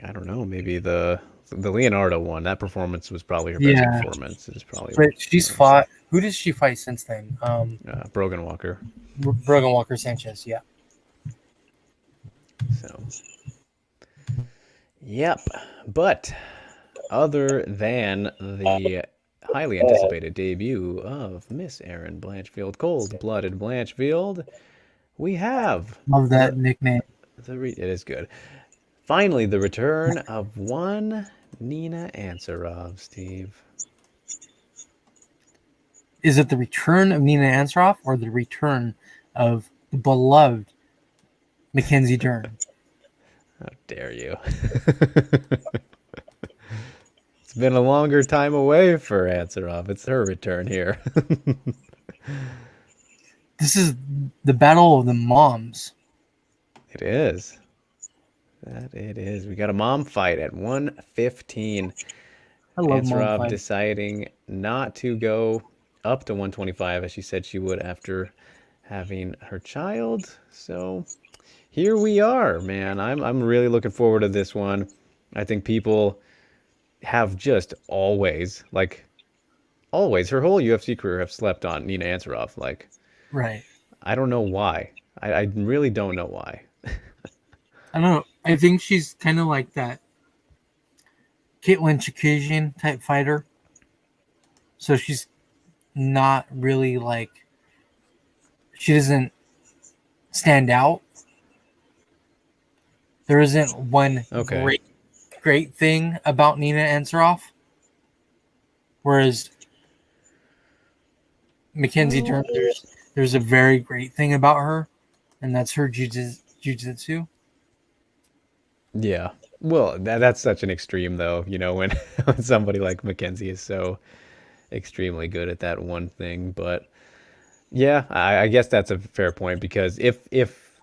I don't know, maybe the Leonardo one. That performance was probably her best performance. It's probably. But she's fought. Who does she fight since then? Brogan Walker. Brogan Walker Sanchez. Yeah. So, yep. But other than the highly anticipated debut of Miss Erin Blanchfield, cold-blooded Blanchfield, we have Love that nickname. it is good. Finally, the return of one Nina Ansaroff, Steve. Is it the return of Nina Ansaroff or the return of the beloved Mackenzie Dern? How dare you? It's been a longer time away for Ansaroff. It's her return here. This is the battle of the moms. It is. That it is. We got a mom fight at 115. I love mom Ansaroff fights. deciding not to go up to 125 as she said she would after having her child. So here we are, man. I'm really looking forward to this one. I think people have just always, like always, her whole UFC career have slept on Nina Ansaroff. Like, Right. I don't know why. I really don't know why. I don't know. I think she's kind of like that Caitlin Chikrijian type fighter. So she's not really like, she doesn't stand out. There isn't one Okay. great thing about Nina Ansaroff. Whereas Mackenzie Dern, there's a very great thing about her, and that's her jiu-jitsu. Yeah. Well, that's such an extreme though, you know, when, when somebody like Mackenzie is so extremely good at that one thing. But yeah, I guess that's a fair point because if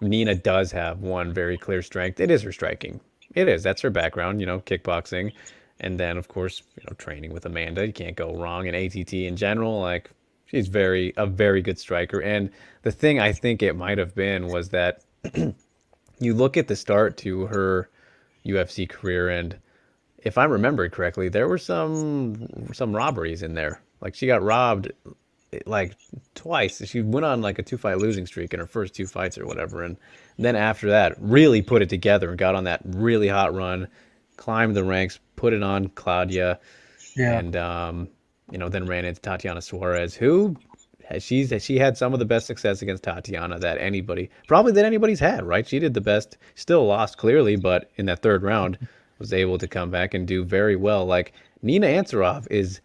Nina does have one very clear strength, it is her striking. It is. That's her background, you know, kickboxing. And then of course, you know, training with Amanda. You can't go wrong in ATT in general. Like she's a very good striker. And the thing I think it might have been was that you look at the start to her UFC career and if I remember correctly, there were some robberies in there. Like she got robbed like twice. She went on like a two-fight losing streak in her first two fights or whatever, and then after that, really put it together and got on that really hot run, climbed the ranks, put it on Claudia, Yeah. and you know, then ran into Tatiana Suarez, who she had some of the best success against Tatiana that anybody's had, right? She did the best, still lost clearly, but in that third round was able to come back and do very well. Like Nina Ansaroff is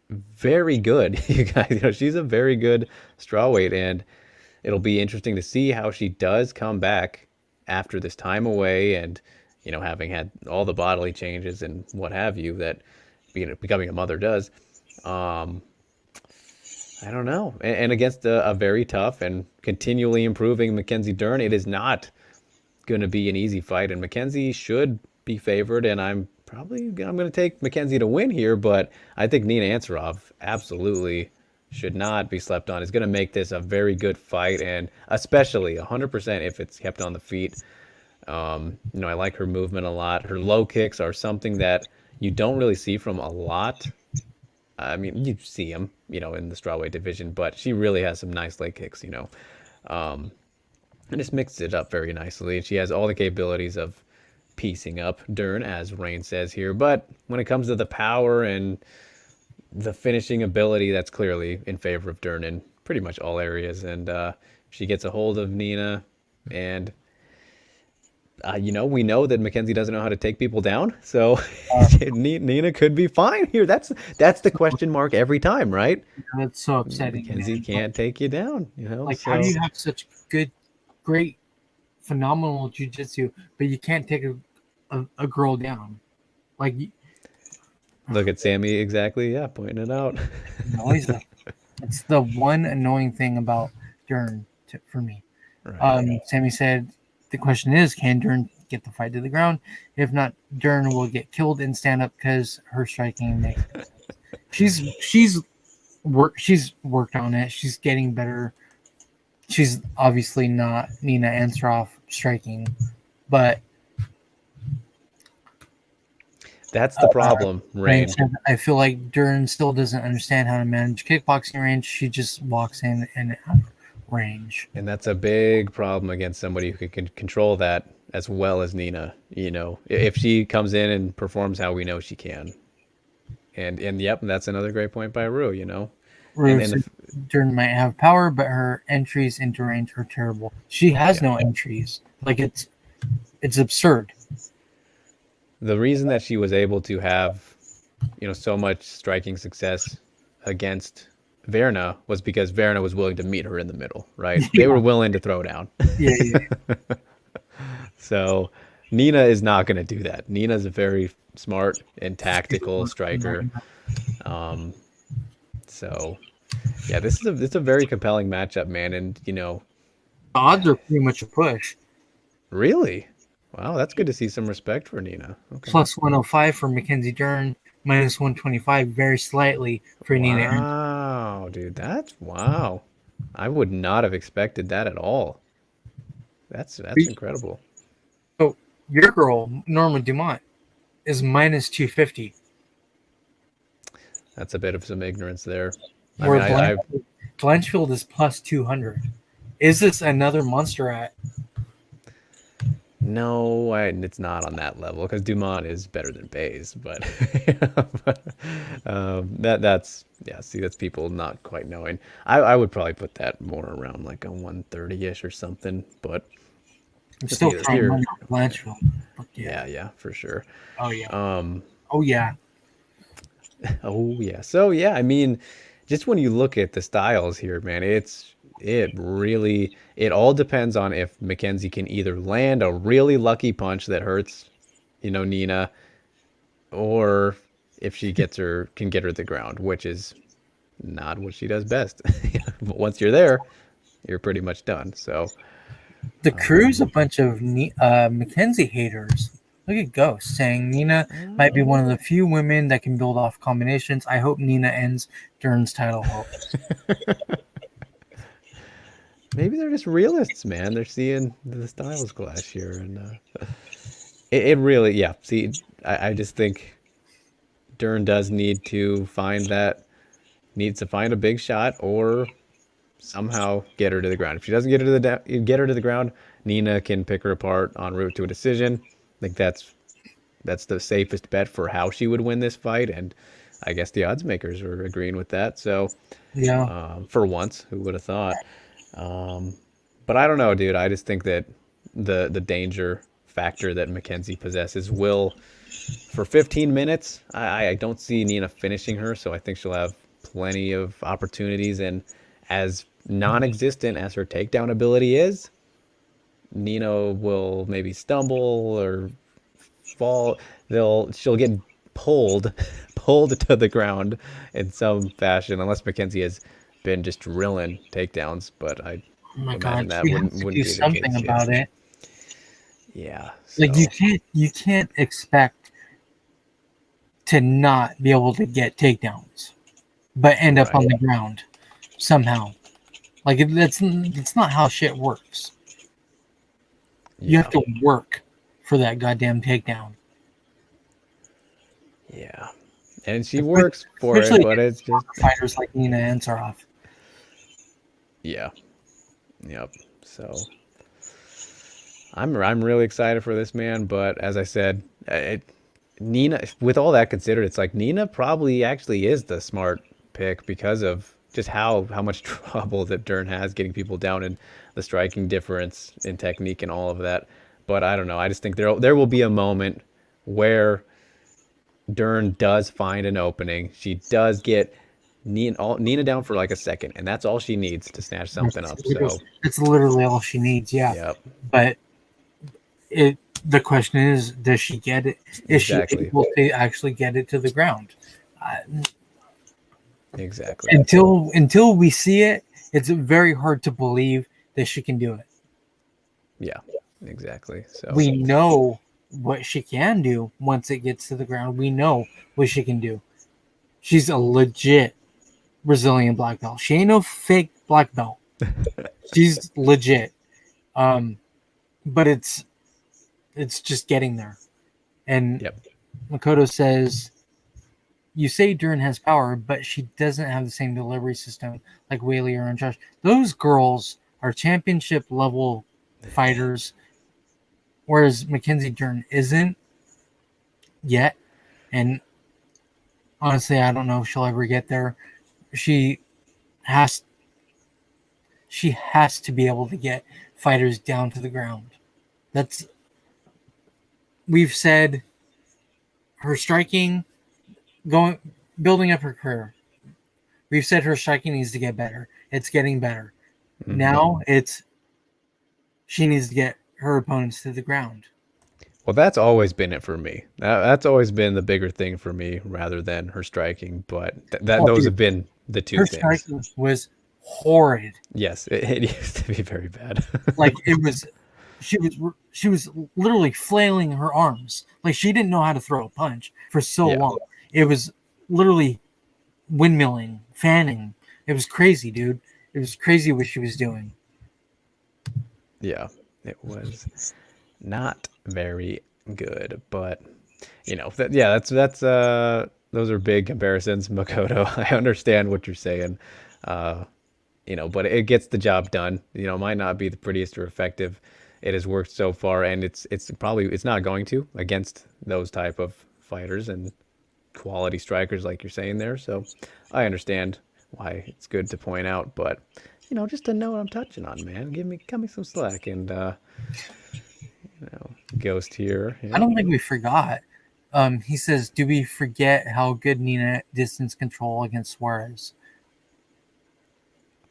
very good. You guys, you know, she's a very good strawweight, and it'll be interesting to see how she does come back after this time away, and you know, having had all the bodily changes and what have you that becoming a mother does. Um, I don't know, and against a very tough and continually improving Mackenzie Dern, it is not going to be an easy fight, and Mackenzie should be favored, and I'm going to take Mackenzie to win here, but I think Nina Ansaroff absolutely should not be slept on. Is going to make this a very good fight, and especially 100% if it's kept on the feet. You know, I like her movement a lot. Her low kicks are something that you don't really see from a lot. I mean, you see them, you know, in the strawweight division, but she really has some nice leg kicks, you know. And just mixes it up very nicely. She has all the capabilities of piecing up Dern, as Rain says here. But when it comes to the power and the finishing ability, that's clearly in favor of Dern in pretty much all areas. And she gets a hold of Nina, and you know, we know that Mackenzie doesn't know how to take people down, so Nina could be fine here. That's the question mark every time, right? That's so upsetting. Mackenzie Man. can't take you down, you know. Like, So how do you have such good, great, phenomenal jujitsu, but you can't take a girl down? Like, look at Sammy exactly, yeah, pointing it out. noise. It's the one annoying thing about Dern for me. Right. Sammy said the question is, can Dern get the fight to the ground? If not, Dern will get killed in stand up because her striking makes sense. She's worked on it. She's getting better. She's obviously not Nina Ansaroff striking, but That's the problem, Rain. I feel like Dern still doesn't understand how to manage kickboxing range. She just walks in and out of range. And that's a big problem against somebody who can control that as well as Nina. You know, if she comes in and performs how we know she can, and yep, that's another great point by Rue. You know, and Rose Dern might have power, but her entries into range are terrible. She has yeah, no entries. Like it's absurd. the reason that she was able to have, you know, so much striking success against Verna was because Verna was willing to meet her in the middle, right? They were Yeah, willing to throw down. yeah. So Nina is not going to do that. Nina's a very smart and tactical striker. Um, so yeah, this is a very compelling matchup, man. And you know, The odds are pretty much a push. really, wow, that's good to see some respect for Nina. Okay. Plus 105 for Mackenzie Dern, minus 125 very slightly for Nina Aaron. Wow, dude, that's wow. I would not have expected that at all. That's incredible. So your girl, Norma Dumont, is minus 250. That's a bit of some ignorance there. I Where mean, I Blanchfield is plus 200. Is this another monster at? no, it's not on that level because Dumont is better than Bays, but, that's yeah. See, that's people not quite knowing. I would probably put that more around like a 130-ish or something, but I'm it's still neither throwing here. money on Blanchfield. Fuck yeah. Yeah, for sure. Oh yeah. Um, Oh yeah. oh yeah. So yeah, I mean, just when you look at the styles here, man, it really it all depends on if Mackenzie can either land a really lucky punch that hurts, you know, Nina, or if she can get her to the ground, which is not what she does best. But once you're there, you're pretty much done. So The crew's a bunch of Mackenzie haters. Look at Ghost saying Nina might be one of the few women that can build off combinations. I hope Nina ends Dern's title hopes. maybe they're just realists, man. They're seeing the styles clash here, and it really, yeah. See, I just think Dern does need to find that needs to find a big shot or somehow get her to the ground. If she doesn't get her to the ground, Nina can pick her apart en route to a decision. I think that's the safest bet for how she would win this fight, and I guess the odds makers are agreeing with that. So Yeah. for once, who would have thought? Um, but I don't know, dude. I just think that the danger factor that Mackenzie possesses will for 15 minutes. I don't see Nina finishing her, so I think she'll have plenty of opportunities. And as non-existent as her takedown ability is, Nina will maybe stumble or fall. She'll get pulled pulled to the ground in some fashion, unless Mackenzie has been just drilling takedowns. But I Oh my imagine god. that She has to wouldn't do be the something case. about it. Yeah. Like So you can't expect to not be able to get takedowns, but end up on right. the ground somehow. Like that's not how shit works. You have Yeah. to work for that goddamn takedown. Yeah. And she works for it, Especially but it's against just fighters like Nina Ansaroff. yeah. Yep. So I'm really excited for this, man. But as I said, Nina, with all that considered, it's like Nina probably actually is the smart pick because of just how much trouble that Dern has getting people down and the striking difference in technique and all of that. But I don't know. I just think there will be a moment where Dern does find an opening. She does get Nina down for like a second, and that's all she needs to snatch something up. So, It's literally all she needs, yeah. yep, But the question is, does she get it? Is she exactly, able to actually get it to the ground? Uh, exactly. until we see it, it's very hard to believe that she can do it. Yeah, exactly. So, We know what she can do once it gets to the ground. We know what she can do. She's a legit Brazilian black belt. She ain't no fake black belt. She's legit. Um, but it's just getting there. And yep, Makoto says, you say Dern has power, but she doesn't have the same delivery system like Whaley or Josh. Those girls are championship level fighters whereas Mackenzie Dern isn't yet. And honestly, I don't know if she'll ever get there. She has she has to be able to get fighters down to the ground. That's we've said her striking going building up her career. We've said her striking needs to get better. It's getting better. Mm-hmm. Now she needs to get her opponents to the ground. Well, that's always been it for me. That's always been the bigger thing for me rather than her striking. But those have been the two things. Her striking was horrid. Yes, it used to be very bad. Like it was, she was literally flailing her arms. Like she didn't know how to throw a punch for so long. It was literally windmilling, fanning. It was crazy, dude. It was crazy what she was doing. Yeah, it was not very good, but that's those are big comparisons. Makoto, I understand what you're saying, but it gets the job done. Might not be the prettiest or effective. It has worked so far, and it's not going to against those type of fighters and quality strikers like you're saying there. So I understand why it's good to point out, but just to know what I'm touching on, man. Cut me some slack. And Ghost here. Yeah. I don't think we forgot. He says, "Do we forget how good Nina distance control against Suarez?"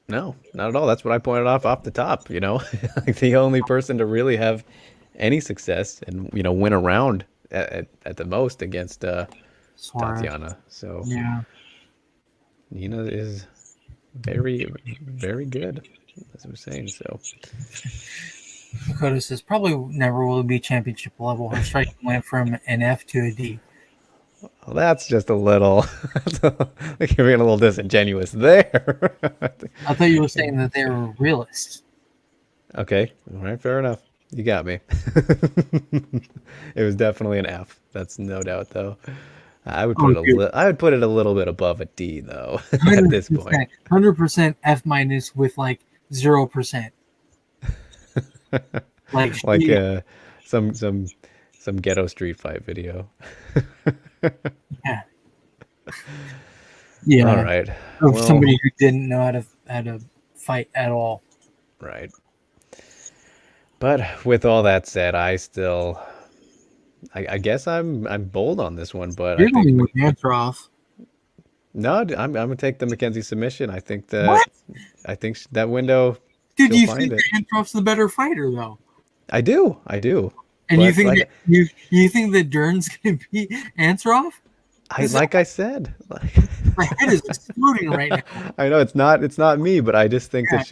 No, not at all. That's what I pointed off the top. Like the only person to really have any success and win a round at the most against Tatiana. So yeah, Nina is very, very good, as I was saying. So Dakota says probably never will be championship level. Her striking went from an F to a D. Well, that's just a little. You're being a little disingenuous there. I thought you were saying that they were realists. Okay, all right, fair enough. You got me. It was definitely an F. That's no doubt, though. I would put it a little bit above a D, though. At this point, 100% F minus with like 0%. Like some ghetto street fight video. Yeah. All right. Of somebody who didn't know how to fight at all. Right. But with all that said, I guess I'm bold on this one, but You're going with Antroff. No, I'm gonna take the Mackenzie submission. I think What? that window. Dude, you think that Antroff's the better fighter, though? I do. And you think you think that Dern's gonna beat Antroff? Like I said, my head is exploding right now. I know it's not me, but I just think that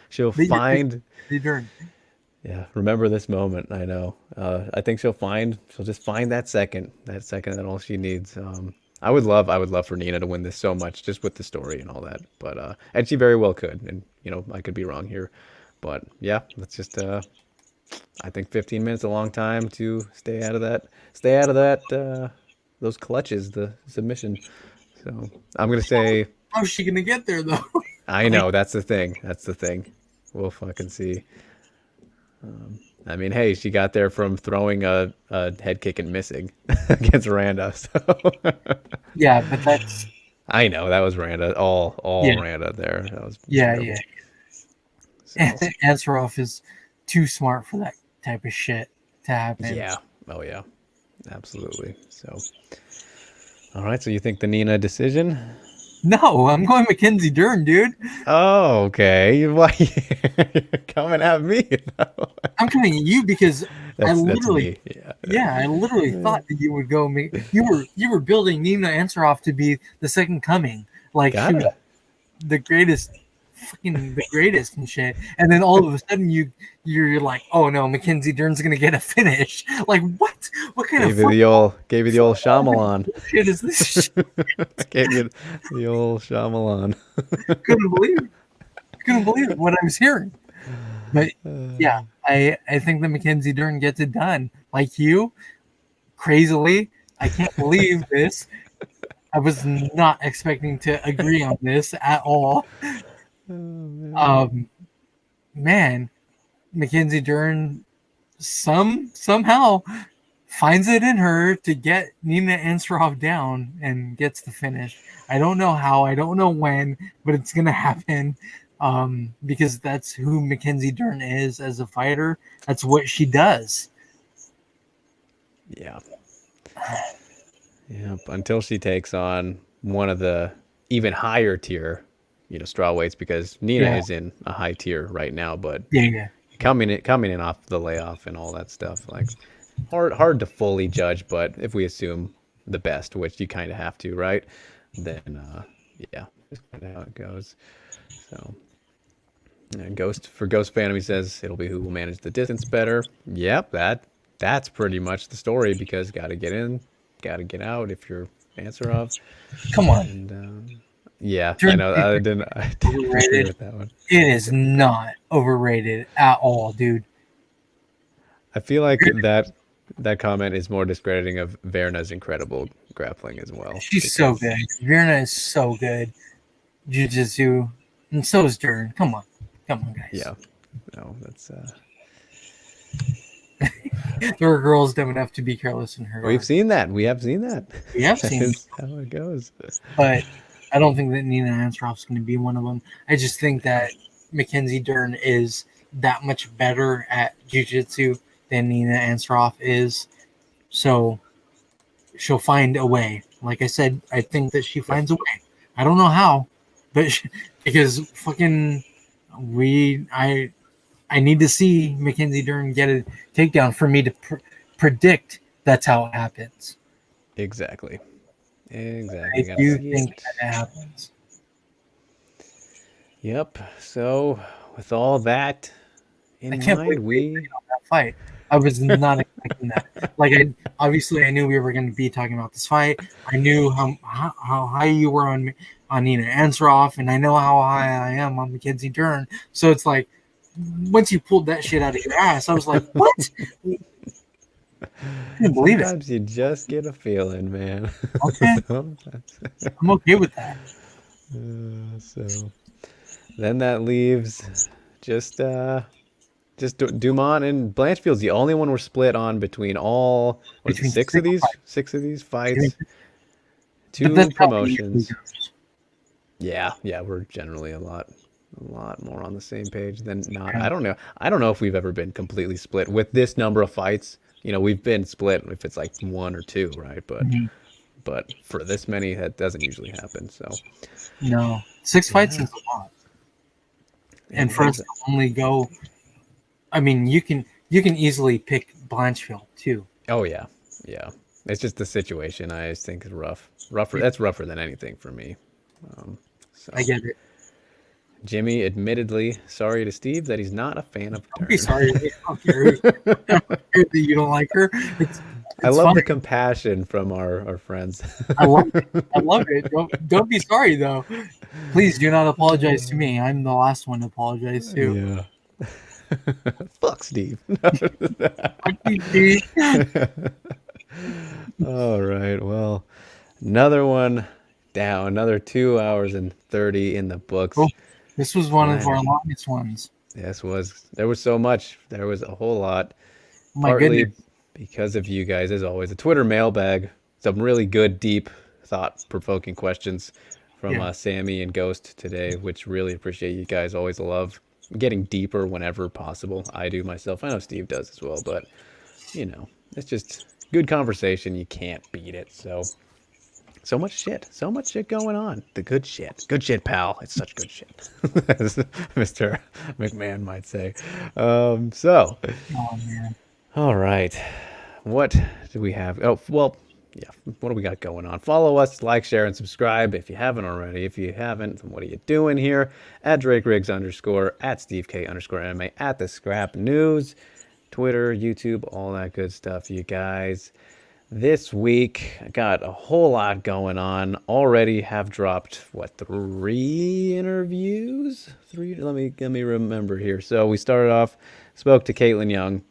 she'll find the Dern. Yeah, remember this moment. I know. I think she'll just find that second that all she needs. I would love for Nina to win this so much, just with the story and all that. But and she very well could, and I could be wrong here, but yeah, let's just. I think 15 minutes is a long time to stay out of that. Those clutches, the submission. So I'm gonna say. How's she gonna get there though? I know that's the thing. We'll fucking see. I mean, hey, she got there from throwing a head kick and missing against Randa. So. Yeah, but that's. I know that was Randa. All Randa there. That was terrible. Yeah. So. Ansaroff is too smart for that type of shit to happen. Yeah. Oh yeah. Absolutely. So. All right. So you think the Nina decision? No, I'm going Mackenzie Dern, dude. Oh, okay. Why you're coming at me? I'm coming at you because I literally me. thought that you would go. You were building Nina Ansaroff to be the second coming, like she was the greatest and shit. And then all of a sudden you're like, oh no, Mackenzie Dern's gonna get a finish. Like what? What kind gave you the old Shyamalan. Shit is this? Shit? Gave you the old Shyamalan. Couldn't believe what I was hearing. But yeah, I think that Mackenzie Dern gets it done. Like you, crazily, I can't believe this. I was not expecting to agree on this at all. Man, Mackenzie Dern somehow finds it in her to get Nina Ansaroff down and gets the finish. I don't know how, I don't know when, but it's gonna happen. Because that's who Mackenzie Dern is as a fighter. That's what she does. Yeah. Yep. Until she takes on one of the even higher tier, straw weights, because Nina Yeah, is in a high tier right now, but yeah. coming in off the layoff and all that stuff, like hard to fully judge, but if we assume the best, which you kind of have to, right? Then yeah, that's kind of how it goes. So Ghost Phantom, he says it'll be who will manage the distance better. Yep, that's pretty much the story, because got to get in, got to get out if you're Ansarov. Come on. And yeah, I Dern know is I didn't agree overrated. with that one. It is not overrated at all, dude. I feel like that comment is more discrediting of Verna's incredible grappling as well. She's so Because good. Virna is so good. Jiu-Jitsu, and so is Dern. Come on, guys. yeah, no, that's There are girls dumb enough to be careless in her we've guard. seen that. We have seen that. We have That seen, is how it goes. but I don't think that Nina Ansaroff's going to be one of them. I just think that Mackenzie Dern is that much better at jiu-jitsu than Nina Ansaroff is. So she'll find a way. Like I said, I think that she finds a way. I don't know how, but because fucking I need to see Mackenzie Dern get a takedown for me to predict that's how it happens. Exactly. I Gotta do see think it. that it happens. Yep. So with all that I in can't mind, believe we we agreed on that fight. I was not expecting that. Like, obviously I knew we were going to be talking about this fight. I knew how high you were on Nina Ansaroff, and I know how high I am on Mackenzie Dern. So it's like, once you pulled that shit out of your ass, I was like, what? I couldn't believe it. sometimes you just get a feeling, man. Okay, I'm okay with that. So then that leaves just Dumont and Blanchfield's the only one we're split on between all, what is it, Between six fights. six of these I mean, fights, but two that's how it usually promotions. goes. Yeah, we're generally a lot more on the same page than not. Yeah. I don't know if we've ever been completely split with this number of fights. We've been split if it's like one or two, right? Mhm. But for this many, that doesn't usually happen. So No, 6 fights yeah, is a lot, and it for us is. to only go, I mean, you can easily pick Blanchfield too. Oh yeah. It's just the situation I just think is rough. Rougher. Yeah, That's rougher than anything for me. I So get it. Jimmy, admittedly, sorry to Steve that he's not a fan of Don't be Dern. sorry. I don't care. I don't care that you don't like her. It's I it's love the fine. compassion from our friends. I love it. I love it. Don't be sorry though. Please do not apologize to me. I'm the last one to apologize to. Yeah. Fuck Steve. Fuck you, Steve. All right. Well, another one down. Another 2 hours and 30 in the Oh, books. this was one of our Finally. longest ones. There was so much. There was a whole lot. Oh my Partly goodness. because of you guys, as always. A Twitter mailbag. Some really good, deep, thought-provoking questions from Yeah. Sammy and Ghost today, which really appreciate. You guys always love getting deeper whenever possible. I do myself. I know Steve does as well, but it's just good conversation. You can't beat it. So much shit going on. The good shit, pal. It's such good shit, as Mr. McMahon might say. So, Oh man. all right, what do we have? Oh, well, yeah. What do we got going on? Follow us, like, share, and subscribe if you haven't already. If you haven't, then what are you doing here? At Drake Riggs _, at Steve K _ MMA, at the Scrap News, Twitter, YouTube, all that good stuff, you guys. This week, I got a whole lot going on. Already have dropped, 3 interviews? 3, let me remember here. So we started off, spoke to Caitlin Young,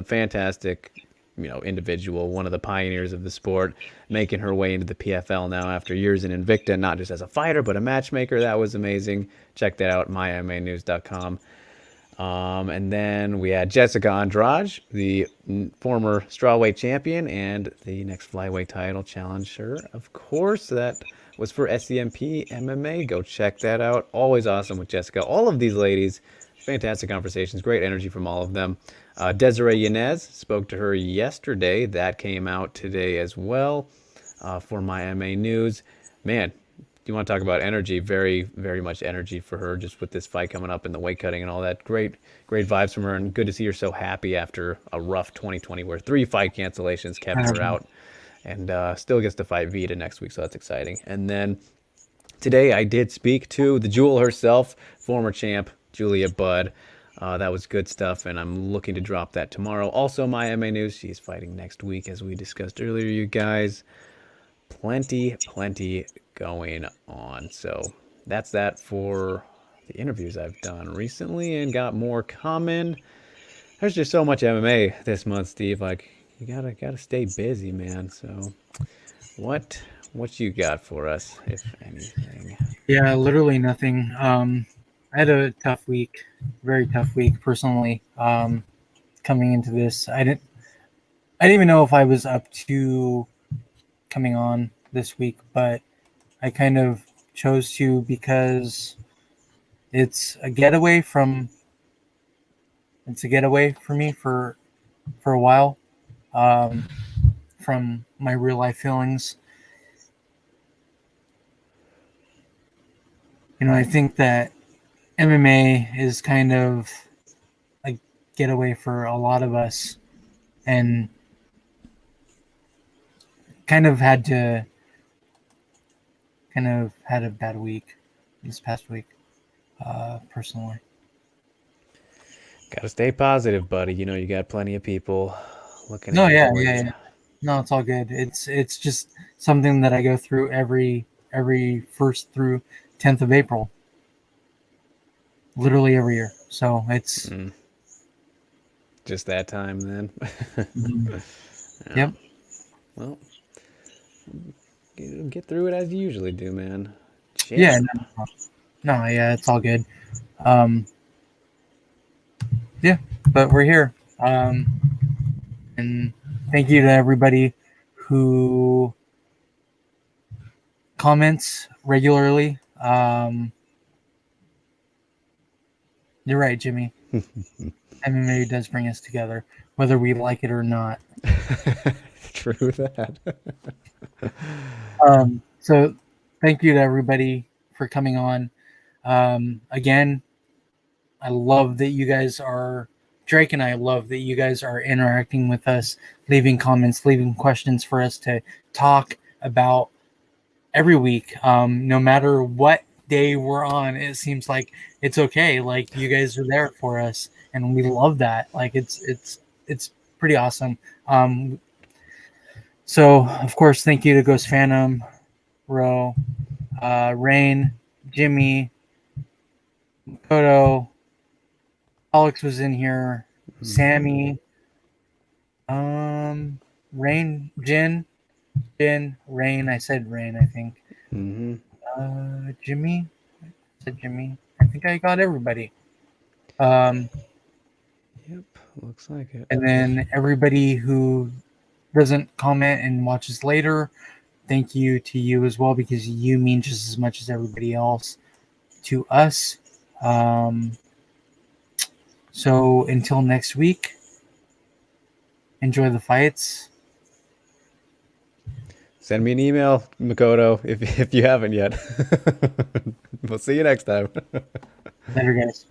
fantastic, individual, one of the pioneers of the sport, making her way into the PFL now after years in Invicta, not just as a fighter, but a matchmaker. That was amazing. Check that out, mymmanews.com. And then we had Jessica Andrade, the former strawweight champion and the next flyweight title challenger. Of course, that was for SCMP MMA. Go check that out. Always awesome with Jessica. All of these ladies, fantastic conversations, great energy from all of them. Desiree Yanez, spoke to her yesterday. That came out today as well for my MA News. Man, you want to talk about energy? Very, very much energy for her, just with this fight coming up and the weight cutting and all that. Great, great vibes from her, and good to see her so happy after a rough 2020 where 3 fight cancellations kept her out, and still gets to fight Vita next week, so that's exciting. And then today I did speak to the Jewel herself, former champ Julia Budd. That was good stuff, and I'm looking to drop that tomorrow. Also, my MA News, she's fighting next week, as we discussed earlier, you guys. Plenty going on. So that's that for the interviews I've done recently, and got more coming. There's just so much MMA this month, Steve. Like, you gotta stay busy, man. So what you got for us, if anything? Yeah, literally nothing. I had a tough week, very tough week personally. Coming into this, I didn't even know if I was up to coming on this week, but I kind of chose to because it's a getaway for me for a while, from my real life feelings. I think that MMA is kind of a getaway for a lot of us, and kind of had a bad week this past week, personally. Gotta stay positive, buddy. You got plenty of people looking No, at you. yeah. No, it's all good. It's just something that I go through every 1st through 10th of April, literally every year. So it's just that time then. yeah. Yep. Well, get through it as you usually do, man. Champ. Yeah. No, yeah, it's all good. Yeah, but we're here. And thank you to everybody who comments regularly. You're right, Jimmy. MMA does bring us together, whether we like it or not. True that. So thank you to everybody for coming on. Again, I love that you guys are, Drake and I love that you guys are interacting with us, leaving comments, leaving questions for us to talk about every week. No matter what day we're on, it seems like it's okay. Like, you guys are there for us, and we love that. Like, it's pretty awesome. So of course, thank you to Ghost Phantom, Ro, Rain, Jimmy, Porto, Alex was in here, Sammy, Rain, Jin, Rain. I said Rain, I think. Jimmy, I said Jimmy. I think I got everybody. Yep, looks like it. And then everybody who doesn't comment and watches later, thank you to you as well, because you mean just as much as everybody else to us. So until next week, enjoy the fights. Send me an email, Makoto, if you haven't yet. We'll see you next time. Later, guys.